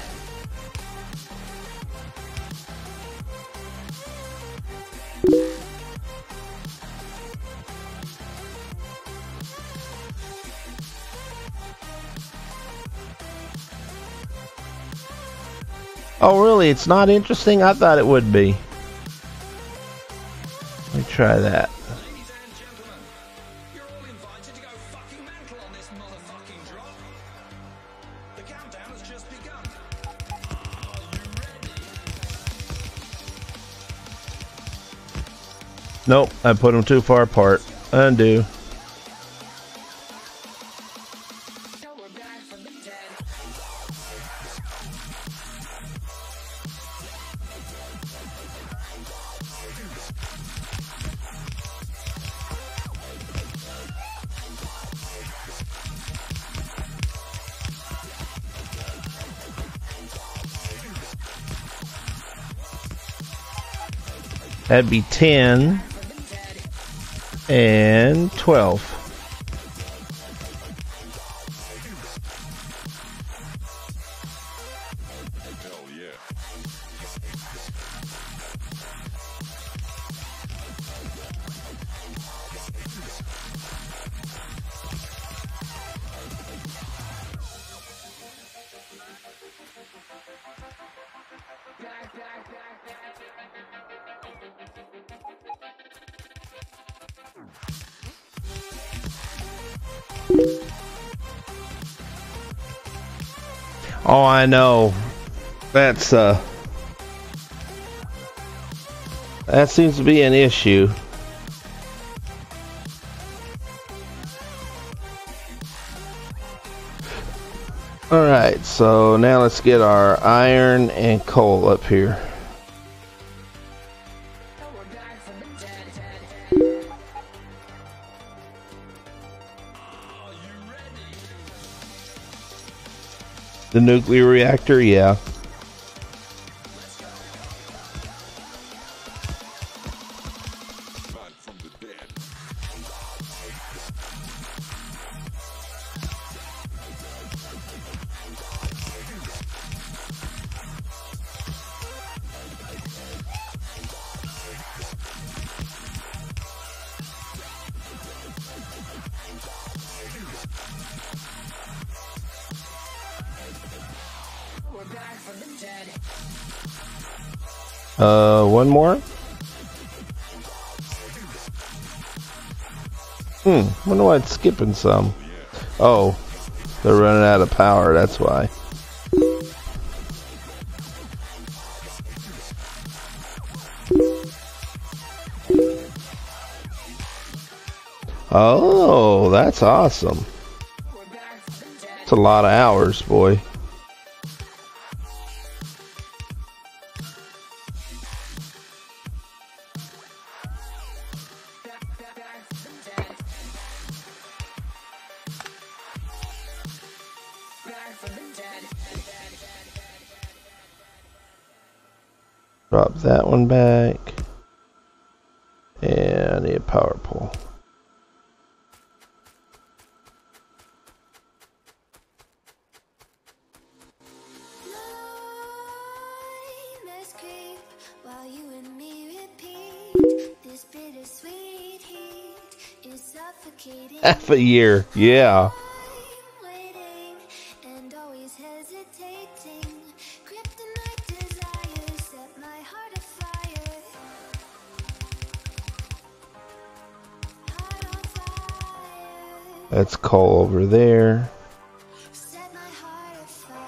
Oh, really? It's not interesting? I thought it would be. Let me try that. Ladies and gentlemen, you're all invited to go fucking mental on this motherfucking drop. The countdown has just begun. Are you ready? Nope, I put them too far apart. Undo. That'd be 10 and 12. Oh, I know. That's that seems to be an issue. Alright, so now let's get our iron and coal up here. The nuclear reactor, yeah. One more? Wonder why it's skipping some. Oh, they're running out of power, that's why. Oh, that's awesome. It's a lot of hours, boy. Drop that one back. And I need a power pole. Nightmares creep while you and me repeat. This bittersweet heat is suffocating. Half a year, yeah. I'm waiting and always hesitating. Kryptonite desires set my heart afire. Heart on fire. That's coal over there. Set my heart afire.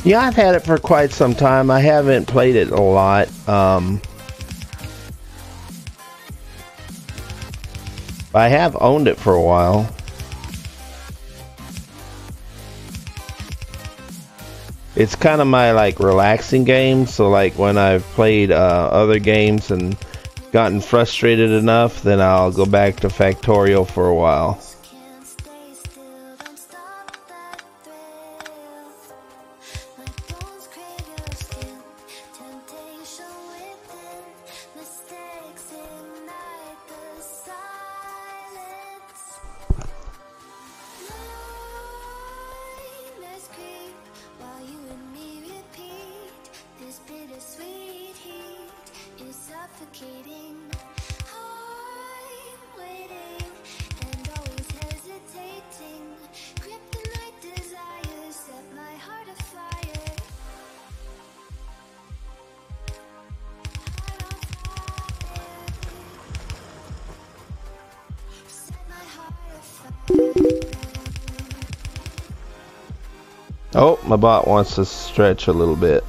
Yeah, I've had it for quite some time. I haven't played it a lot. I have owned it for a while. It's kind of my like relaxing game. So like when I've played other games and gotten frustrated enough, then I'll go back to Factorio for a while. Can't stay still, don't stop that thrill. My bones crave your skin, temptation within. Mistakes ignite the silence. Nightmares creep while you and me repeat. This bittersweet heat is suffocating. I'm waiting and always hesitating. Kryptonite desires set my heart afire. Heart on fire. Set my heart afire. Oh, my bot wants to stretch a little bit.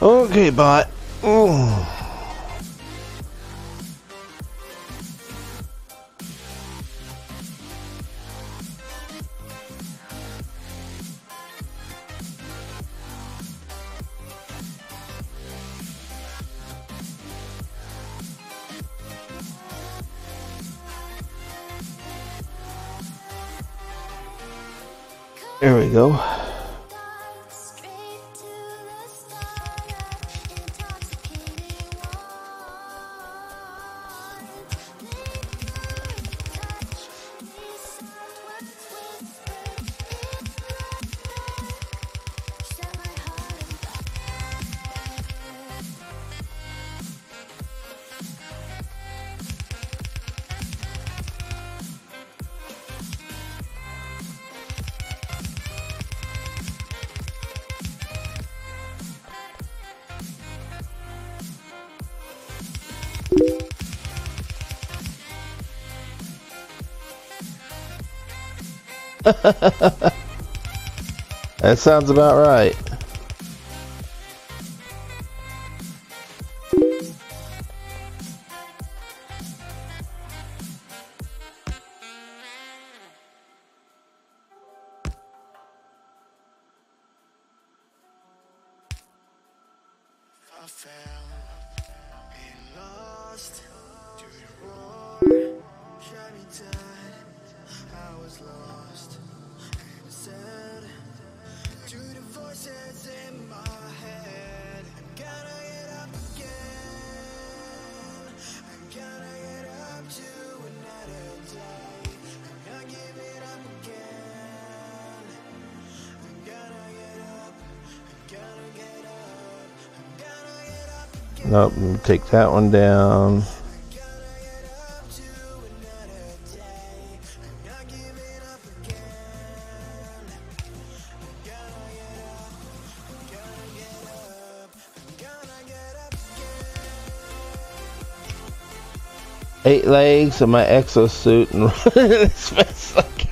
Okay, bot. Ooh. There we go. Straight to the start of intoxicating wine. Linger, touch, these soft words whispered. Set my heart on fire. That sounds about right. I fell and lost to the roar. Shut me down. I was lost and sad to the voices in my head. I gotta get up again. I gotta get up to another day. I'm not giving up again. I gotta get up. I gotta get up. I gotta get up again. Nope, take that one down. Eight legs of my exosuit and run as fast as I can.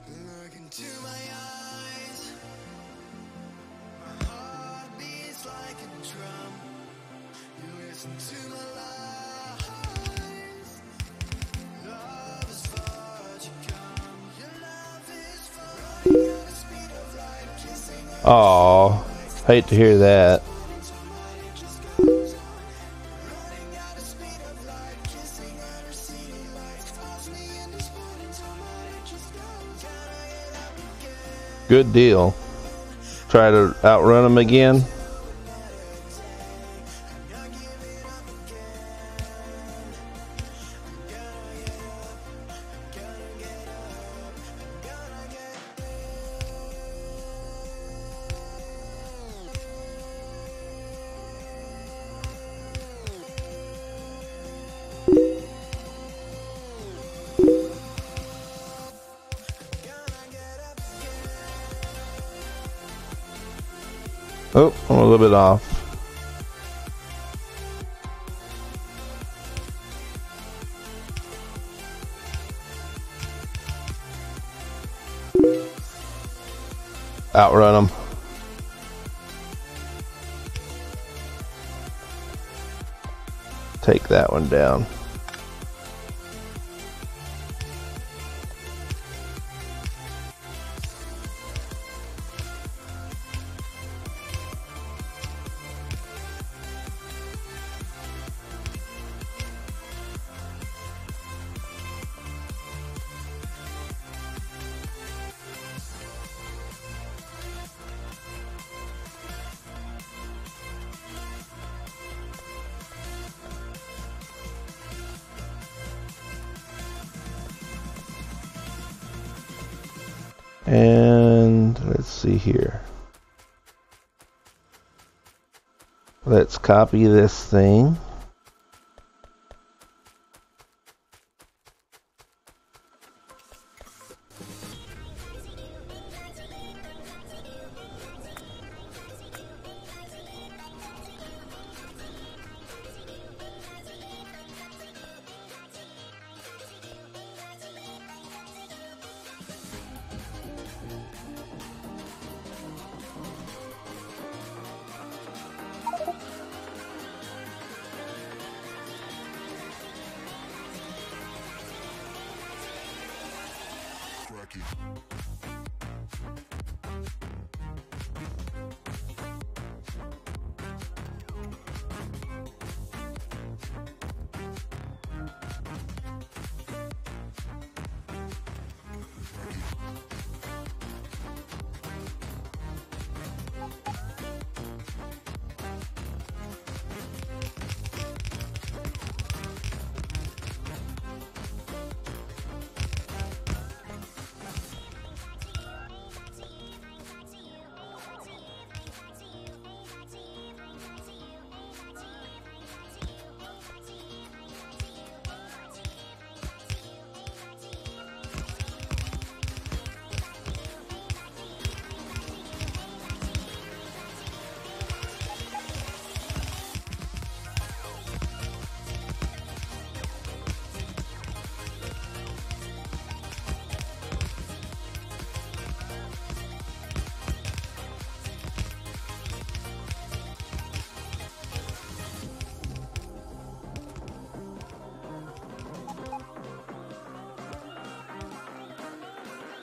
Look into my eyes. My heart beats like a drum. You listen to my lies. Love is far to come. Your love is running at the speed of light, kissing and Aw, hate to hear that. running so much it just goes on. Running at the speed of light, kissing and receding lights. Lost me in this morning so much it just goes on. Gotta get up again. Good deal. Try to outrun them again. Oh, I'm a little bit off. Outrun them. Take that one down. And let's see here. Let's copy this thing.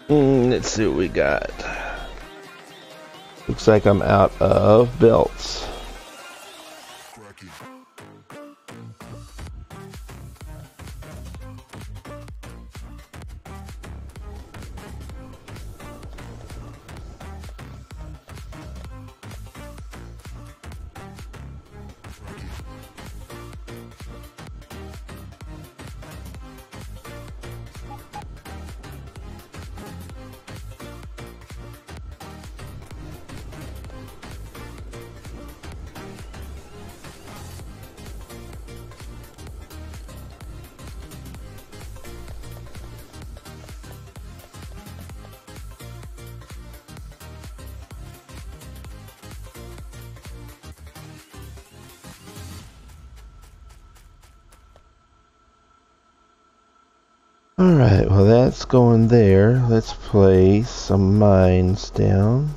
Let's see what we got. Looks like I'm out of belts. Alright, well that's going there. Let's place some mines down.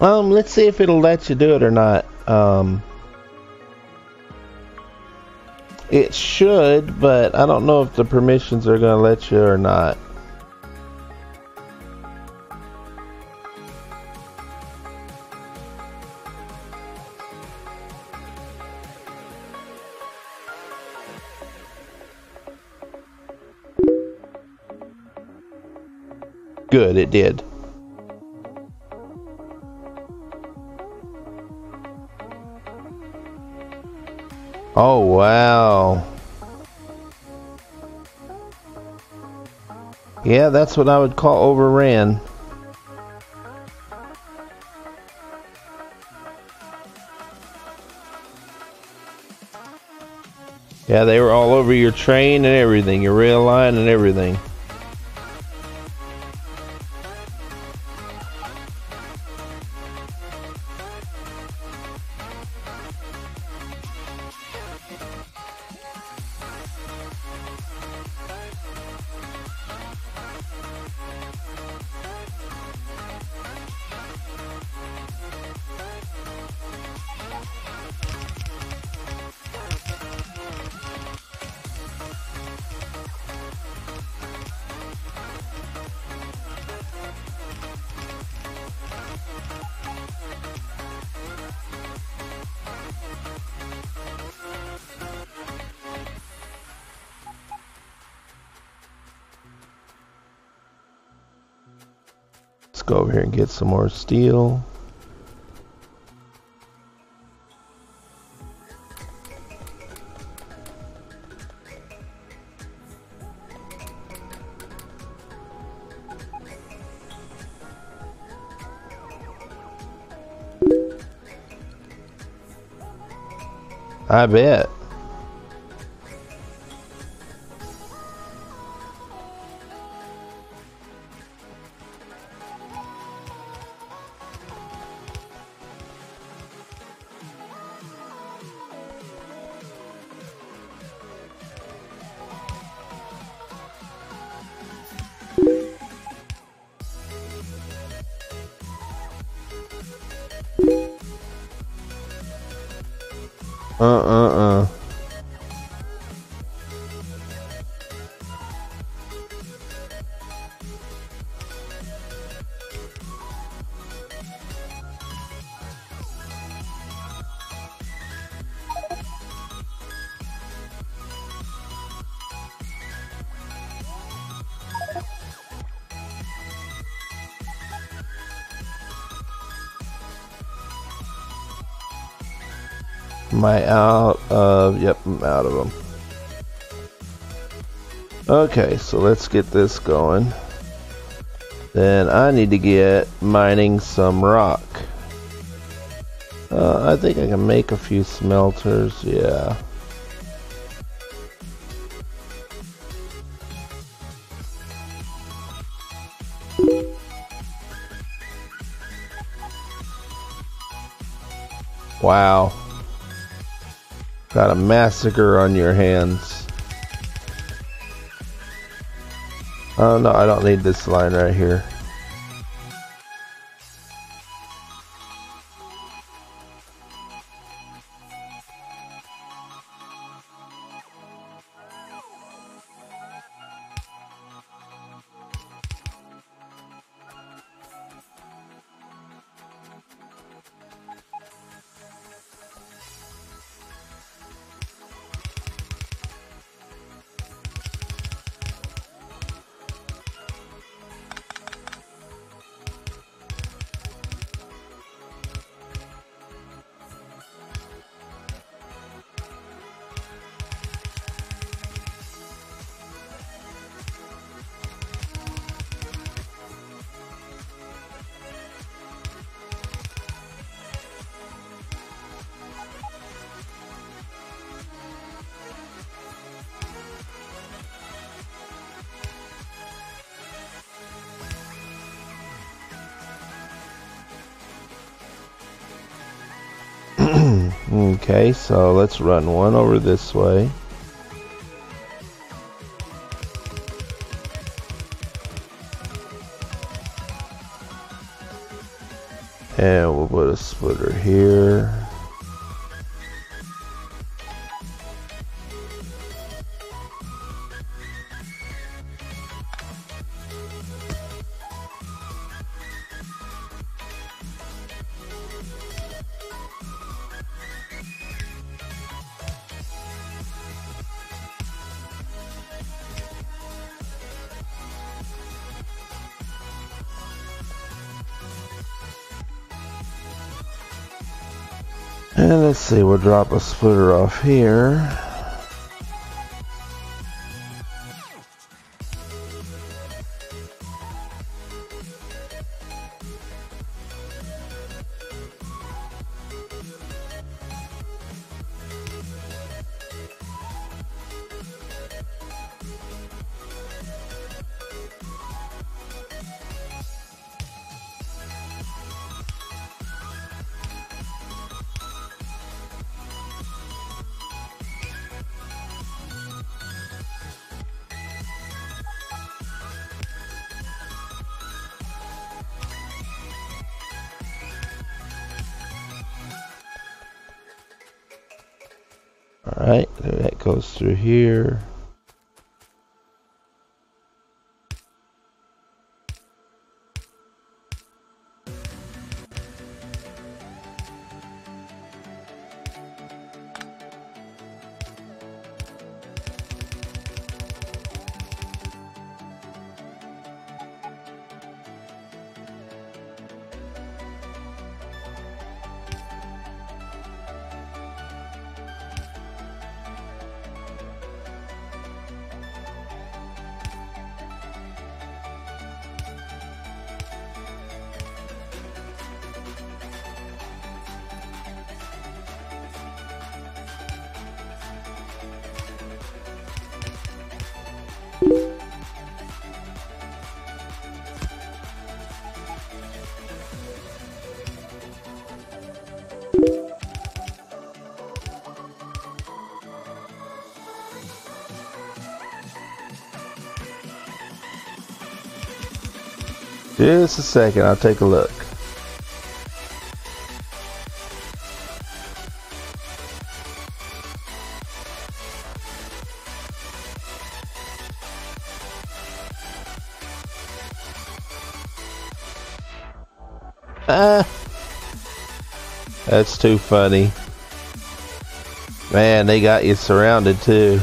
Let's see if it'll let you do it or not. It should, but I don't know if the permissions are going to let you or not. Good, it did. Oh, wow. Yeah, that's what I would call overran. Yeah, they were all over your train and everything, your rail line and everything. Let's go over here and get some more steel. I bet. Uh. Am I out of... Yep, I'm out of them. Okay, so let's get this going. Then I need to get mining some rock. I think I can make a few smelters, yeah. Wow. Got a massacre on your hands. Oh no, I don't need this line right here. Okay, so let's run one over this way. And we'll put a splitter here. And let's see, we'll drop a splitter off here. Alright, that goes through here. Just a second, I'll take a look. That's too funny. Man, they got you surrounded too.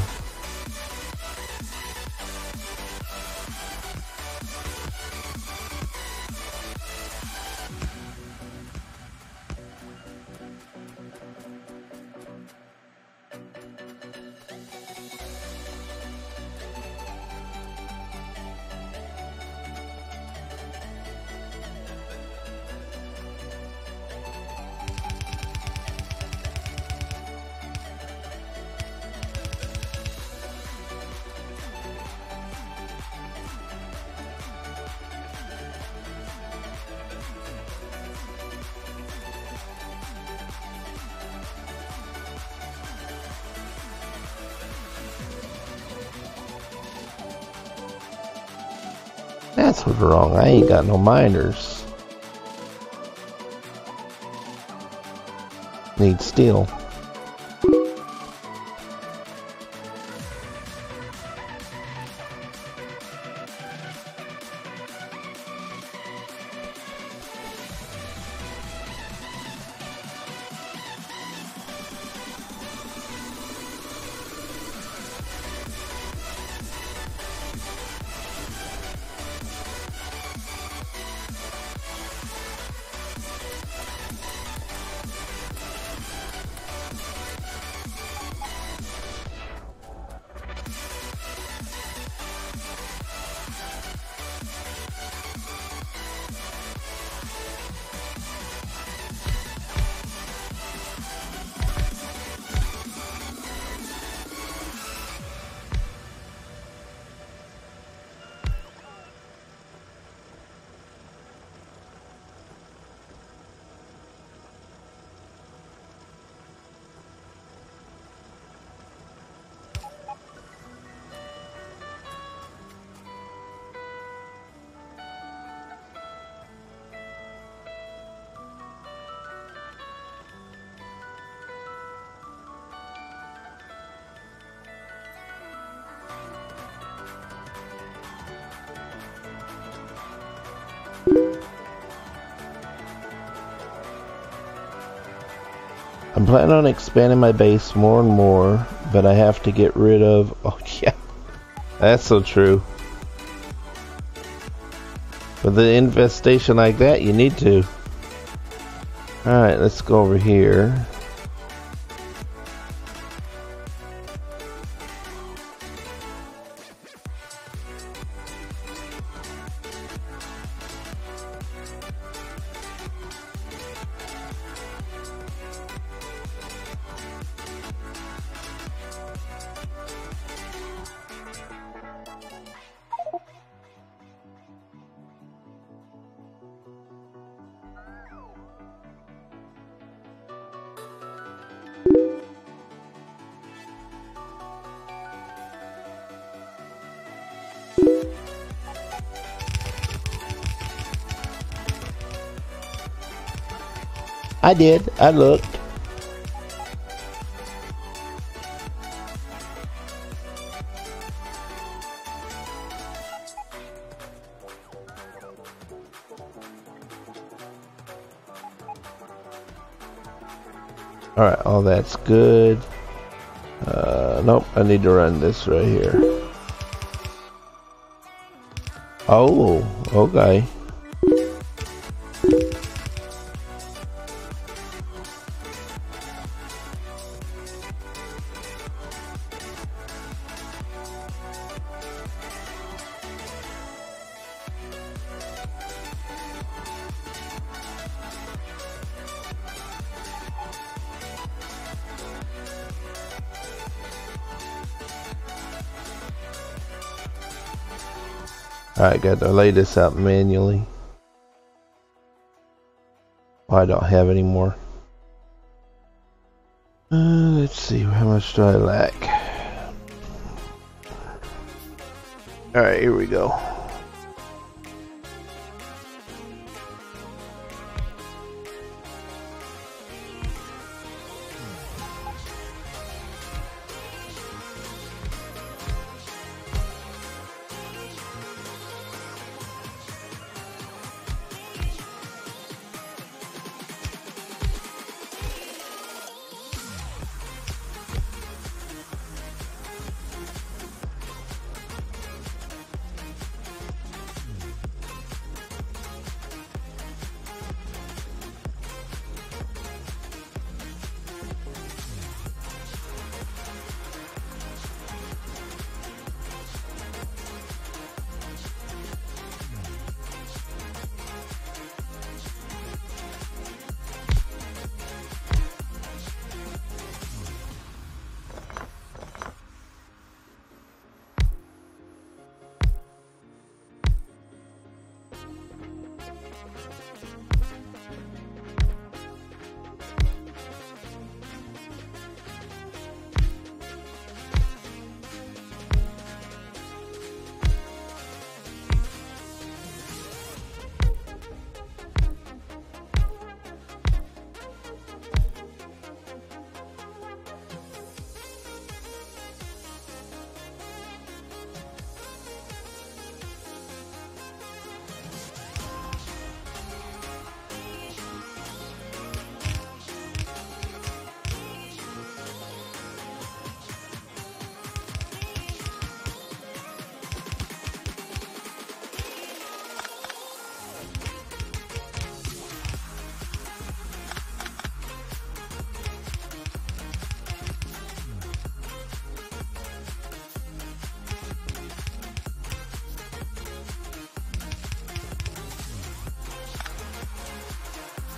That's what's wrong. I ain't got no miners. Need steel. I'm planning on expanding my base more and more, but I have to get rid of... Oh, yeah. That's so true. With an infestation like that, you need to. Alright, let's go over here. I did. I looked. Alright, all that's good. Nope, I need to run this right here. Oh, okay. Alright, got to lay this out manually. Oh, I don't have any more. Let's see, how much do I lack? Alright, here we go.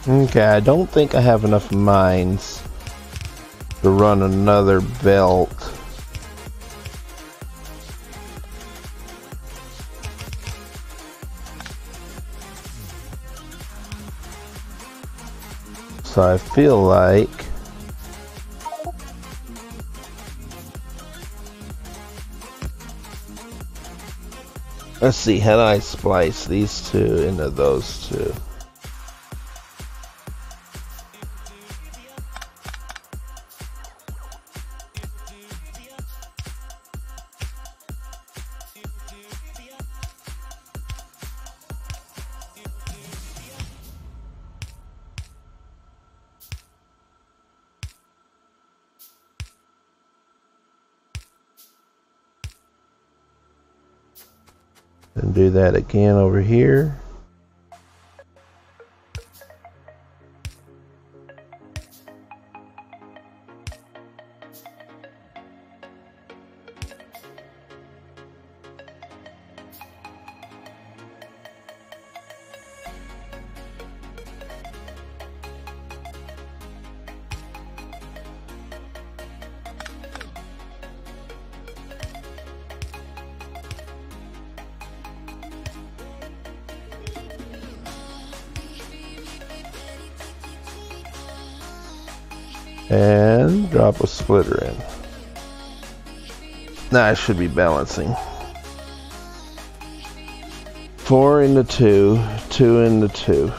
Okay, I don't think I have enough mines to run another belt. So I feel like let's see, how do I splice these two into those two? And do that again over here. And drop a splitter in. Now I should be balancing. 4 into 2, 2 into 2.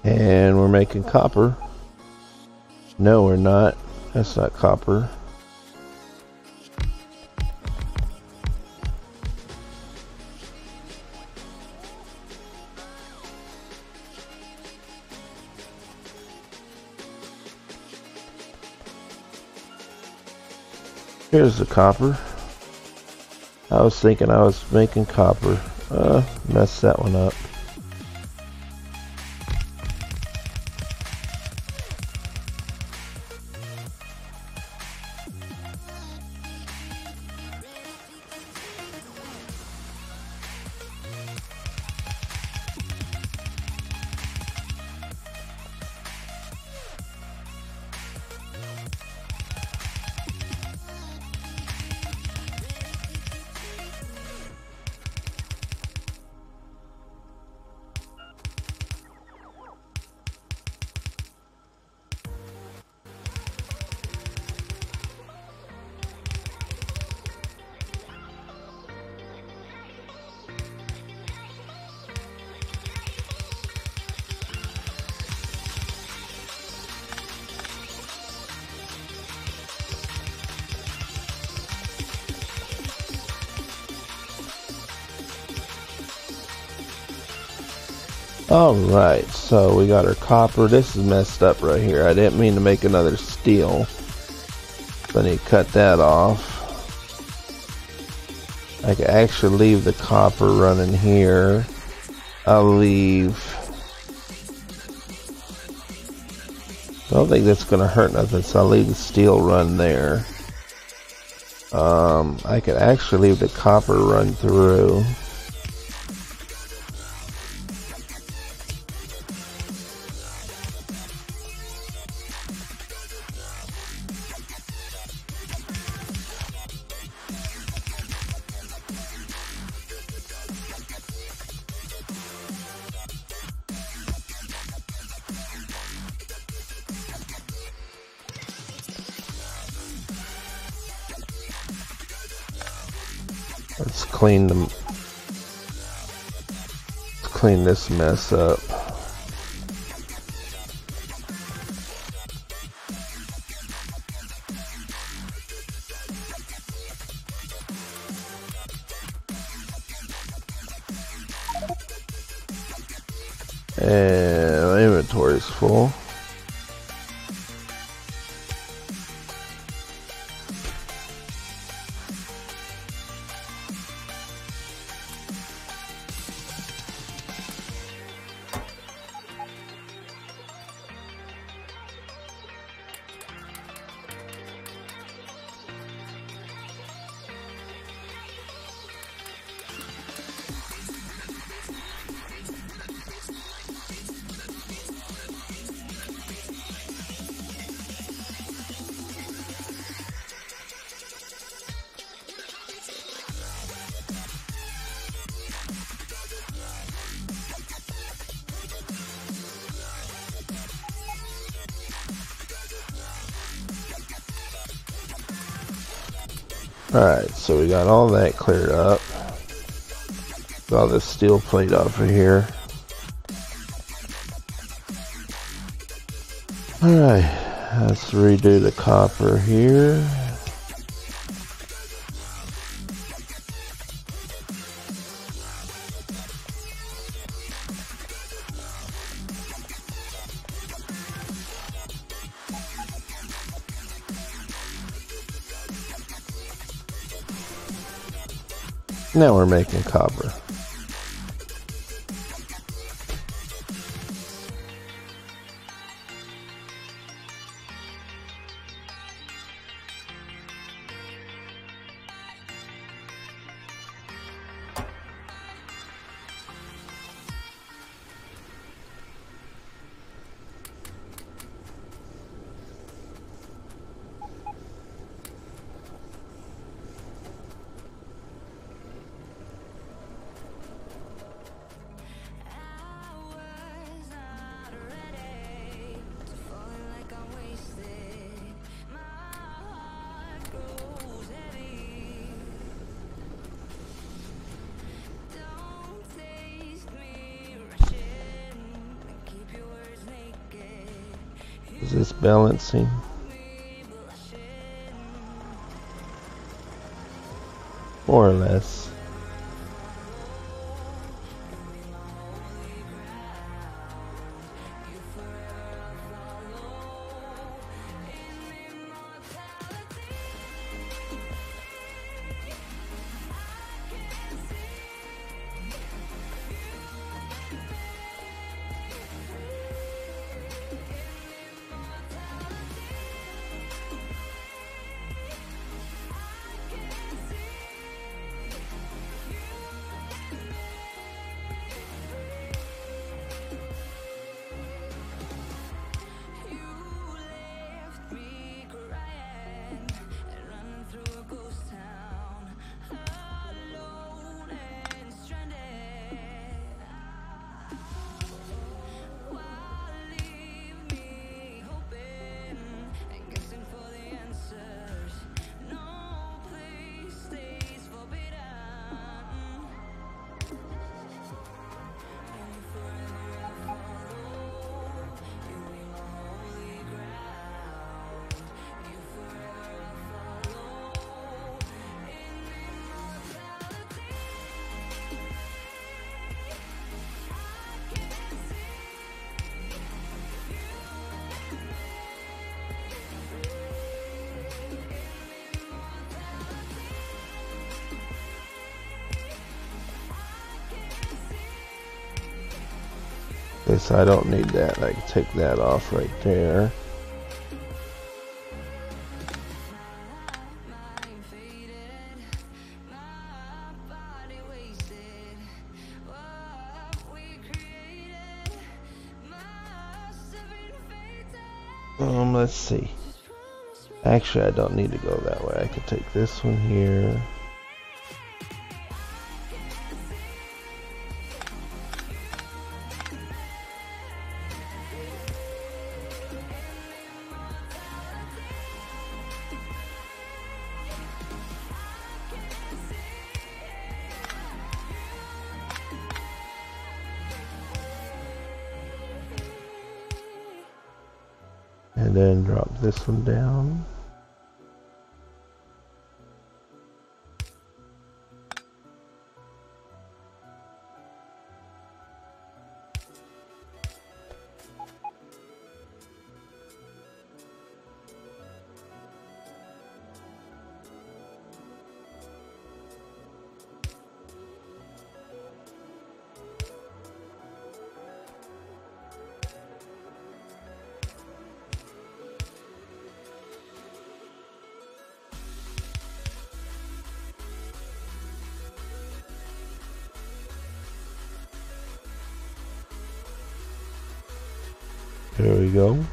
And we're making copper. No, we're not. That's not copper. Here's the copper. I was thinking I was making copper. Messed that one up. Alright, so we got our copper. This is messed up right here. I didn't mean to make another steel. So I need to cut that off. I can actually leave the copper running here. I'll leave... I don't think that's going to hurt nothing, so I'll leave the steel run there. I could actually leave the copper run through. Let's clean this mess up. And my inventory is full. Alright, so we got all that cleared up. Got all this steel plate off of here. Alright, let's redo the copper here. Now we're making copper. Is this balancing? More or less. Okay, so I don't need that. I can take that off right there. Let's see. Actually, I don't need to go that way. I can take this one here. And then drop this one down. There we go.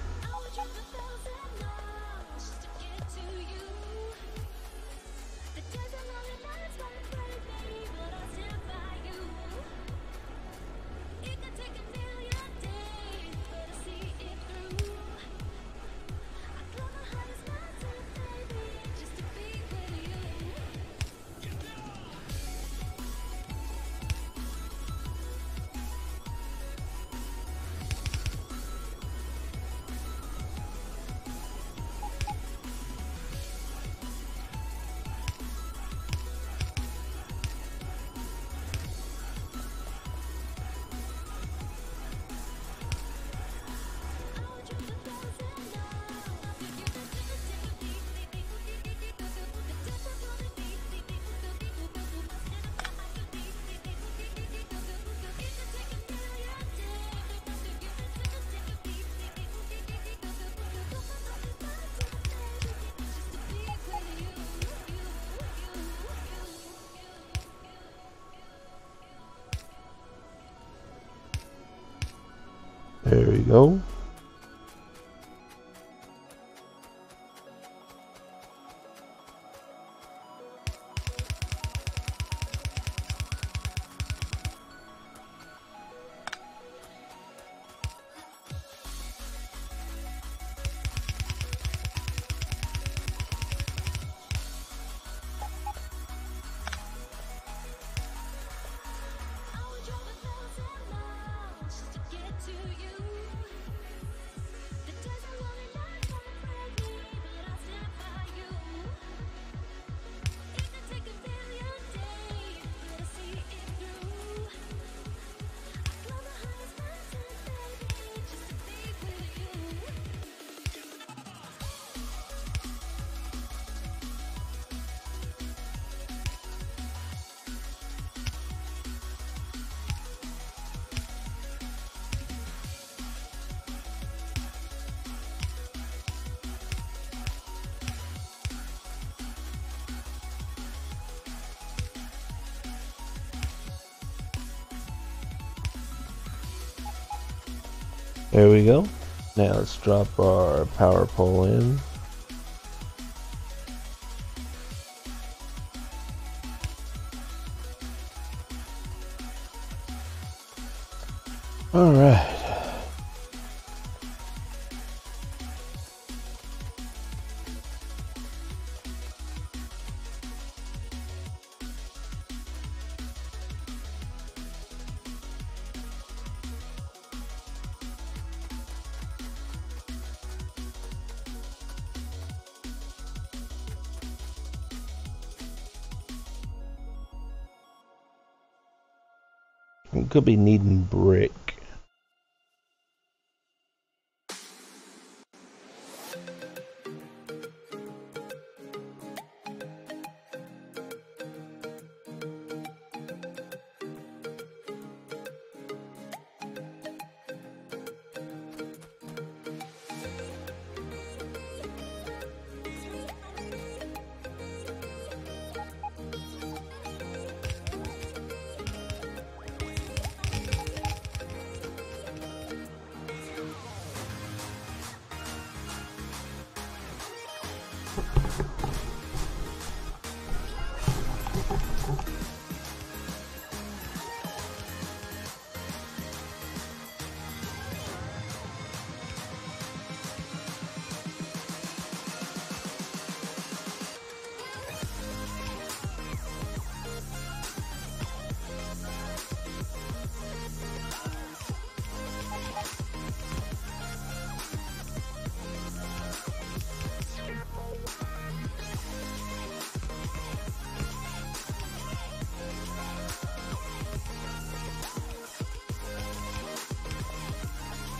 There we go. There we go. Now let's drop our power pole in. All right. We could be needing brick.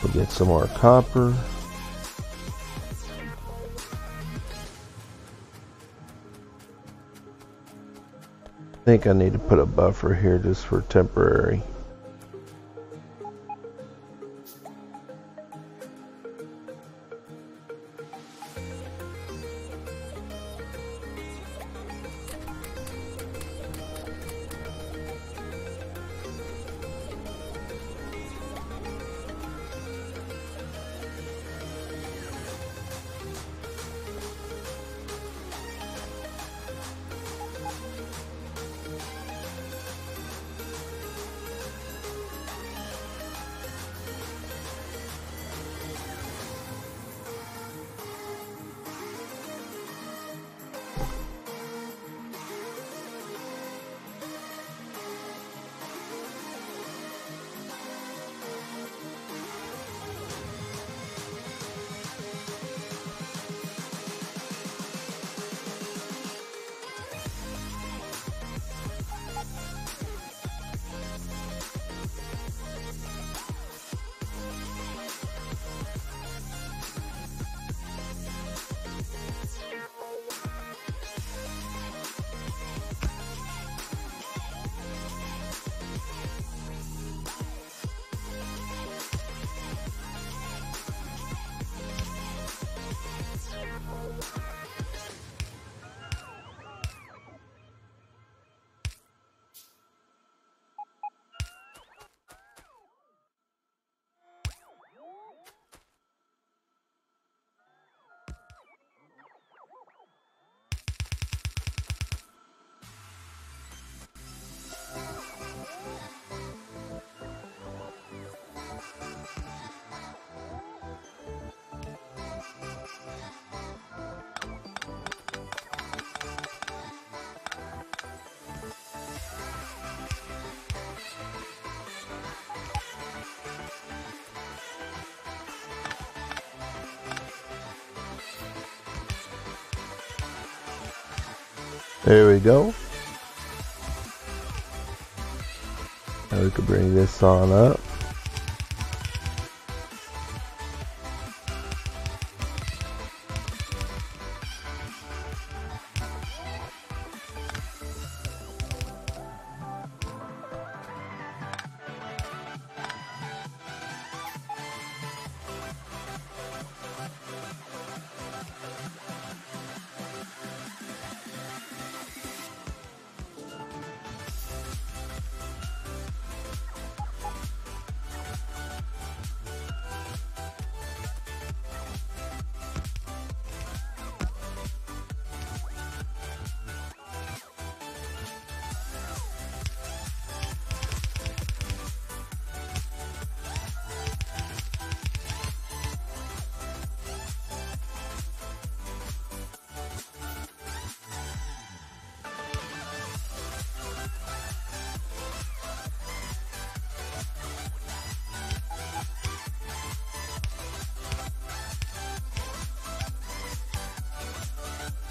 We'll get some more copper. I think I need to put a buffer here just for temporary. There we go. Now we can bring this on up.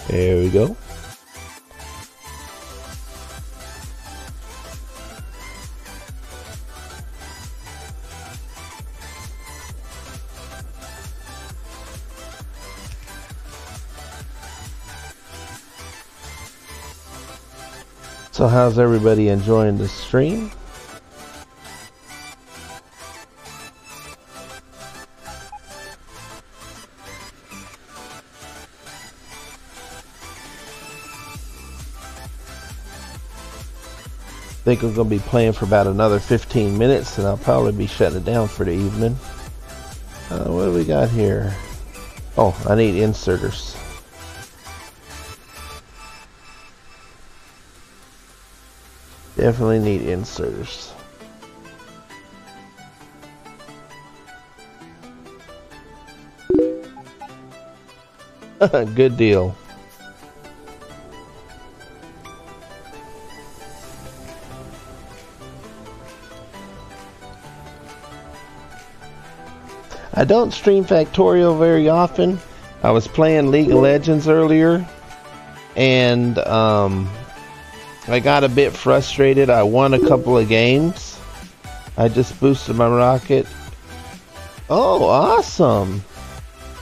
There we go. So how's everybody enjoying the stream? I think I'm going to be playing for about another 15 minutes and I'll probably be shutting it down for the evening. What do we got here? Oh, I need inserters. Definitely need inserters. Good deal. I don't stream Factorio very often. I was playing League of Legends earlier, and I got a bit frustrated. I won a couple of games. I just boosted my rocket. Oh, awesome!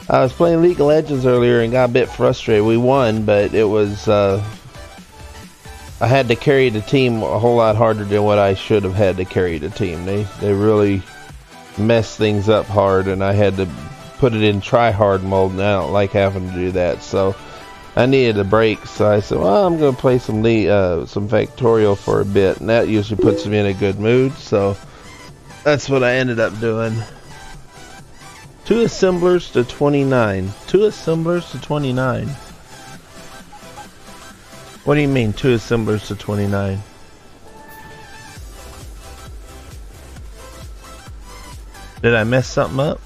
I was playing League of Legends earlier and got a bit frustrated. We won, but it was I had to carry the team a whole lot harder than what I should have had to carry the team. They really messed things up hard, and I had to put it in try-hard mode, and I don't like having to do that, so I needed a break. So I said, well, I'm going to play some Factorio for a bit, and that usually puts me in a good mood, so that's what I ended up doing. 2 assemblers to 29. 2 assemblers to 29. What do you mean, 2 assemblers to 29? Did I mess something up?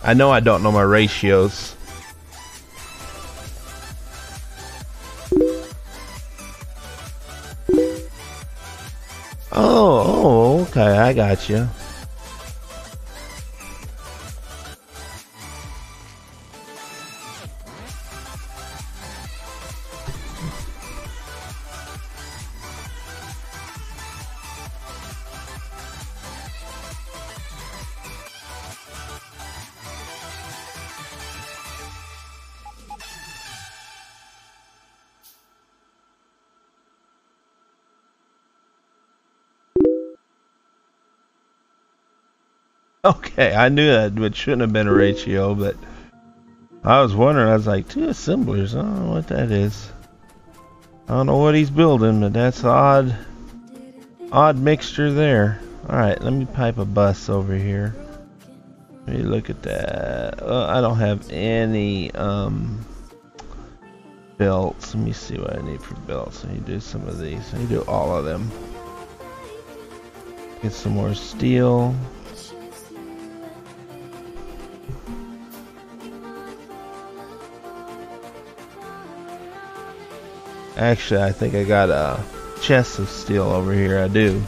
I know I don't know my ratios. Oh, okay, I got you. Okay, I knew that it shouldn't have been a ratio, but I was wondering, I was like, 2 assemblers, I don't know what that is. I don't know what he's building, but that's odd mixture there. Alright, let me pipe a bus over here. Let me look at that. I don't have any belts. Let me see what I need for belts. Let me do some of these. Let me do all of them. Get some more steel. Actually, I think I got a chest of steel over here. I do.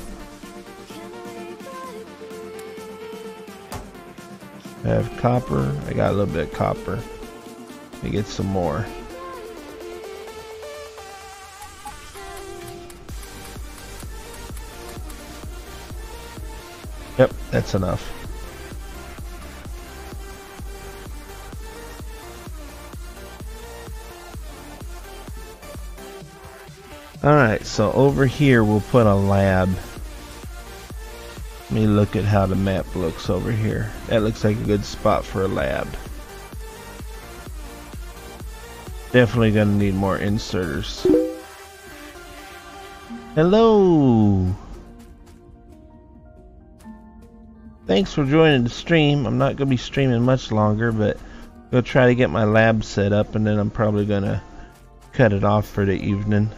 I have copper. I got a little bit of copper. Let me get some more. Yep, that's enough. Alright, so over here we'll put a lab. Let me look at how the map looks over here. That looks like a good spot for a lab. Definitely gonna need more inserters. Hello! Thanks for joining the stream. I'm not gonna be streaming much longer, but I'm gonna try to get my lab set up, and then I'm probably gonna cut it off for the evening.